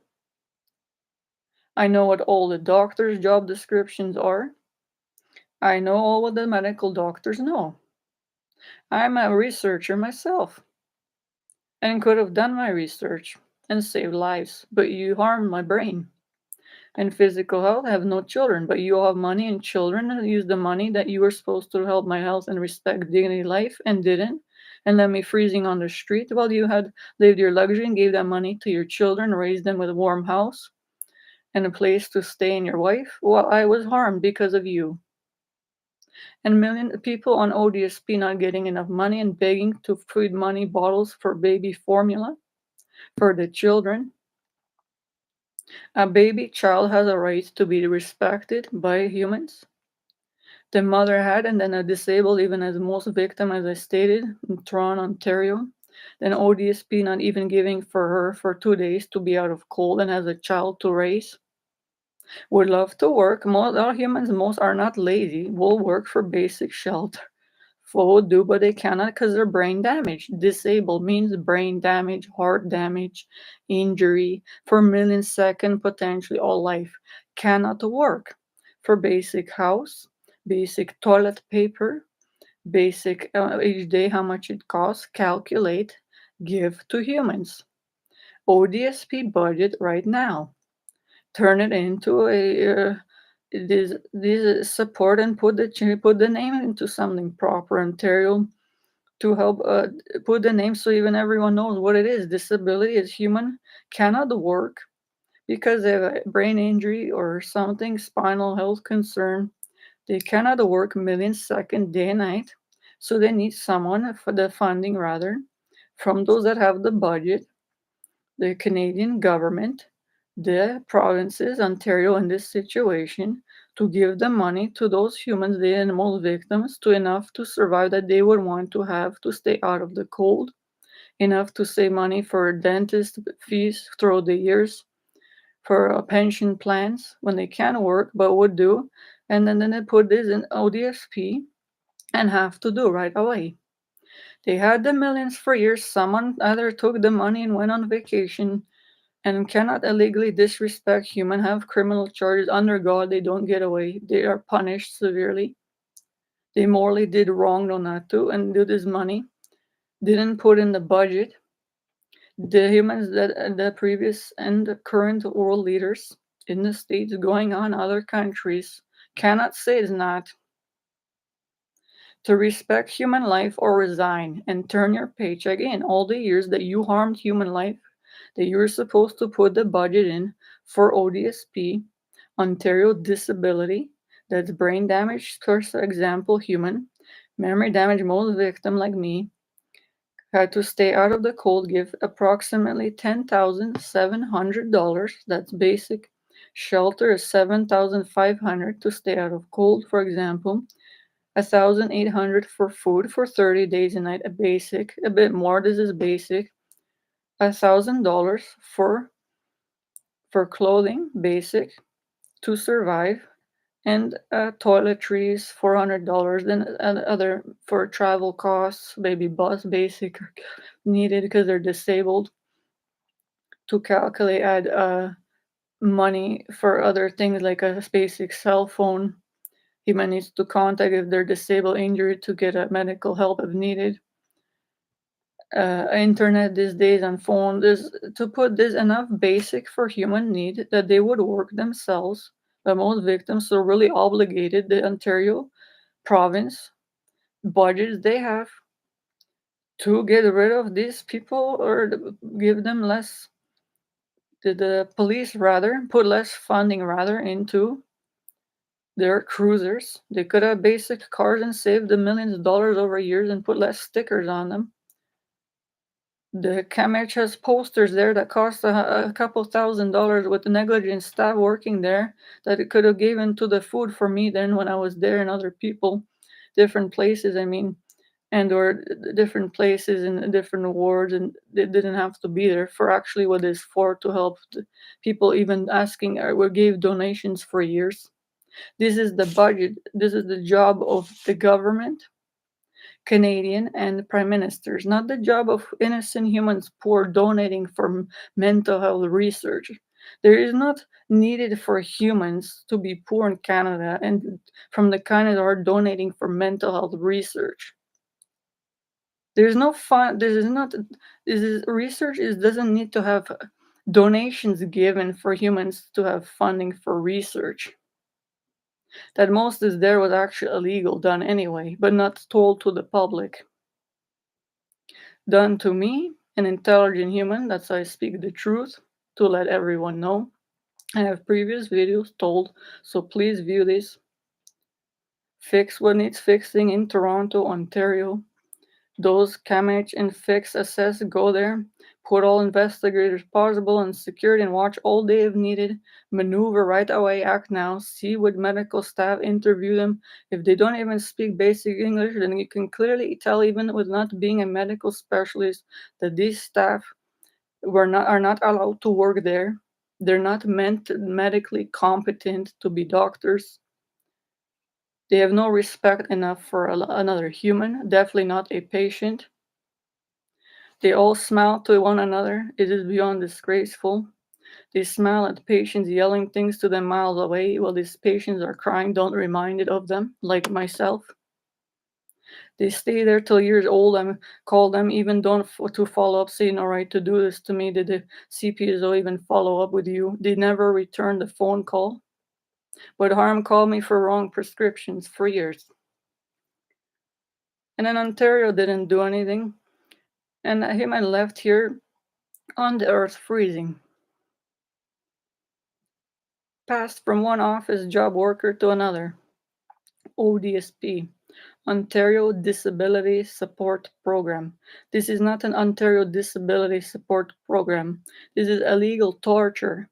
I know what all the doctors' job descriptions are. I know all what the medical doctors know. I'm a researcher myself and could have done my research and saved lives, but you harmed my brain. And physical health, I have no children, but you all have money and children and use the money that you were supposed to help my health and respect dignity life and didn't. And left me freezing on the street while you had lived your luxury and gave that money to your children, raised them with a warm house and a place to stay and your wife, while I was harmed because of you. And millions of people on Odsp not getting enough money and begging to feed money bottles for baby formula for the children. A baby child has a right to be respected by humans. The mother had, and then a disabled, even as most victim, as I stated, in Toronto, Ontario. Then Odsp not even giving for her for 2 days to be out of cold and has a child to raise. Would love to work. Most all humans, most are not lazy. Will work for basic shelter. Food do, but they cannot because they're brain damaged. Disabled means brain damage, heart damage, injury for millisecond, potentially all life. Cannot work for basic house, basic toilet paper, basic each day how much it costs, calculate, give to humans. Odsp budget right now. Turn it into a this support and put the name into something proper. Ontario to help put the name so even everyone knows what it is. Disability is human, cannot work because they have a brain injury or something, spinal health concern. They cannot work millisecond day and night. So they need someone for the funding rather from those that have the budget, the Canadian government, the provinces, Ontario in this situation, to give the money to those humans, the animal victims, to enough to survive that they would want to have to stay out of the cold, enough to save money for dentist fees throughout the years, for pension plans when they can work but would do, and then they put this in Odsp and have to do right away. They had the millions for years. Someone either took the money and went on vacation and cannot illegally disrespect human, have criminal charges under God. They don't get away. They are punished severely. They morally did wrong, no not to, and do this money. Didn't put in the budget. The humans that the previous and the current world leaders in the states going on other countries cannot say it's not to respect human life or resign and turn your paycheck in all the years that you harmed human life that you were supposed to put the budget in for Odsp, Ontario disability, that's brain damage, for example, human, memory damage, most victim like me, had to stay out of the cold, give approximately $10,700. That's basic. Shelter is 7,500 to stay out of cold, for example. 1,800 for food for 30 days a night, a basic. A bit more, this is basic. $1,000 for clothing, basic, to survive, and toiletries, $400. Then other for travel costs, maybe bus, basic, needed because they're disabled. To calculate, add money for other things like a basic cell phone. Human needs to contact if they're disabled, injured to get medical help if needed. Internet these days and phone this to put this enough basic for human need that they would work themselves. But most victims are really obligated. The Ontario province budgets they have to get rid of these people or give them less. The police rather put less funding rather into their cruisers. They could have basic cars and save the millions of dollars over years and put less stickers on them. The CAMH has posters there that cost a couple $1,000 with the negligent staff working there that it could have given to the food for me then when I was there and other people, different places, I mean, and or different places in different wards, and they didn't have to be there for actually what it's for to help people even asking. We gave donations for years. This is the budget. This is the job of the government, Canadian, and prime ministers, not the job of innocent humans poor donating for mental health research. There is not needed for humans to be poor in Canada and from the kind that are donating for mental health research. There's no fun. This is not. This is research. Is doesn't need to have donations given for humans to have funding for research. That most is there was actually illegal, done anyway, but not told to the public. Done to me, an intelligent human, that's I speak the truth, to let everyone know. I have previous videos told, so please view this. Fix what needs fixing in Toronto, Ontario. Those CAMH and fix, assess, go there. Put all investigators possible and security and watch all day if needed. Maneuver right away, act now. See with medical staff, interview them. If they don't even speak basic English, then you can clearly tell, even with not being a medical specialist, that these staff are not allowed to work there. They're not medically competent to be doctors. They have no respect enough for another human, definitely not a patient. They all smile to one another. It is beyond disgraceful. They smile at patients yelling things to them miles away while these patients are crying, don't remind it of them, like myself. They stay there till years old and call them, even don't to follow up, saying, all right, to do this to me. Did the CPSO even follow up with you? They never return the phone call. But harm called me for wrong prescriptions for years. And then Ontario didn't do anything. And him I left here on the earth freezing. Passed from one office job worker to another. Odsp, Ontario Disability Support Program. This is not an Ontario Disability Support Program. This is illegal torture.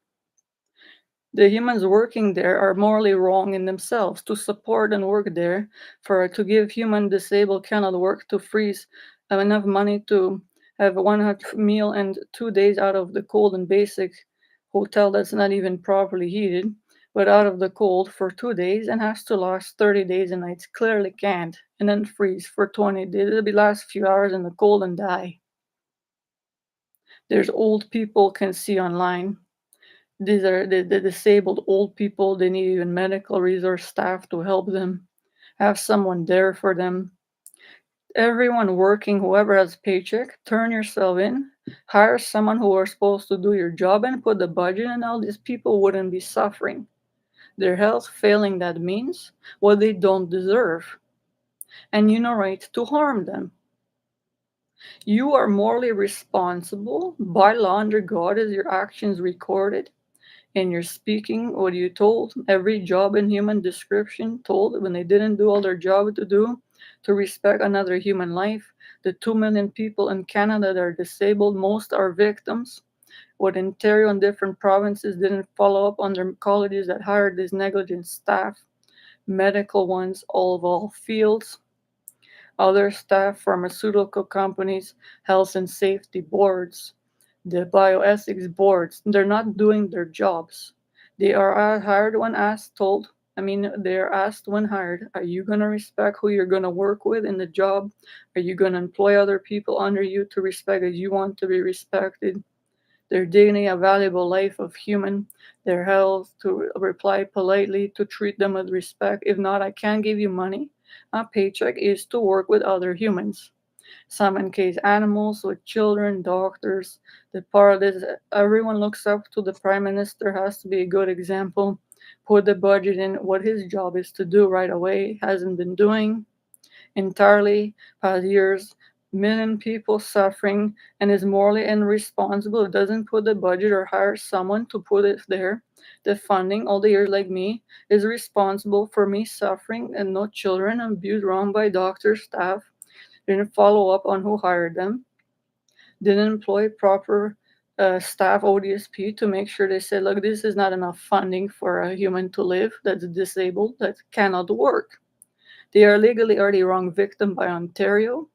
The humans working there are morally wrong in themselves to support and work there, for to give human disabled cannot work, to freeze enough money to have one hot meal and 2 days out of the cold and basic hotel that's not even properly heated, but out of the cold for 2 days, and has to last 30 days and nights. Clearly can't, and then freeze for 20 days. It'll be last few hours in the cold and die. There's old people can see online. These are the disabled old people. They need even medical resource staff to help them, have someone there for them. Everyone working, whoever has a paycheck, turn yourself in, hire someone who are supposed to do your job and put the budget, and all these people wouldn't be suffering. Their health failing, that means what they don't deserve. And you know right to harm them. You are morally responsible by law under God as your actions recorded. In your speaking, what you told, every job in human description told when they didn't do all their job to do, to respect another human life. The 2 million people in Canada that are disabled, most are victims. What Ontario and different provinces didn't follow up on their colleges that hired this negligent staff, medical ones, all of all fields. Other staff, pharmaceutical companies, health and safety boards, the bioethics boards, they're not doing their jobs. They are hired when asked, told. I mean, they're asked when hired, are you going to respect who you're going to work with in the job? Are you going to employ other people under you to respect as you want to be respected? Their dignity, a valuable life of human, their health, to reply politely, to treat them with respect. If not, I can't give you money. A paycheck is to work with other humans. Some encase animals with children, doctors. The part is everyone looks up to the prime minister, has to be a good example. Put the budget in what his job is to do right away, hasn't been doing entirely past years. Million people suffering and is morally irresponsible. Doesn't put the budget or hire someone to put it there. The funding all the years like me is responsible for me suffering and no children abused wrong by doctors, staff didn't follow up on who hired them. didn't employ proper staff ODSP to make sure they said, look, this is not enough funding for a human to live that's disabled, that cannot work. They are legally already wrong victim by Ontario.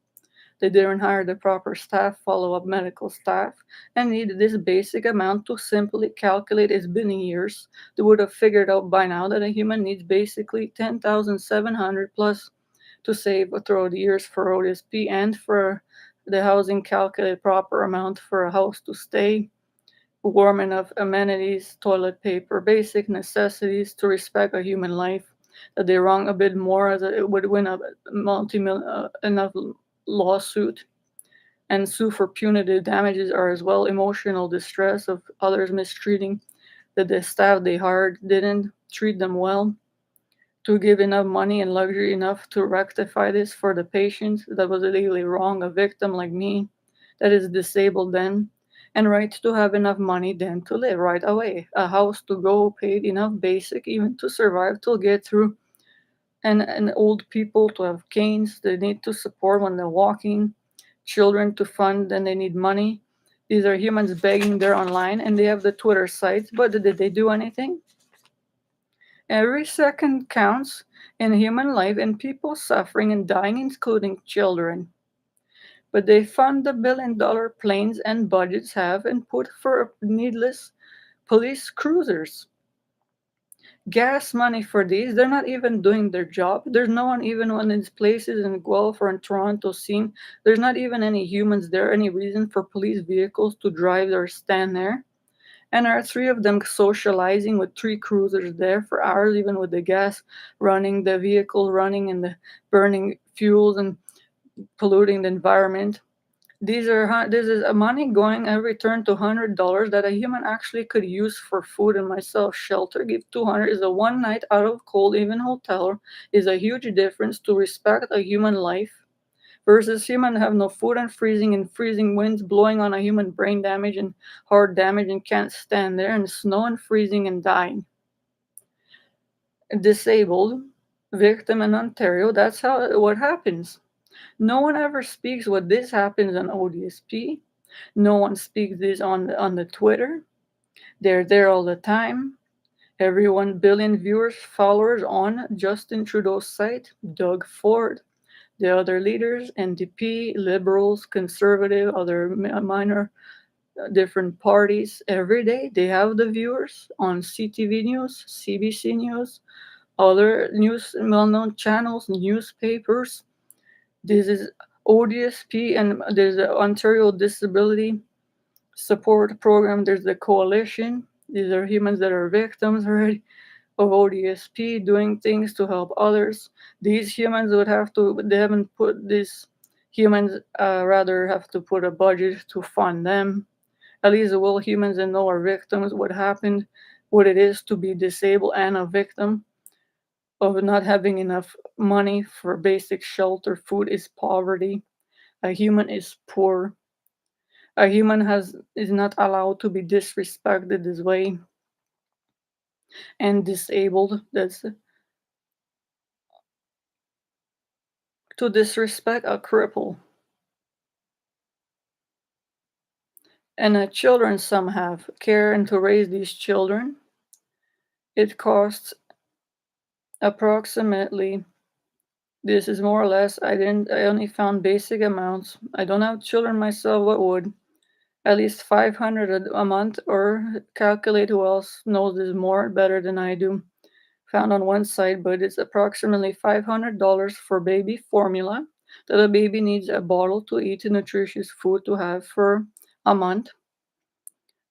They didn't hire the proper staff, follow up medical staff, and needed this basic amount to simply calculate. It's been years. They would have figured out by now that a human needs basically 10,700 plus to save throughout the years for ODSP and for the housing, calculate proper amount for a house to stay, warm enough amenities, toilet paper, basic necessities to respect a human life. That they wrong a bit more, as it would win a multi-million enough lawsuit and sue for punitive damages, or as well emotional distress of others mistreating that the staff they hired didn't treat them well, to give enough money and luxury enough to rectify this for the patient that was legally wrong, a victim like me that is disabled then, and right to have enough money then to live right away, a house to go, paid enough basic even to survive, to get through, and old people to have canes they need to support when they're walking, children to fund, then they need money. These are humans begging there online, and they have the Twitter sites, but did they do anything? Every second counts in human life and people suffering and dying, including children. But they fund the billion-dollar planes and budgets have and put for needless police cruisers. Gas money for these, they're not even doing their job. There's no one even in these places in Guelph or in Toronto scene. There's not even any humans there, any reason for police vehicles to drive or stand there. And are three of them socializing with three cruisers there for hours, even with the gas running, the vehicle running, and the burning fuels and polluting the environment. This is a money going a return to $100 that a human actually could use for food and myself shelter. Give 200 is a one night out of cold even hotel is a huge difference to respect a human life versus human have no food and freezing winds blowing on a human brain damage and heart damage and can't stand there and snow and freezing and dying. Disabled victim in Ontario. That's how what happens. No one ever speaks what this happens on ODSP. No one speaks this on the Twitter. They're there all the time. Every 1 billion viewers, followers on Justin Trudeau's site, Doug Ford, the other leaders, NDP, Liberals, Conservative, other minor different parties. Every day they have the viewers on CTV News, CBC News, other news, well-known channels, newspapers. This is ODSP, and there's the Ontario Disability Support Program. There's the coalition. These are humans that are victims already of ODSP, doing things to help others. These humans would have to. They haven't put these humans. Rather, have to put a budget to fund them. At least the will humans that know are victims. What happened? What it is to be disabled and a victim of not having enough money for basic shelter. Food is poverty. A human is poor. A human is not allowed to be disrespected this way and disabled. That's to disrespect a cripple. And children, some have care and to raise these children. It costs approximately, this is more or less, I only found basic amounts. I don't have children myself, what would? At least 500 a month, or calculate who else knows this more better than I do. Found on one site, but it's approximately $500 for baby formula that a baby needs a bottle to eat nutritious food to have for a month.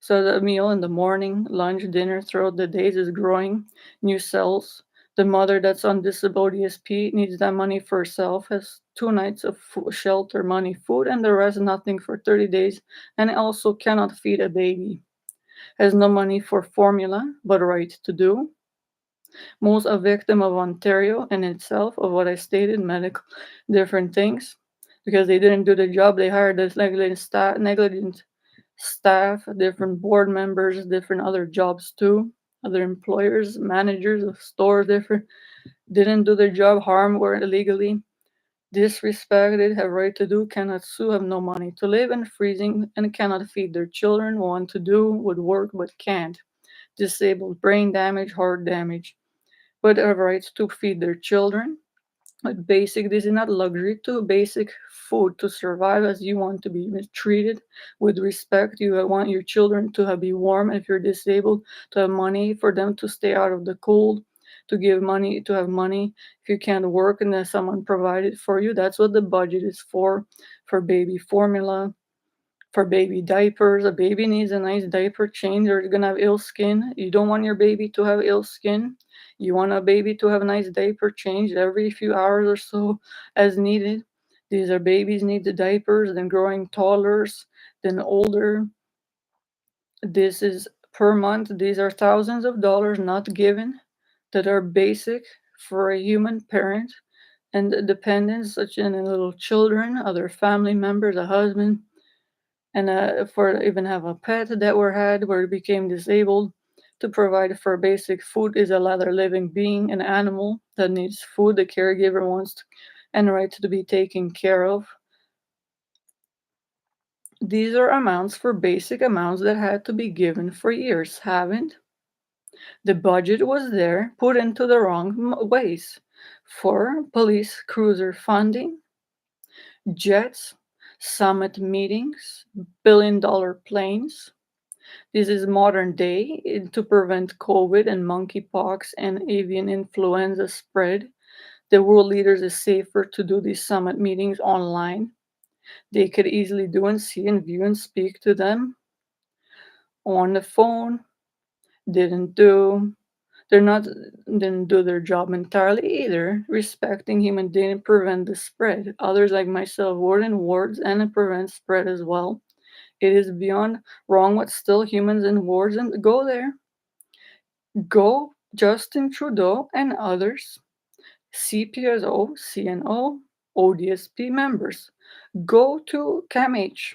So the meal in the morning, lunch, dinner throughout the days is growing new cells. The mother that's on disability SP needs that money for herself, has 2 nights of shelter, money, food, and the rest nothing for 30 days, and also cannot feed a baby. Has no money for formula, but right to do. Most a victim of Ontario in itself, of what I stated, medical, different things, because they didn't do the job. They hired this negligent staff, different board members, different other jobs too, other employers, managers of stores, different didn't do their job, harm or illegally. disrespected, have right to do, cannot sue, have no money to live, and freezing and cannot feed their children, want to do, would work but can't, disabled, brain damage, heart damage, but have rights to feed their children. But basic, this is not luxury, to basic food to survive, as you want to be treated with respect. You want your children to be warm. If you're disabled, to have money for them to stay out of the cold, to give money, to have money. If you can't work and then someone provided for you, that's what the budget is for baby formula, for baby diapers. A baby needs a nice diaper change. They're gonna have ill skin. You don't want your baby to have ill skin. You want a baby to have a nice diaper change every few hours or so as needed. These are babies need the diapers, then growing toddlers, then older. This is per month. These are thousands of dollars not given that are basic for a human parent and dependents, such as little children, other family members, a husband, and for even have a pet that were had where it became disabled. To provide for basic food is a other living being, an animal that needs food. The caregiver wants to, and right to be taken care of. These are amounts for basic amounts that had to be given for years, haven't. The budget was there, put into the wrong ways. For police cruiser funding, jets, summit meetings, billion-dollar planes. This is modern day to prevent COVID and monkeypox and avian influenza spread. The world leaders is safer to do these summit meetings online. They could easily do and see and view and speak to them on the phone. Didn't do. They're not didn't do their job entirely either. Respecting human didn't prevent the spread. Others like myself were in wards and it prevents spread as well. It is beyond wrong what still humans in wards and go there. Go Justin Trudeau and others, CPSO, CNO, ODSP members. Go to CAMH.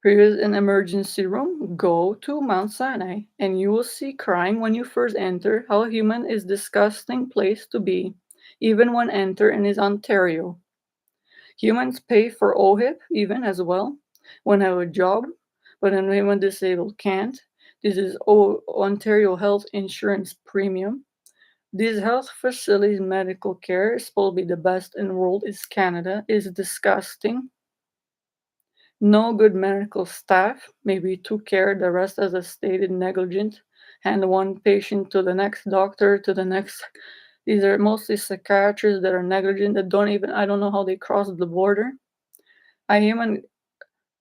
Here's an emergency room. Go to Mount Sinai, and you will see crying when you first enter how human is disgusting place to be, even when enter in is Ontario. Humans pay for OHIP even as well when have a job, but when disabled can't. This is Ontario Health Insurance Premium. These health facilities medical care is supposed to be the best in the world is Canada is disgusting. No good medical staff, maybe two care, the rest as a stated negligent. Hand one patient to the next doctor, to the next. These are mostly psychiatrists that are negligent that don't even, I don't know how they cross the border. I even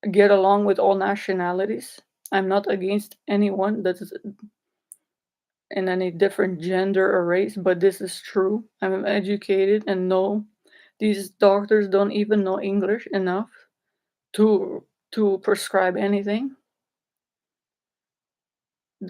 get along with all nationalities. I'm not against anyone that's in any different gender or race, but this is true. I'm educated and know these doctors don't even know English enough to prescribe anything.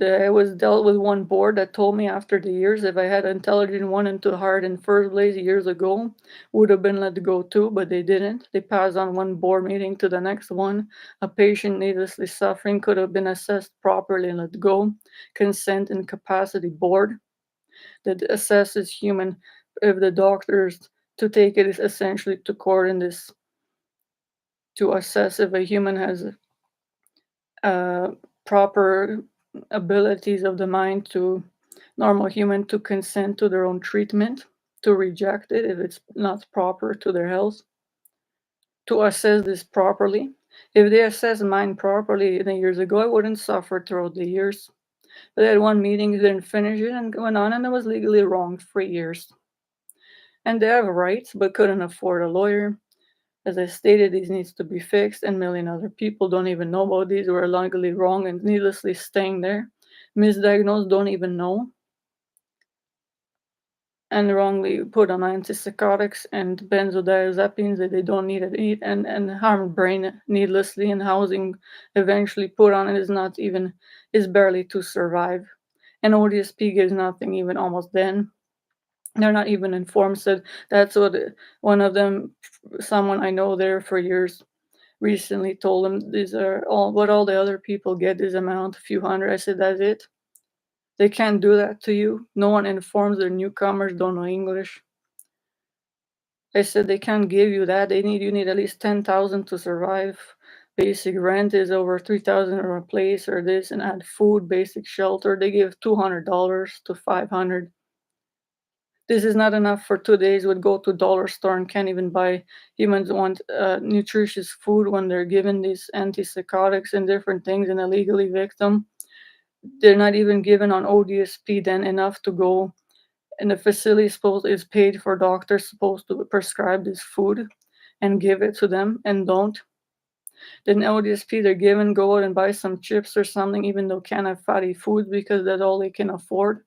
I was dealt with one board that told me after the years if I had intelligent one into heart in first place years ago, would have been let go too, but they didn't. They passed on one board meeting to the next one. A patient needlessly suffering could have been assessed properly and let go. Consent and capacity board that assesses human if the doctors to take it is essentially to court in this to assess if a human has proper abilities of the mind to normal human to consent to their own treatment, to reject it if it's not proper to their health, to assess this properly. If they assessed mine properly years ago, I wouldn't suffer throughout the years. But at one meeting, they didn't finish it and went on, and I was legally wronged for years. And they have rights, but couldn't afford a lawyer. As I stated, these needs to be fixed, and a million other people don't even know about these who are legally wrong and needlessly staying there. Misdiagnosed, don't even know, and wrongly put on antipsychotics and benzodiazepines that they don't need to eat, and harm brain needlessly, and housing eventually put on it is not even, is barely to survive. And ODSP gives nothing even almost then. They're not even informed, said that's what one of them, someone I know there for years, recently told them these are all what all the other people get is amount, a few hundred. I said, that's it. They can't do that to you. No one informs their newcomers, don't know English. I said they can't give you that. You need at least 10,000 to survive. Basic rent is over 3,000 or a place or this, and add food, basic shelter. They give $200 to 500. This is not enough for 2 days. Would go to dollar store and can't even buy. Humans want nutritious food when they're given these antipsychotics and different things and illegally victim. They're not even given on Odsp then enough to go, and the facility is paid for doctors supposed to prescribe this food and give it to them and don't. Then Odsp they're given go out and buy some chips or something even though can't have fatty foods because that's all they can afford.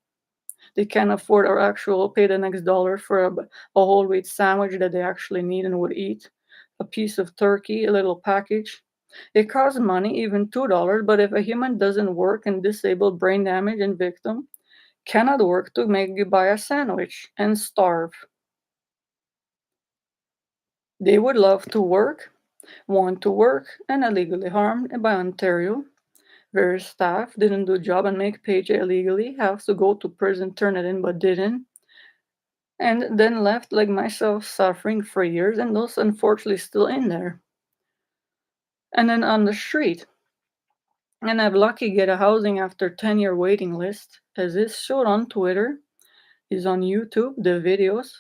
They can't afford or actual pay the next dollar for a whole wheat sandwich that they actually need and would eat. A piece of turkey, a little package. It costs money, even $2, but if a human doesn't work and disabled, brain damage, and victim cannot work to make you buy a sandwich and starve. They would love to work, want to work, and illegally harmed by Ontario. Where staff didn't do job and make paycheck illegally, have to go to prison, turn it in, but didn't, and then left like myself suffering for years, and those unfortunately still in there. And then on the street, and I've lucky get a housing after 10-year waiting list, as is showed on Twitter, is on YouTube, the videos.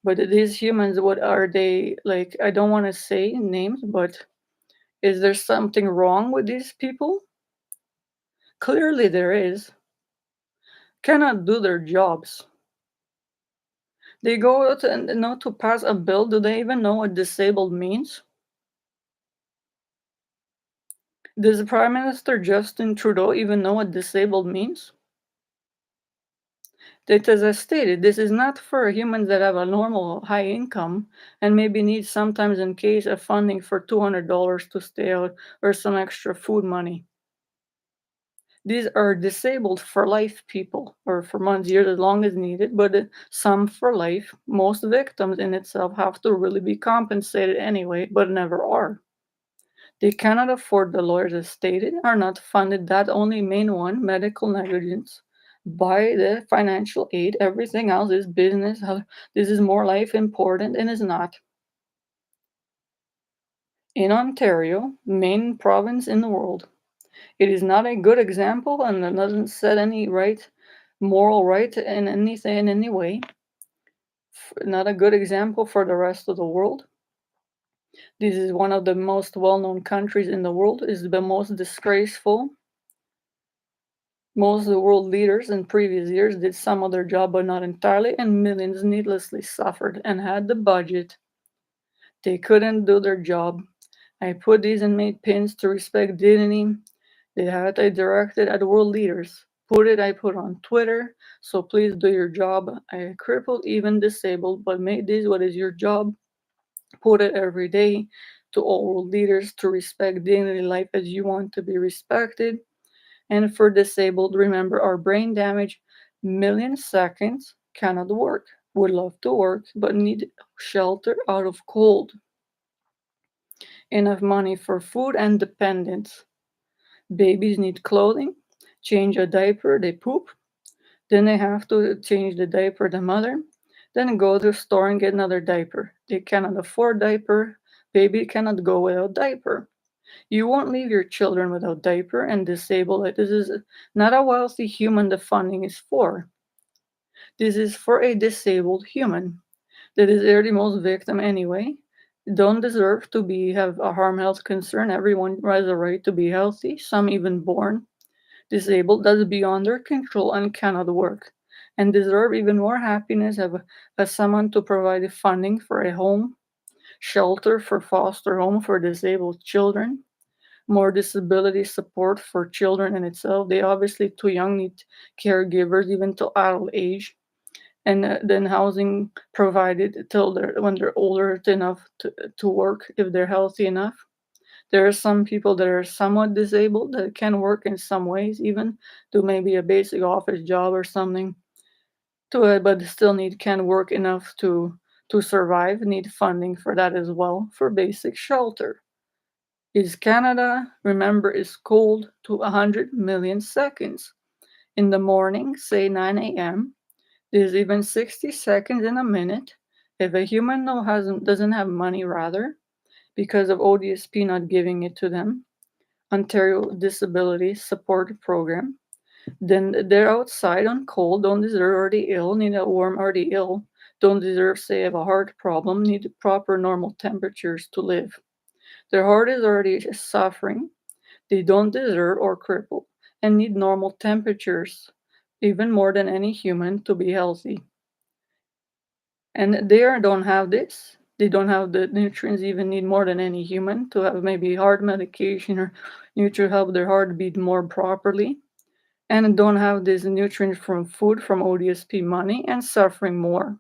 But these humans, what are they like? I don't want to say names, but is there something wrong with these people? Clearly there is. Cannot do their jobs. They go out and not to pass a bill. Do they even know what disabled means? Does Prime Minister Justin Trudeau even know what disabled means? That, as I stated, this is not for humans that have a normal high income and maybe need sometimes in case of funding for $200 to stay out or some extra food money. These are disabled for life people, or for months, years, as long as needed, but some for life. Most victims in itself have to really be compensated anyway, but never are. They cannot afford the lawyers as stated, are not funded. That only main one, medical negligence, by the financial aid. Everything else is business. This is more life important and is not. In Ontario, main province in the world, it is not a good example and it doesn't set any right, moral right in anything in any way. Not a good example for the rest of the world. This is one of the most well-known countries in the world. Is the most disgraceful. Most of the world leaders in previous years did some of their job, but not entirely, and millions needlessly suffered and had the budget. They couldn't do their job. I put these and made pins to respect dignity. I directed at world leaders. I put on Twitter, so please do your job. I crippled, even disabled, but made this what is your job. Put it every day to all world leaders to respect dignity life as you want to be respected. And for disabled, remember our brain damage, million seconds cannot work. Would love to work, but need shelter out of cold. Enough money for food and dependence. Babies need clothing, change a diaper, they poop. Then they have to change the diaper, the mother. Then go to the store and get another diaper. They cannot afford diaper. Baby cannot go without diaper. You won't leave your children without diaper and disable it. This is not a wealthy human the funding is for. This is for a disabled human that is the most victim anyway. Don't deserve to have a harm health concern. Everyone has a right to be healthy, some even born disabled, that's beyond their control and cannot work, and deserve even more happiness, have someone to provide funding for a home, shelter for foster home for disabled children, more disability support for children in itself. They obviously too young, need caregivers even to adult age, and then housing provided till when they're older enough to work if they're healthy enough. There are some people that are somewhat disabled that can work in some ways, even do maybe a basic office job or something, to it, but still can work enough to survive. Need funding for that as well for basic shelter. Is Canada, remember, is cold to 100 million seconds. In the morning, say 9 a.m., there's even 60 seconds in a minute. If a human now doesn't have money, rather, because of ODSP not giving it to them, Ontario Disability Support Program, then they're outside on cold, don't deserve, already ill, need a warm, already ill, don't deserve, say, have a heart problem, need proper normal temperatures to live. Their heart is already suffering. They don't deserve or cripple and need normal temperatures, even more than any human, to be healthy. And they don't have this. They don't have the nutrients, even need more than any human to have maybe heart medication or nutrient help their heart beat more properly. And don't have this nutrient from food, from ODSP money, and suffering more.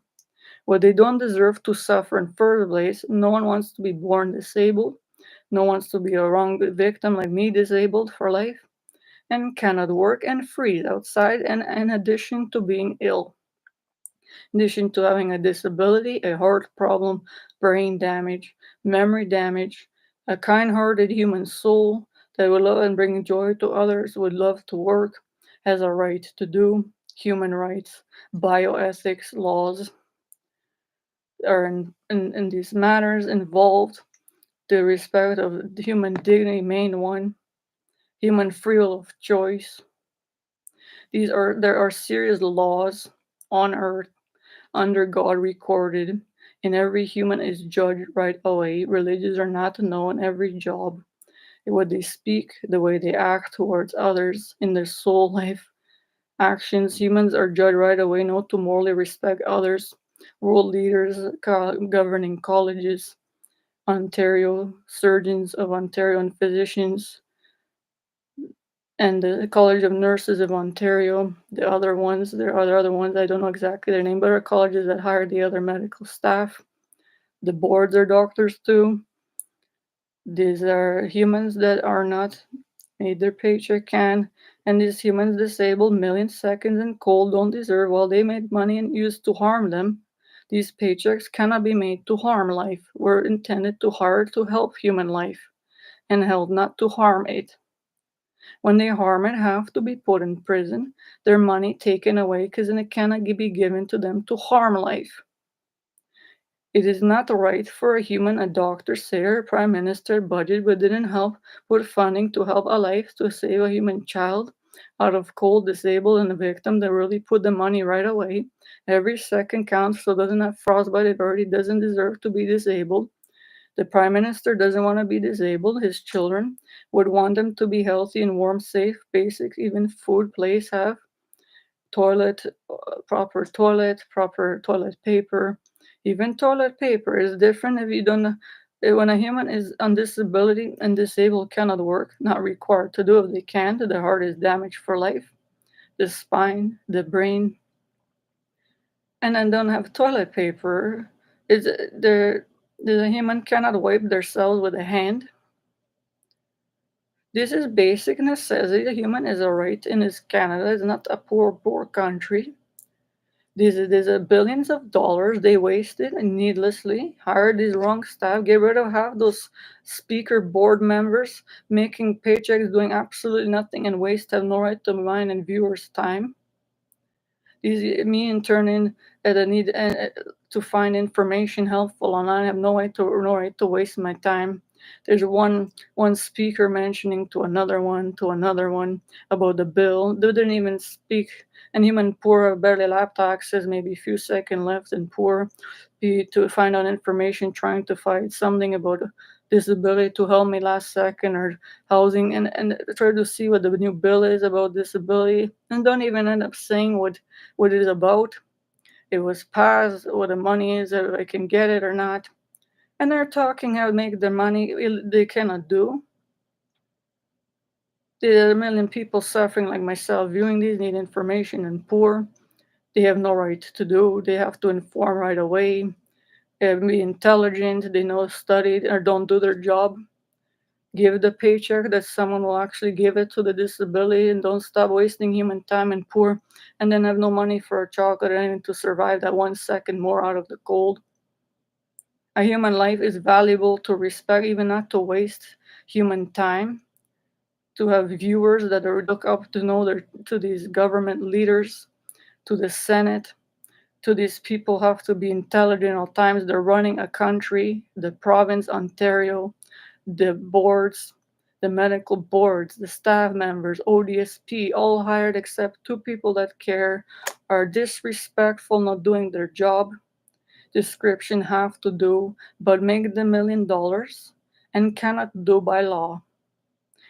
What they don't deserve to suffer in first place. No one wants to be born disabled. No one wants to be a wrong victim like me, disabled for life, and cannot work and freeze outside, and in addition to being ill. In addition to having a disability, a heart problem, brain damage, memory damage, a kind hearted human soul that would love and bring joy to others, would love to work, has a right to do, human rights, bioethics laws are in these matters involved, the respect of human dignity, main one, human freedom of choice. There are serious laws on earth under God recorded, and every human is judged right away. Religions are not known, every job, what they speak, the way they act towards others in their soul life actions. Humans are judged right away, not to morally respect others. World leaders governing colleges, Ontario, surgeons of Ontario, and physicians, and the College of Nurses of Ontario. The other ones, there are other ones, I don't know exactly their name, but are colleges that hire the other medical staff. The boards are doctors too. These are humans that are not made their paycheck can, and these humans disabled milliseconds and cold don't deserve while they made money and used to harm them. These paychecks cannot be made to harm life. We're intended to hire to help human life and held not to harm it. When they harm it, have to be put in prison, their money taken away because it cannot be given to them to harm life. It is not right for a human, a doctor, say, or a prime minister budget, but didn't help with funding to help a life, to save a human child out of cold, disabled, and a victim that really put the money right away. Every second counts, so doesn't have frostbite, it already doesn't deserve to be disabled. The prime minister doesn't want to be disabled. His children would want them to be healthy and warm, safe, basic, even food, place, have toilet, proper toilet paper. Even toilet paper is different if you don't. When a human is on disability and disabled, cannot work, not required to do if they can't, the heart is damaged for life, the spine, the brain, and then don't have toilet paper. Is the human cannot wipe themselves with a hand. This is basic necessity. The human is a right in this Canada. It's not a poor country. These are billions of dollars they wasted and needlessly hired these wrong staff. Get rid of half those speaker board members making paychecks, doing absolutely nothing, and waste have no right to mine and viewers' time. These me in turning that I need to find information helpful online. I have no right to waste my time. There's one speaker mentioning to another one about the bill. They didn't even speak. And human poor, barely laptop access, maybe a few seconds left, and poor to find out information, trying to find something about disability to help me last second, or housing, and try to see what the new bill is about disability, and don't even end up saying what it is about. It was passed, what the money is, if I can get it or not. And they're talking how to make the money they cannot do. There are a million people suffering like myself viewing these, need information, and poor. They have no right to do. They have to inform right away. Be intelligent. They know study or don't do their job. Give the paycheck that someone will actually give it to the disability, and don't stop wasting human time and poor, and then have no money for a chocolate or anything to survive that 1 second more out of the cold. A human life is valuable to respect, even not to waste human time. To have viewers that look up to know to these government leaders, to the Senate, To these people have to be intelligent at all times. They're running a country, the province, Ontario, the boards, the medical boards, the staff members, Odsp, all hired except two people that care, are disrespectful, not doing their job description, have to do, but make the $1 million and cannot do by law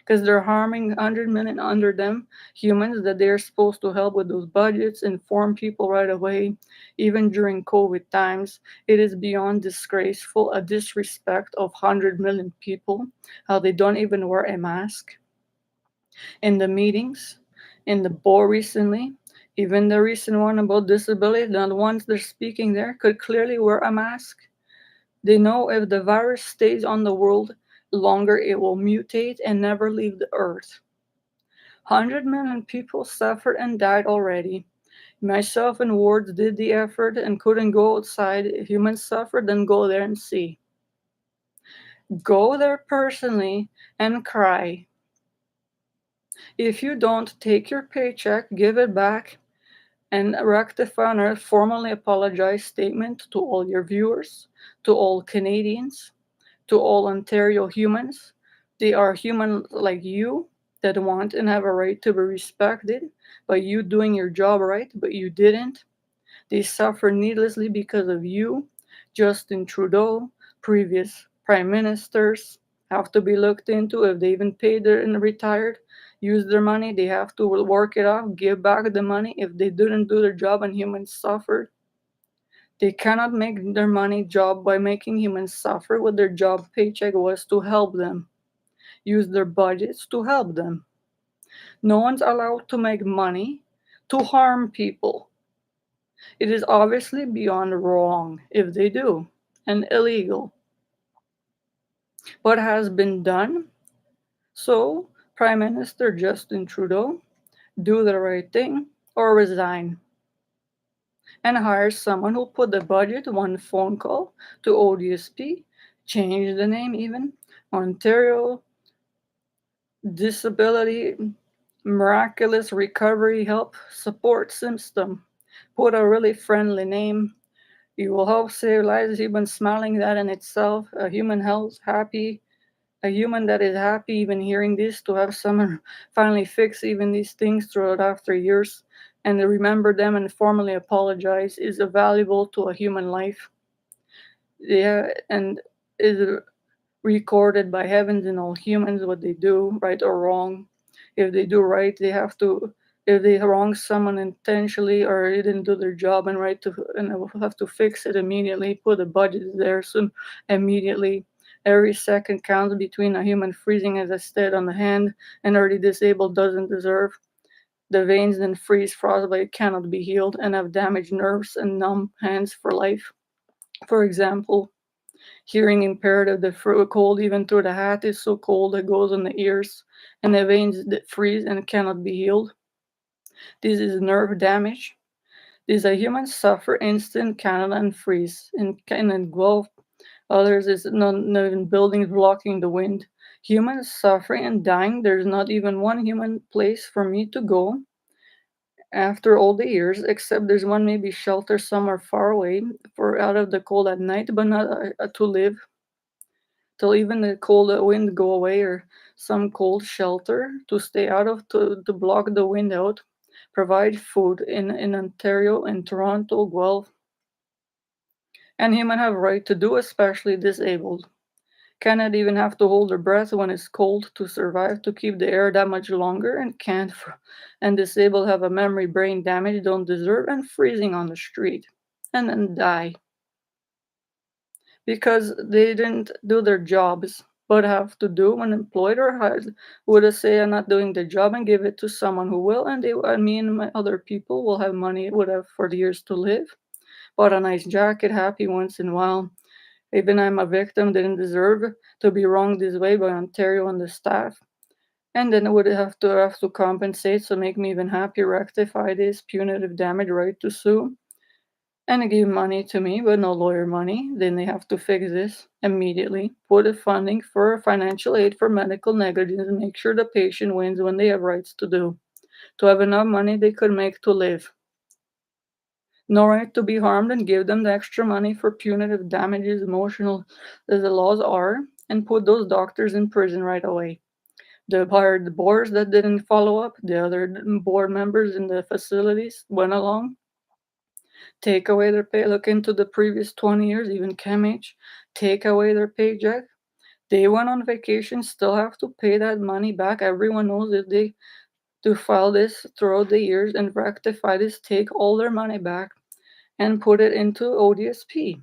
because they're harming 100 million under them humans that they're supposed to help with those budgets, inform people right away, even during COVID times. It is beyond disgraceful, a disrespect of 100 million people, how they don't even wear a mask in the meetings, in the board recently. Even the recent one about disability, the ones they're speaking there could clearly wear a mask. They know if the virus stays on the world longer, it will mutate and never leave the earth. 100 million people suffered and died already. Myself and wards did the effort and couldn't go outside. If humans suffered, then go there and see. Go there personally and cry. If you don't, take your paycheck, give it back, and rectify and formally apologize statement to all your viewers, to all Canadians, to all Ontario humans. They are human like you that want and have a right to be respected by you doing your job right, but you didn't. They suffer needlessly because of you. Justin Trudeau, previous prime ministers have to be looked into if they even paid their and retired. Use their money, they have to work it off, give back the money if they didn't do their job and humans suffered. They cannot make their money job by making humans suffer. What their job paycheck was to help them. Use their budgets to help them. No one's allowed to make money to harm people. It is obviously beyond wrong if they do, and illegal. What has been done? So, Prime Minister Justin Trudeau, do the right thing or resign and hire someone who'll put the budget, one phone call to Odsp, change the name even, Ontario Disability Miraculous Recovery Help Support System. Put a really friendly name. You will help save lives. Even smiling that in itself, a human health happy, a human that is happy even hearing this, to have someone finally fix even these things throughout after years and remember them and formally apologize is valuable to a human life. Yeah, and is recorded by heavens and all humans what they do, right or wrong. If they do right, they have to. If they wrong someone intentionally or they didn't do their job and right to, and they will have to fix it immediately. Put a budget there soon, immediately. Every second counts between a human freezing, as I said, on the hand and already disabled doesn't deserve. The veins then freeze, frostbite cannot be healed, and have damaged nerves and numb hands for life. For example, hearing impaired, the cold even through the hat is so cold it goes in the ears, and the veins that freeze and cannot be healed. This is nerve damage. These are humans suffer instant Canada and freeze and engulf. Others is not even buildings blocking the wind. Humans suffering and dying. There's not even one human place for me to go after all the years, except there's one maybe shelter somewhere far away for out of the cold at night, but not to live till even the cold wind go away or some cold shelter to stay out of to block the wind out. Provide food in Ontario and Toronto, Guelph, and human have right to do, especially disabled. Cannot even have to hold their breath when it's cold to survive, to keep the air that much longer, and can't. And disabled have a memory brain damage, don't deserve, and freezing on the street, and then die because they didn't do their jobs, but have to do when employed or hired. Would I say I'm not doing the job and give it to someone who will, and they, I mean, my other people will have money, would have for the years to live. Bought a nice jacket, happy once in a while. Even I'm a victim, didn't deserve to be wronged this way by Ontario and the staff. And then I would have to compensate, so make me even happier, rectify this punitive damage, right to sue, and give money to me, but no lawyer money. Then they have to fix this immediately. Put a funding for financial aid for medical negligence and make sure the patient wins when they have rights to do. To have enough money they could make to live. No right to be harmed, and give them the extra money for punitive damages, emotional as the laws are, and put those doctors in prison right away. They hired the boards that didn't follow up. The other board members in the facilities went along, take away their pay. Look into the previous 20 years, even CAMH, take away their paycheck. They went on vacation, still have to pay that money back. Everyone knows if they to file this throughout the years and rectify this, take all their money back and put it into Odsp.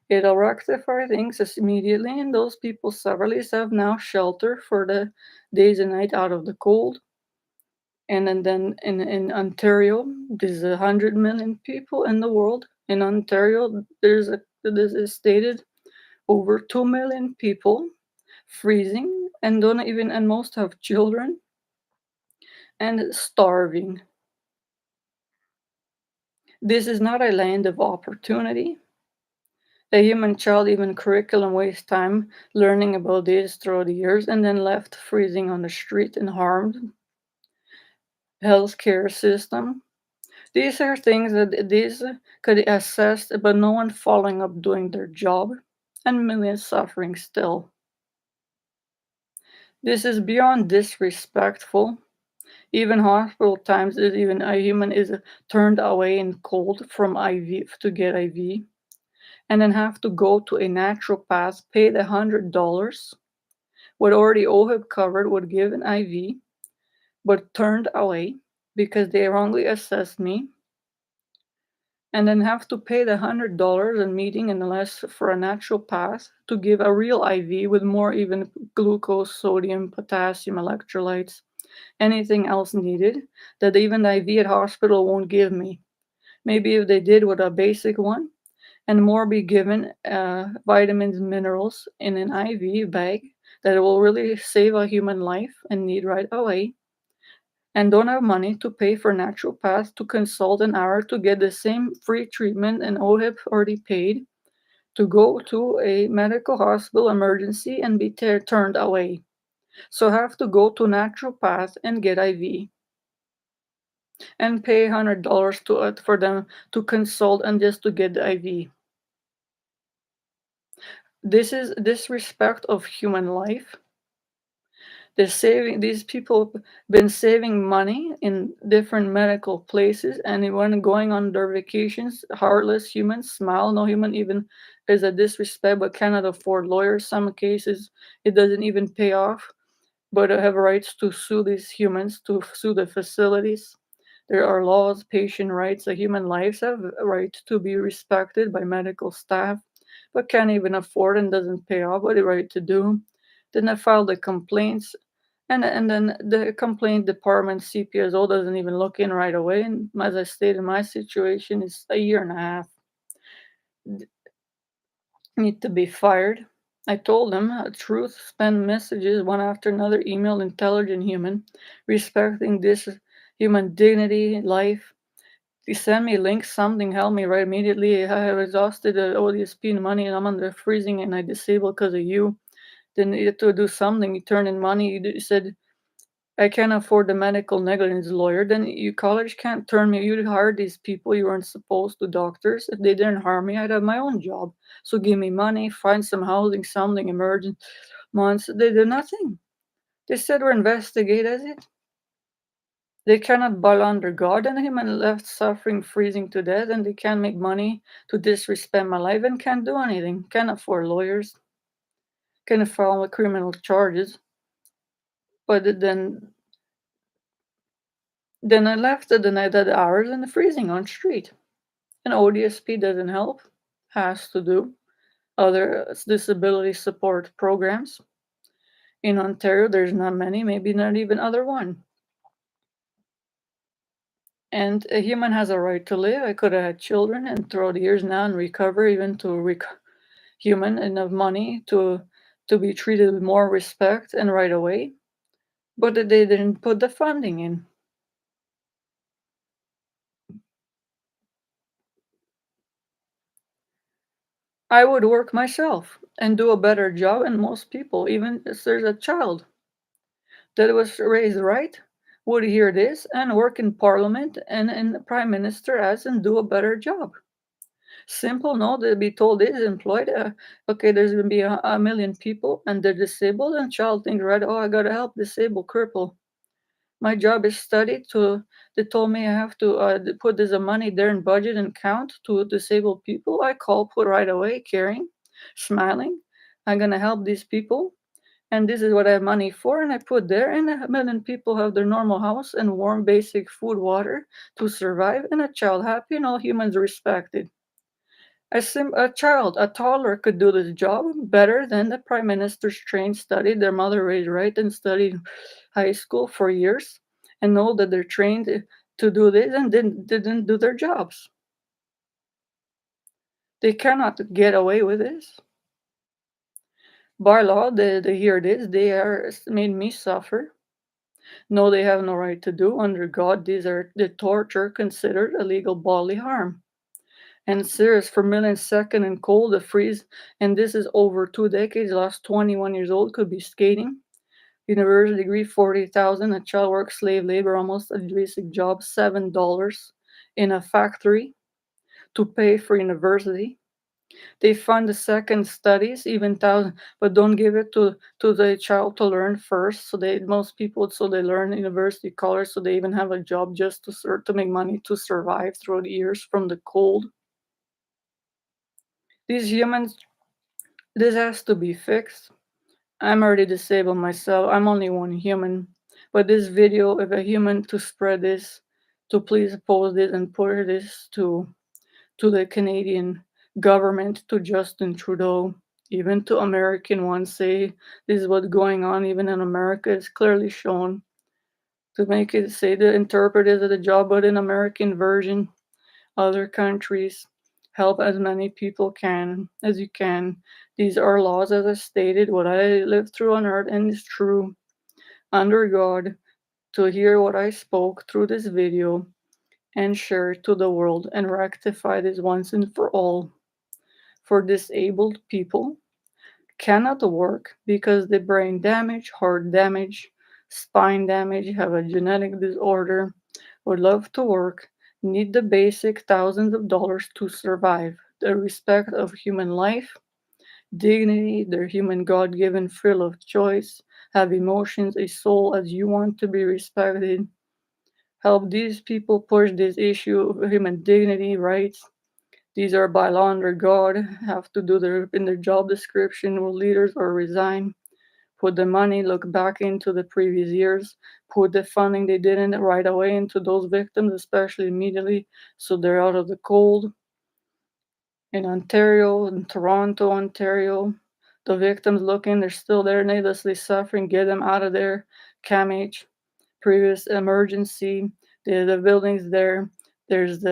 It'll rectify things immediately, and those people severally have now shelter for the days and night out of the cold. And then in Ontario, there's 100 million people in the world. In Ontario, this is stated over 2 million people freezing and don't even and most have children and starving. This is not a land of opportunity. A human child, even curriculum, wastes time learning about this throughout the years and then left freezing on the street and harmed. Healthcare system. These are things that these could be assessed, but no one following up doing their job, and millions suffering still. This is beyond disrespectful. Even hospital times is even a human is turned away in cold from IV to get IV, and then have to go to a naturopath, pay the $100, what already OHIP covered would give an IV, but turned away because they wrongly assessed me, and then have to pay the $100 a meeting and less for a naturopath to give a real IV with more even glucose, sodium, potassium, electrolytes, anything else needed that even the IV at hospital won't give me. Maybe if they did with a basic one, and more be given vitamins, minerals in an IV bag that will really save a human life and need right away, and don't have money to pay for naturopath to consult an hour to get the same free treatment and OHIP already paid to go to a medical hospital emergency and be turned away. So have to go to naturopath and get IV and pay $100 to it for them to consult and just to get the IV. This is disrespect of human life. These people been saving money in different medical places, and when going on their vacations, heartless humans smile. No human even is a disrespect, but cannot afford lawyers. Some cases it doesn't even pay off, but have rights to sue these humans, to sue the facilities. There are laws, patient rights, the human lives have a right to be respected by medical staff, but can't even afford and doesn't pay off what the right to do. Then I filed the complaints, and then the complaint department CPSO doesn't even look in right away. And as I stated, my situation is a year and a half. Need to be fired. I told them truth, spend messages one after another, email intelligent human, respecting this human dignity, life. They send me links, something help me right immediately. I have exhausted the ODSP money and I'm under freezing and I disabled because of you. Then you had to do something. You turn in money. You said I can't afford the medical negligence lawyer. Then you college can't turn me. You hired these people you weren't supposed to, doctors. If they didn't harm me, I'd have my own job. So give me money, find some housing, something emergent months. They did nothing. They said we're investigating it. They cannot bow under God and him and left suffering, freezing to death, and they can't make money to disrespect my life and can't do anything. Can't afford lawyers, can't file criminal charges. But then I left at the night at hours in the freezing on street. And ODSP doesn't help, has to do other disability support programs. In Ontario, there's not many, maybe not even other one. And a human has a right to live. I could have had children and throughout the years now and recover, even to human enough money to be treated with more respect and right away. But they didn't put the funding in. I would work myself and do a better job, and most people, even if there's a child that was raised right, would hear this and work in parliament and in the prime minister as and do a better job. Simple, no, they'll be told this employed. Okay, there's gonna be a million people and they're disabled, and child thinks, right, oh, I gotta help disabled cripple. My job is study to. They told me I have to put this money there in budget and count to disabled people. I call, put right away, caring, smiling. I'm gonna help these people, and this is what I have money for, and I put there. And a million people have their normal house and warm, basic food, water to survive, and a child happy, and all humans respected. A child, a toddler could do this job better than the prime minister's trained study. Their mother raised right and studied high school for years and know that they're trained to do this and didn't do their jobs. They cannot get away with this. By law, they hear this. They are made me suffer. No, they have no right to do. Under God, these are the torture considered illegal bodily harm. And serious for millisecond and cold, the freeze, and this is over 2 decades, last 21 years old, could be skating. University degree, 40,000, a child work, slave labor, almost a basic job, $7 in a factory to pay for university. They fund the second studies, even thousand, but don't give it to the child to learn first. So most people, so they learn university college, so they even have a job just to make money to survive through the years from the cold. These humans, this has to be fixed. I'm already disabled myself. I'm only one human. But this video, if a human to spread this, to please post it and put this to the Canadian government, to Justin Trudeau, even to American ones, say this is what's going on, even in America, is clearly shown. To make it say the interpreters of the job, but in American version, other countries help as many people can as you can. These are laws, as I stated, what I lived through on earth, and is true under God, to hear what I spoke through this video and share it to the world and rectify this once and for all. For disabled people cannot work because the brain damage, heart damage, spine damage, have a genetic disorder, would love to work, need the basic thousands of dollars to survive, the respect of human life, dignity, their human God given thrill of choice, have emotions, a soul as you want to be respected. Help these people push this issue of human dignity, rights. These are by law under God, have to do their in their job description or leaders or resign. Put the money, look back into the previous years, put the funding they didn't right away into those victims, especially immediately, so they're out of the cold. In Ontario, in Toronto, Ontario, the victims looking, they're still there, needlessly suffering, get them out of there. CAMH, previous emergency, the buildings there, there's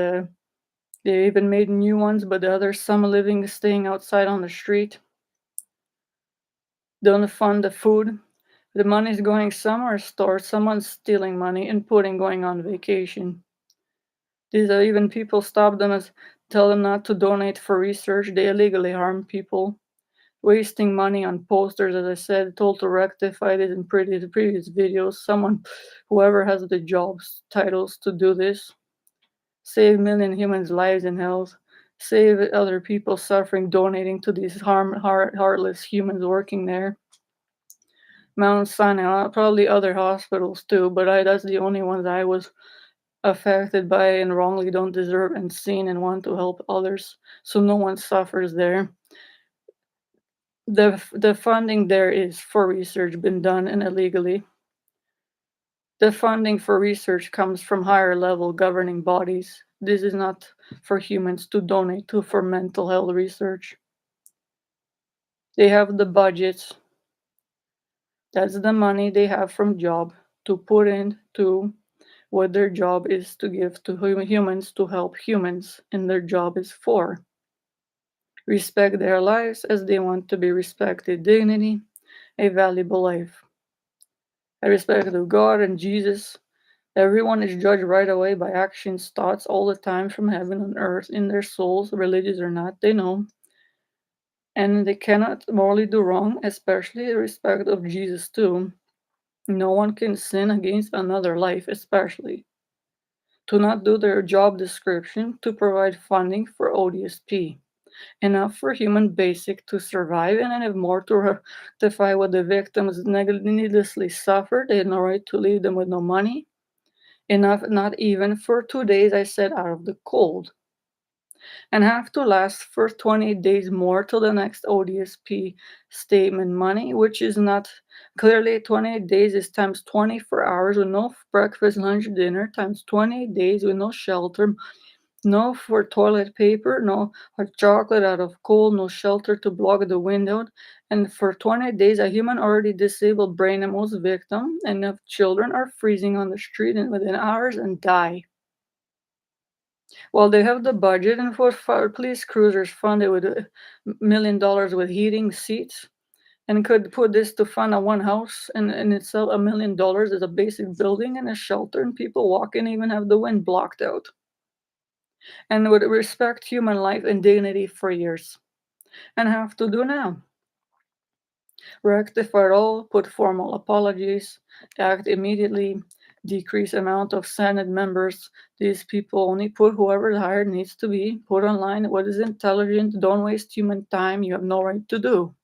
they even made new ones, but the others, some living, staying outside on the street. Don't fund the food. The money's going somewhere stored. Someone's stealing money and going on vacation. These are even people stop them as tell them not to donate for research. They illegally harm people, wasting money on posters. As I said, told to rectify this in previous videos. Someone, whoever has the jobs titles to do this, save million humans' lives and health, save other people suffering, donating to these heartless humans working there. Mount Sinai, probably other hospitals too, but that's the only ones I was affected by and wrongly don't deserve and seen and want to help others, so no one suffers there. The funding there is for research been done and illegally. The funding for research comes from higher level governing bodies. This is not for humans to donate to for mental health research. They have the budgets. That's the money they have from job to put into what their job is to give to humans to help humans, and their job is for respect their lives as they want to be respected, dignity, a valuable life. I respect of God and Jesus. Everyone is judged right away by actions, thoughts all the time from heaven and earth in their souls, religious or not, they know. And they cannot morally do wrong, especially respect of Jesus too. No one can sin against another life, especially to not do their job description to provide funding for ODSP. Enough for human basic to survive and have more to rectify what the victims needlessly suffered. They had no right to leave them with no money. Enough not even for 2 days I said out of the cold. And have to last for 20 days more till the next ODSP statement money, which is not clearly 28 days is times 24 hours with no breakfast, lunch, dinner, times 28 days with no shelter, no for toilet paper, no hot chocolate out of cold, no shelter to block the window. And for 20 days, a human already disabled brain most victim, and if children are freezing on the street and within hours and die. Well, they have the budget and for police cruisers funded with $1 million with heating seats and could put this to fund a one house and itself $1 million is a basic building and a shelter and people walk in even have the wind blocked out and would respect human life and dignity for years and have to do now. Rectify all, put formal apologies, act immediately, decrease amount of Senate members. These people only put whoever hired needs to be, put online what is intelligent, don't waste human time, you have no right to do.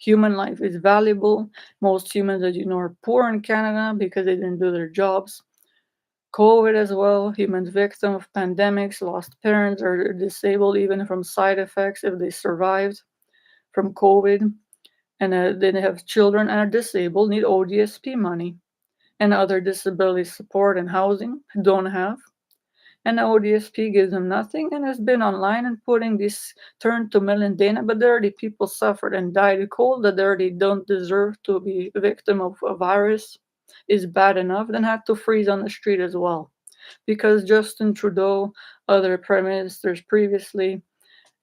Human life is valuable. Most humans, as you know, are poor in Canada because they didn't do their jobs. COVID as well, humans victim of pandemics, lost parents, or disabled even from side effects if they survived from COVID and they have children and are disabled, need ODSP money and other disability support and housing, don't have. And the ODSP gives them nothing and has been online and putting this turn to million data, but dirty people suffered and died cold. The dirty don't deserve to be a victim of a virus is bad enough, then had to freeze on the street as well. Because Justin Trudeau, other prime ministers previously,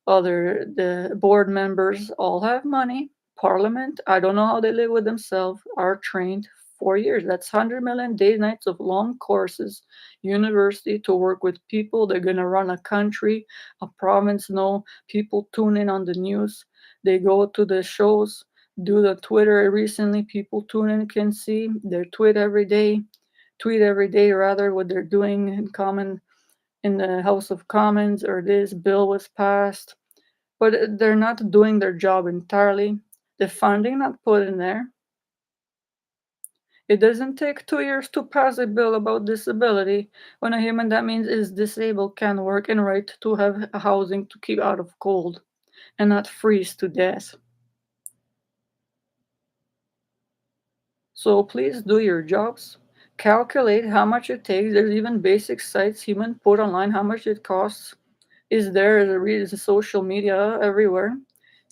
other the board members all have money. Parliament, I don't know how they live with themselves, are trained 4 years. That's 100 million day nights of long courses, university to work with people. They're going to run a country, a province. No, people tune in on the news. They go to the shows, do the Twitter recently. People tune in, can see their tweet every day rather what they're doing in common in the House of Commons or this bill was passed but they're not doing their job entirely. The funding not put in there. It doesn't take 2 years to pass a bill about disability when a human that means is disabled can work and right to have housing to keep out of cold and not freeze to death. So please do your jobs. Calculate how much it takes. There's even basic sites human put online how much it costs. Is there is a social media everywhere.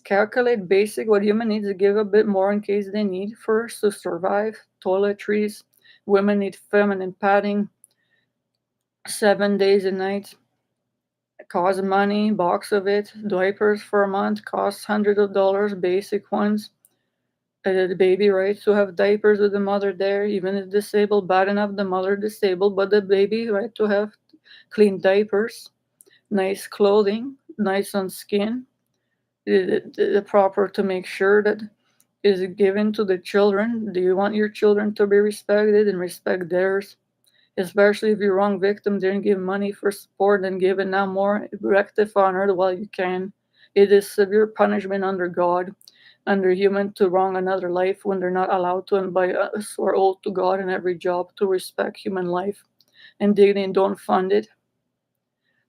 Calculate basic what human needs to give a bit more in case they need first to survive. Toiletries. Women need feminine padding. 7 days a night. Cost money, box of it. Diapers for a month costs hundreds of dollars, basic ones. The baby rights to have diapers with the mother there, even if disabled, bad enough the mother disabled, but the baby right to have clean diapers, nice clothing, nice on skin, the proper to make sure that is given to the children. Do you want your children to be respected and respect theirs? Especially if you're wrong victim, didn't give money for support and give it now more, rectify on earth while you can. It is severe punishment under God, under human to wrong another life when they're not allowed to and by us or oath to God in every job to respect human life and dignity and don't fund it.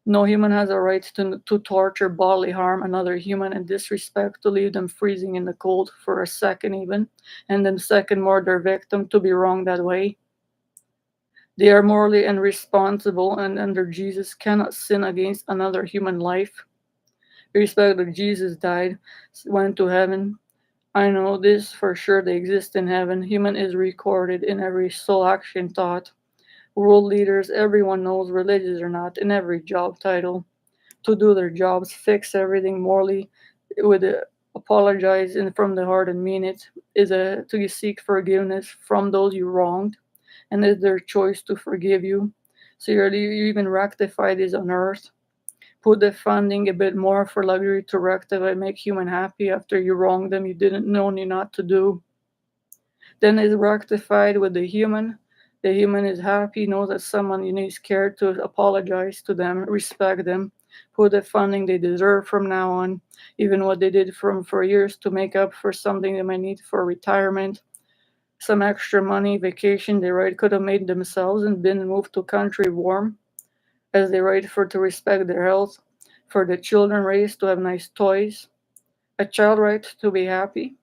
No human has a right to torture, bodily harm another human and disrespect, to leave them freezing in the cold for a second even, and then second more their victim to be wrong that way. They are morally irresponsible and under Jesus cannot sin against another human life. Respect that Jesus died, went to heaven. I know this for sure they exist in heaven. Human is recorded in every soul action thought. World leaders, everyone knows, religious or not, in every job title. To do their jobs, fix everything morally, with apologize and from the heart and mean it, is to seek forgiveness from those you wronged, and it's their choice to forgive you. So you even rectify this on earth. Put the funding a bit more for luxury to rectify, make human happy after you wronged them, you didn't know you not to do. Then is rectified with the human. The human is happy, knows that someone is cared to apologize to them, respect them, put the funding they deserve from now on, even what they did from for years to make up for something they might need for retirement, some extra money, vacation they right could have made themselves and been moved to country warm, as they right for to respect their health, for the children raised to have nice toys, a child right to be happy.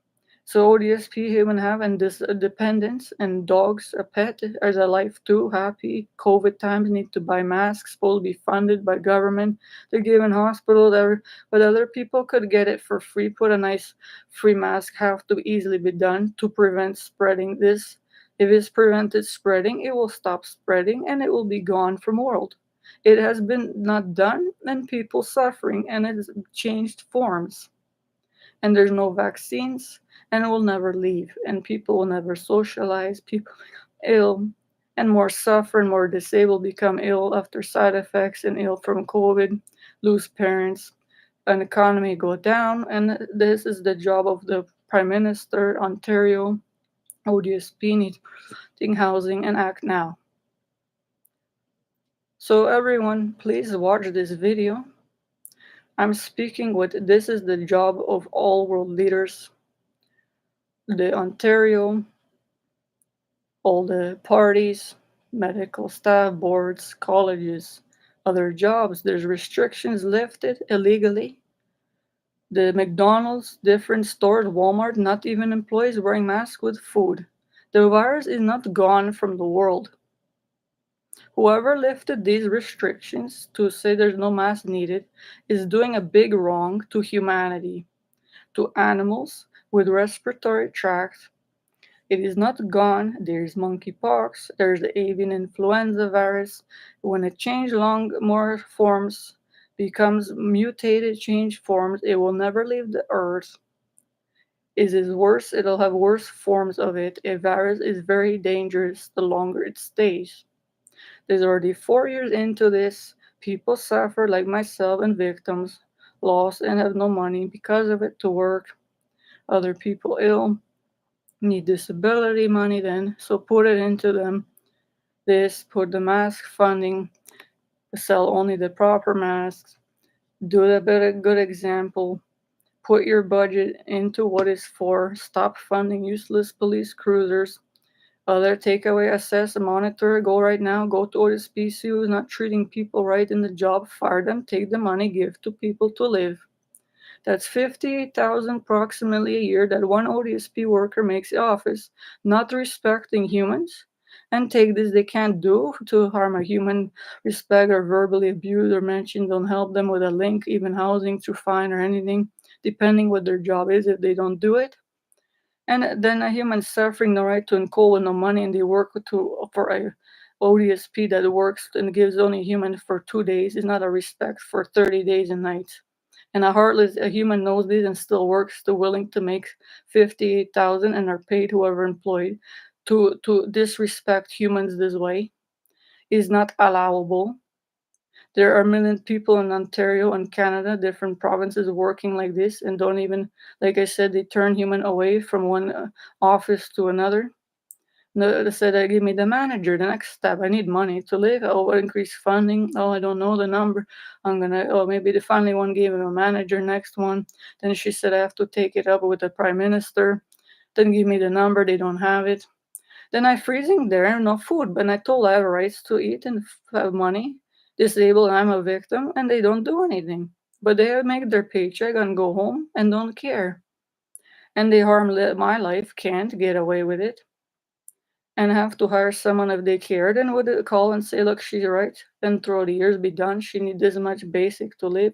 So ODSP human have and this dependence and dogs a pet as a life too happy. COVID times need to buy masks, supposed to be funded by government. They're giving hospitals there, but other people could get it for free. Put a nice free mask have to easily be done to prevent spreading this. If it's prevented spreading, it will stop spreading and it will be gone from world. It has been not done and people suffering and it's changed forms and there's no vaccines and it will never leave and people will never socialize, people ill and more suffer and more disabled become ill after side effects and ill from COVID, lose parents, an economy go down, and this is the job of the Prime Minister, Ontario, ODSP needs housing and act now. So everyone, please watch this video. I'm speaking with this is the job of all world leaders, the Ontario, all the parties, medical staff, boards, colleges, other jobs. There's restrictions lifted illegally. The McDonald's, different stores, Walmart, not even employees wearing masks with food. The virus is not gone from the world. Whoever lifted these restrictions to say there's no mask needed is doing a big wrong to humanity, to animals with respiratory tracts. It is not gone. There is monkeypox. There's the avian influenza virus. When it changes long more forms, becomes mutated, change forms, it will never leave the earth. It is worse. It'll have worse forms of it. A virus is very dangerous the longer it stays. There's already 4 years into this. People suffer like myself and victims, lost and have no money because of it to work. Other people ill need disability money then, so put it into them. This, put the mask funding, sell only the proper masks, do a good example, put your budget into what it's for, stop funding useless police cruisers. Other takeaway, assess, monitor, go right now, go to Odsp, see who's not treating people right in the job, fire them, take the money, give to people to live. That's 58,000 approximately a year that one ODSP worker makes in office, not respecting humans. And take this, they can't do to harm a human, respect or verbally abuse or mention, don't help them with a link, even housing through fine or anything, depending what their job is if they don't do it. And then a human suffering no right to call with no money and they work for a ODSP that works and gives only human for 2 days is not a respect for 30 days and nights. And a human knows this and still works, still willing to make 58,000 and are paid whoever employed to disrespect humans this way is not allowable. There are a million people in Ontario and Canada, different provinces working like this and don't even, like I said, they turn human away from one office to another. No, they said, give me the manager. The next step, I need money to live. Oh, increase funding. Oh, I don't know the number. Oh, maybe the finally one gave him a manager. Next one. Then she said, I have to take it up with the prime minister. Then give me the number. They don't have it. Then I freezing there, no food. But I told I have rights to eat and have money. Disabled, I'm a victim, and they don't do anything. But they make their paycheck and go home and don't care. And they harm my life, can't get away with it and have to hire someone if they care, then would call and say, look, she's right. Then throw the years be done. She needs this much basic to live.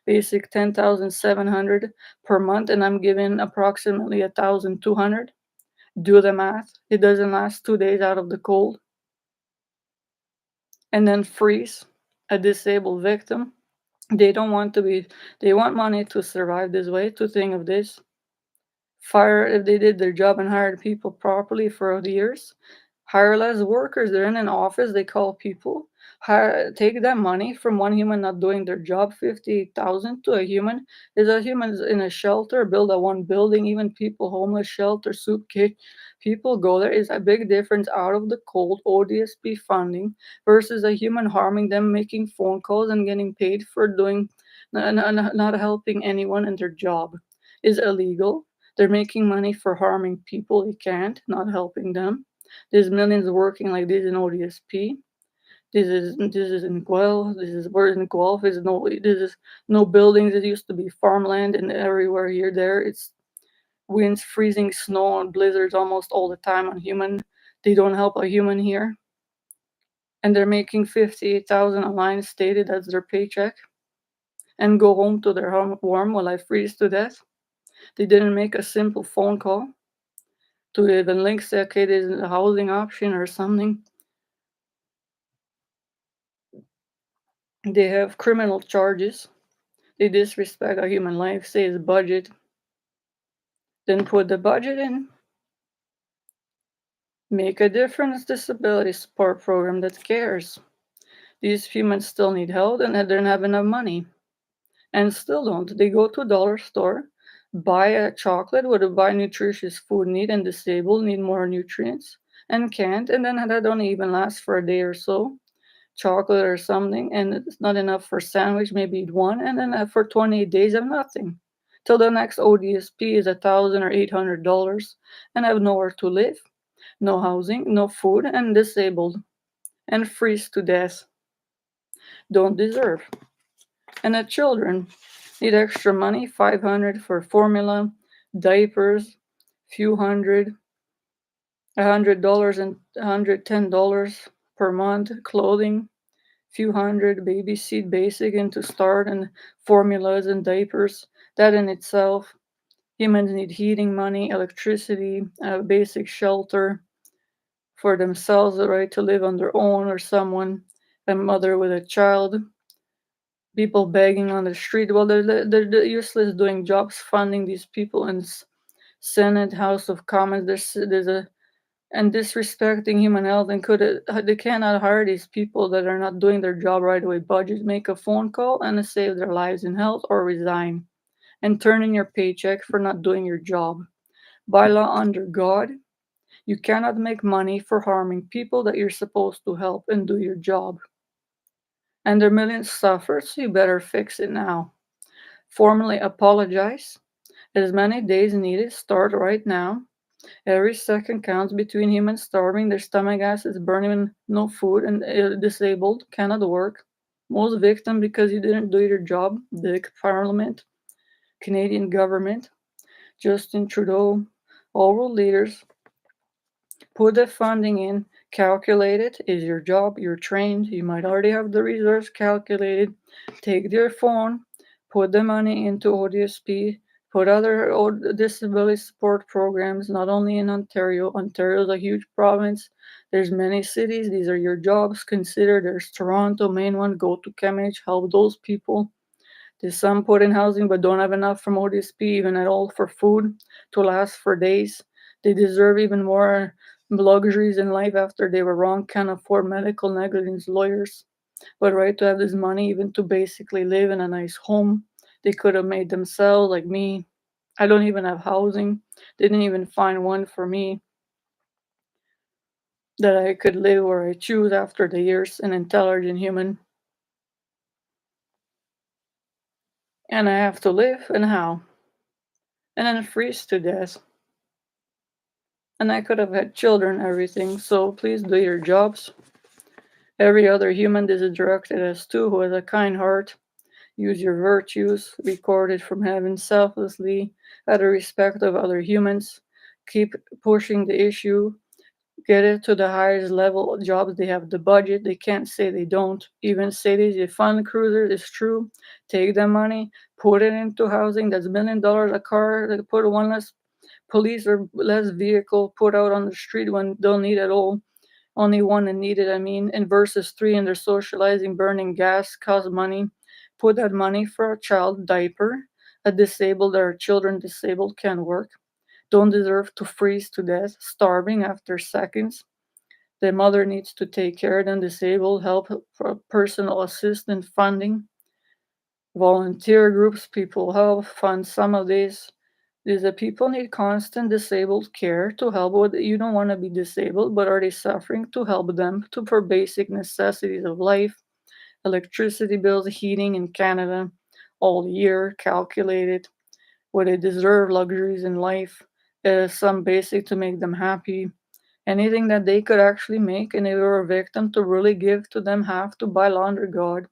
Basic 10,700 per month, and I'm giving approximately 1,200. Do the math. It doesn't last 2 days out of the cold. And then freeze a disabled victim. They don't want to be, they want money to survive this way, to think of this. Fire if they did their job and hired people properly for the years. Hire less workers. They're in an office, they call people. Take that money from one human not doing their job, 50,000 to a human. Is a human in a shelter, build a one building, even people, homeless shelter, soup kit. People go there. Is a big difference out of the cold ODSP funding versus a human harming them, making phone calls and getting paid for doing, not helping anyone in their job. Is illegal. They're making money for harming people they can't, not helping them. There's millions working like this in ODSP. This is in Guelph. This is where in Guelph is no this is no buildings. It used to be farmland, and everywhere here there it's winds, freezing, snow, and blizzards almost all the time on human. They don't help a human here, and they're making 58,000 a line stated as their paycheck, and go home to their home warm while I freeze to death. They didn't make a simple phone call to even link say okay, there's a housing option or something. They have criminal charges. They disrespect a human life, say it's budget, then put the budget in. Make a difference disability support program that cares. These humans still need help and they don't have enough money. And still don't. They go to a dollar store, buy a chocolate, would buy nutritious food, need and disabled, need more nutrients, and can't, and then that don't even last for a day or so. Chocolate or something, and it's not enough for sandwich, maybe eat one, and then for 28 days have nothing. Till the next ODSP is $1,000 or $800, and have nowhere to live, no housing, no food, and disabled, and freeze to death. Don't deserve. And the children need extra money, 500 for formula, diapers, few hundred, $100 and $110 per month, clothing, few hundred, baby seat basic and to start, and formulas and diapers. That in itself, humans need heating money, electricity, basic shelter for themselves, the right to live on their own or someone, a mother with a child, people begging on the street. Well, they're useless doing jobs, funding these people in Senate, House of Commons. There's a and disrespecting human health and they cannot hire these people that are not doing their job right away. Budget, make a phone call and save their lives and health, or resign and turn in your paycheck for not doing your job. By law, under God, you cannot make money for harming people that you're supposed to help and do your job. And their millions suffer, so you better fix it now. Formally apologize. As many days needed, start right now. Every second counts between humans starving, their stomach acids burning, no food, and disabled, cannot work. Most victim because you didn't do your job. The Parliament, Canadian government, Justin Trudeau, all world leaders, put the funding in, calculate it. Is your job, you're trained, you might already have the reserves calculated. Take your phone, put the money into ODSP, put other disability support programs, not only in Ontario. Ontario is a huge province. There's many cities. These are your jobs. Consider there's Toronto, main one. Go to CAMH, help those people. There's some put in housing but don't have enough from ODSP even at all for food to last for days. They deserve even more luxuries in life after they were wrong, can't afford medical negligence lawyers, but right to have this money even to basically live in a nice home they could have made themselves, like me. I don't even have housing. They didn't even find one for me that I could live where I choose after the years, an intelligent human. And I have to live, and how? And then freeze to death. And I could have had children, everything. So please do your jobs. Every other human this is directed as to who has a kind heart. Use your virtues, recorded from heaven selflessly, out of respect of other humans. Keep pushing the issue. Get it to the highest level of jobs. They have the budget. They can't say they don't. Even cities, they fund cruisers, it's true. Take the money, put it into housing. That's $1 million a car. They put one less police or less vehicle put out on the street when don't need it all. Only one and needed, I mean, and versus three, and they're socializing, burning gas, cost money. Put that money for a child diaper, a disabled or children disabled can work. Don't deserve to freeze to death, starving after seconds. The mother needs to take care of the disabled, help for personal assistant funding, volunteer groups, people help fund some of these. These people need constant disabled care to help with. You don't want to be disabled, but are they suffering to help them to for basic necessities of life, electricity bills, heating in Canada, all year calculated, what they deserve, luxuries in life, some basic to make them happy. Anything that they could actually make, and if they're a victim, to really give to them half to by law under God.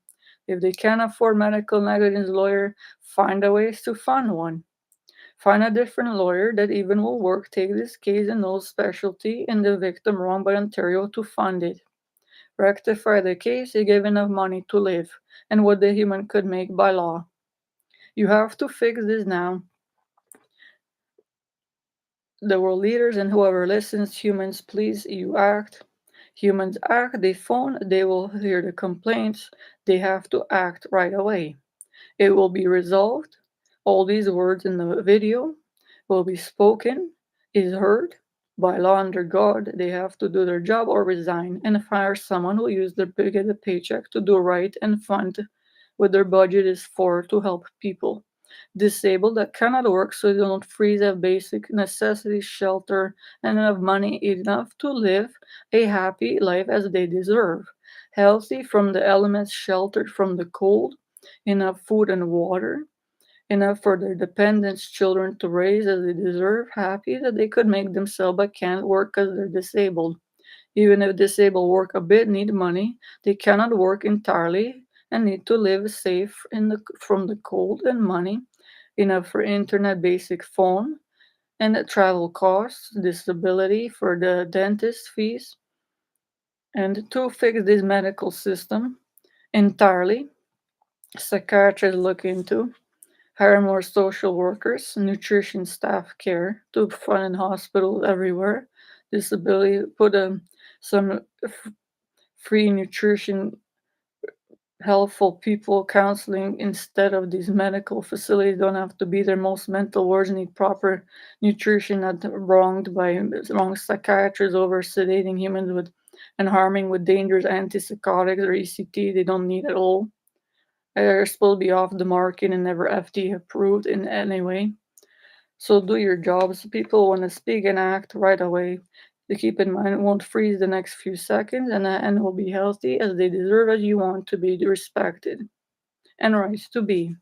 If they can't afford medical negligence lawyer, find a ways to fund one. Find a different lawyer that even will work, take this case and knows specialty in the victim wronged by Ontario to fund it. Rectify the case, you give enough money to live, and what the human could make by law. You have to fix this now. The world leaders and whoever listens, humans, please, you act. Humans act, they phone, they will hear the complaints, they have to act right away. It will be resolved. All these words in the video will be spoken, is heard. By law under God, they have to do their job or resign and hire someone who use their get a paycheck to do right and fund what their budget is for to help people disabled that cannot work so they don't freeze have basic necessities, shelter, and enough money enough to live a happy life as they deserve. Healthy from the elements, sheltered from the cold, enough food and water, enough for their dependents' children to raise as they deserve, happy that they could make themselves but can't work because they're disabled. Even if disabled work a bit, need money, they cannot work entirely and need to live safe from the cold and money, enough for internet, basic phone, and the travel costs, disability for the dentist fees, and to fix this medical system entirely, psychiatrists look into, hire more social workers, nutrition staff care to fund in hospitals everywhere, disability, put some free nutrition helpful people counseling instead of these medical facilities don't have to be there. Most mental wards need proper nutrition, not wronged by wrong psychiatrists over sedating humans with and harming with dangerous antipsychotics or ECT they don't need at all. They're supposed to be off the market and never FDA approved in any way. So do your jobs. People want to speak and act right away. To keep in mind, it won't freeze the next few seconds, and the end will be healthy as they deserve, as you want to be respected and rights to be.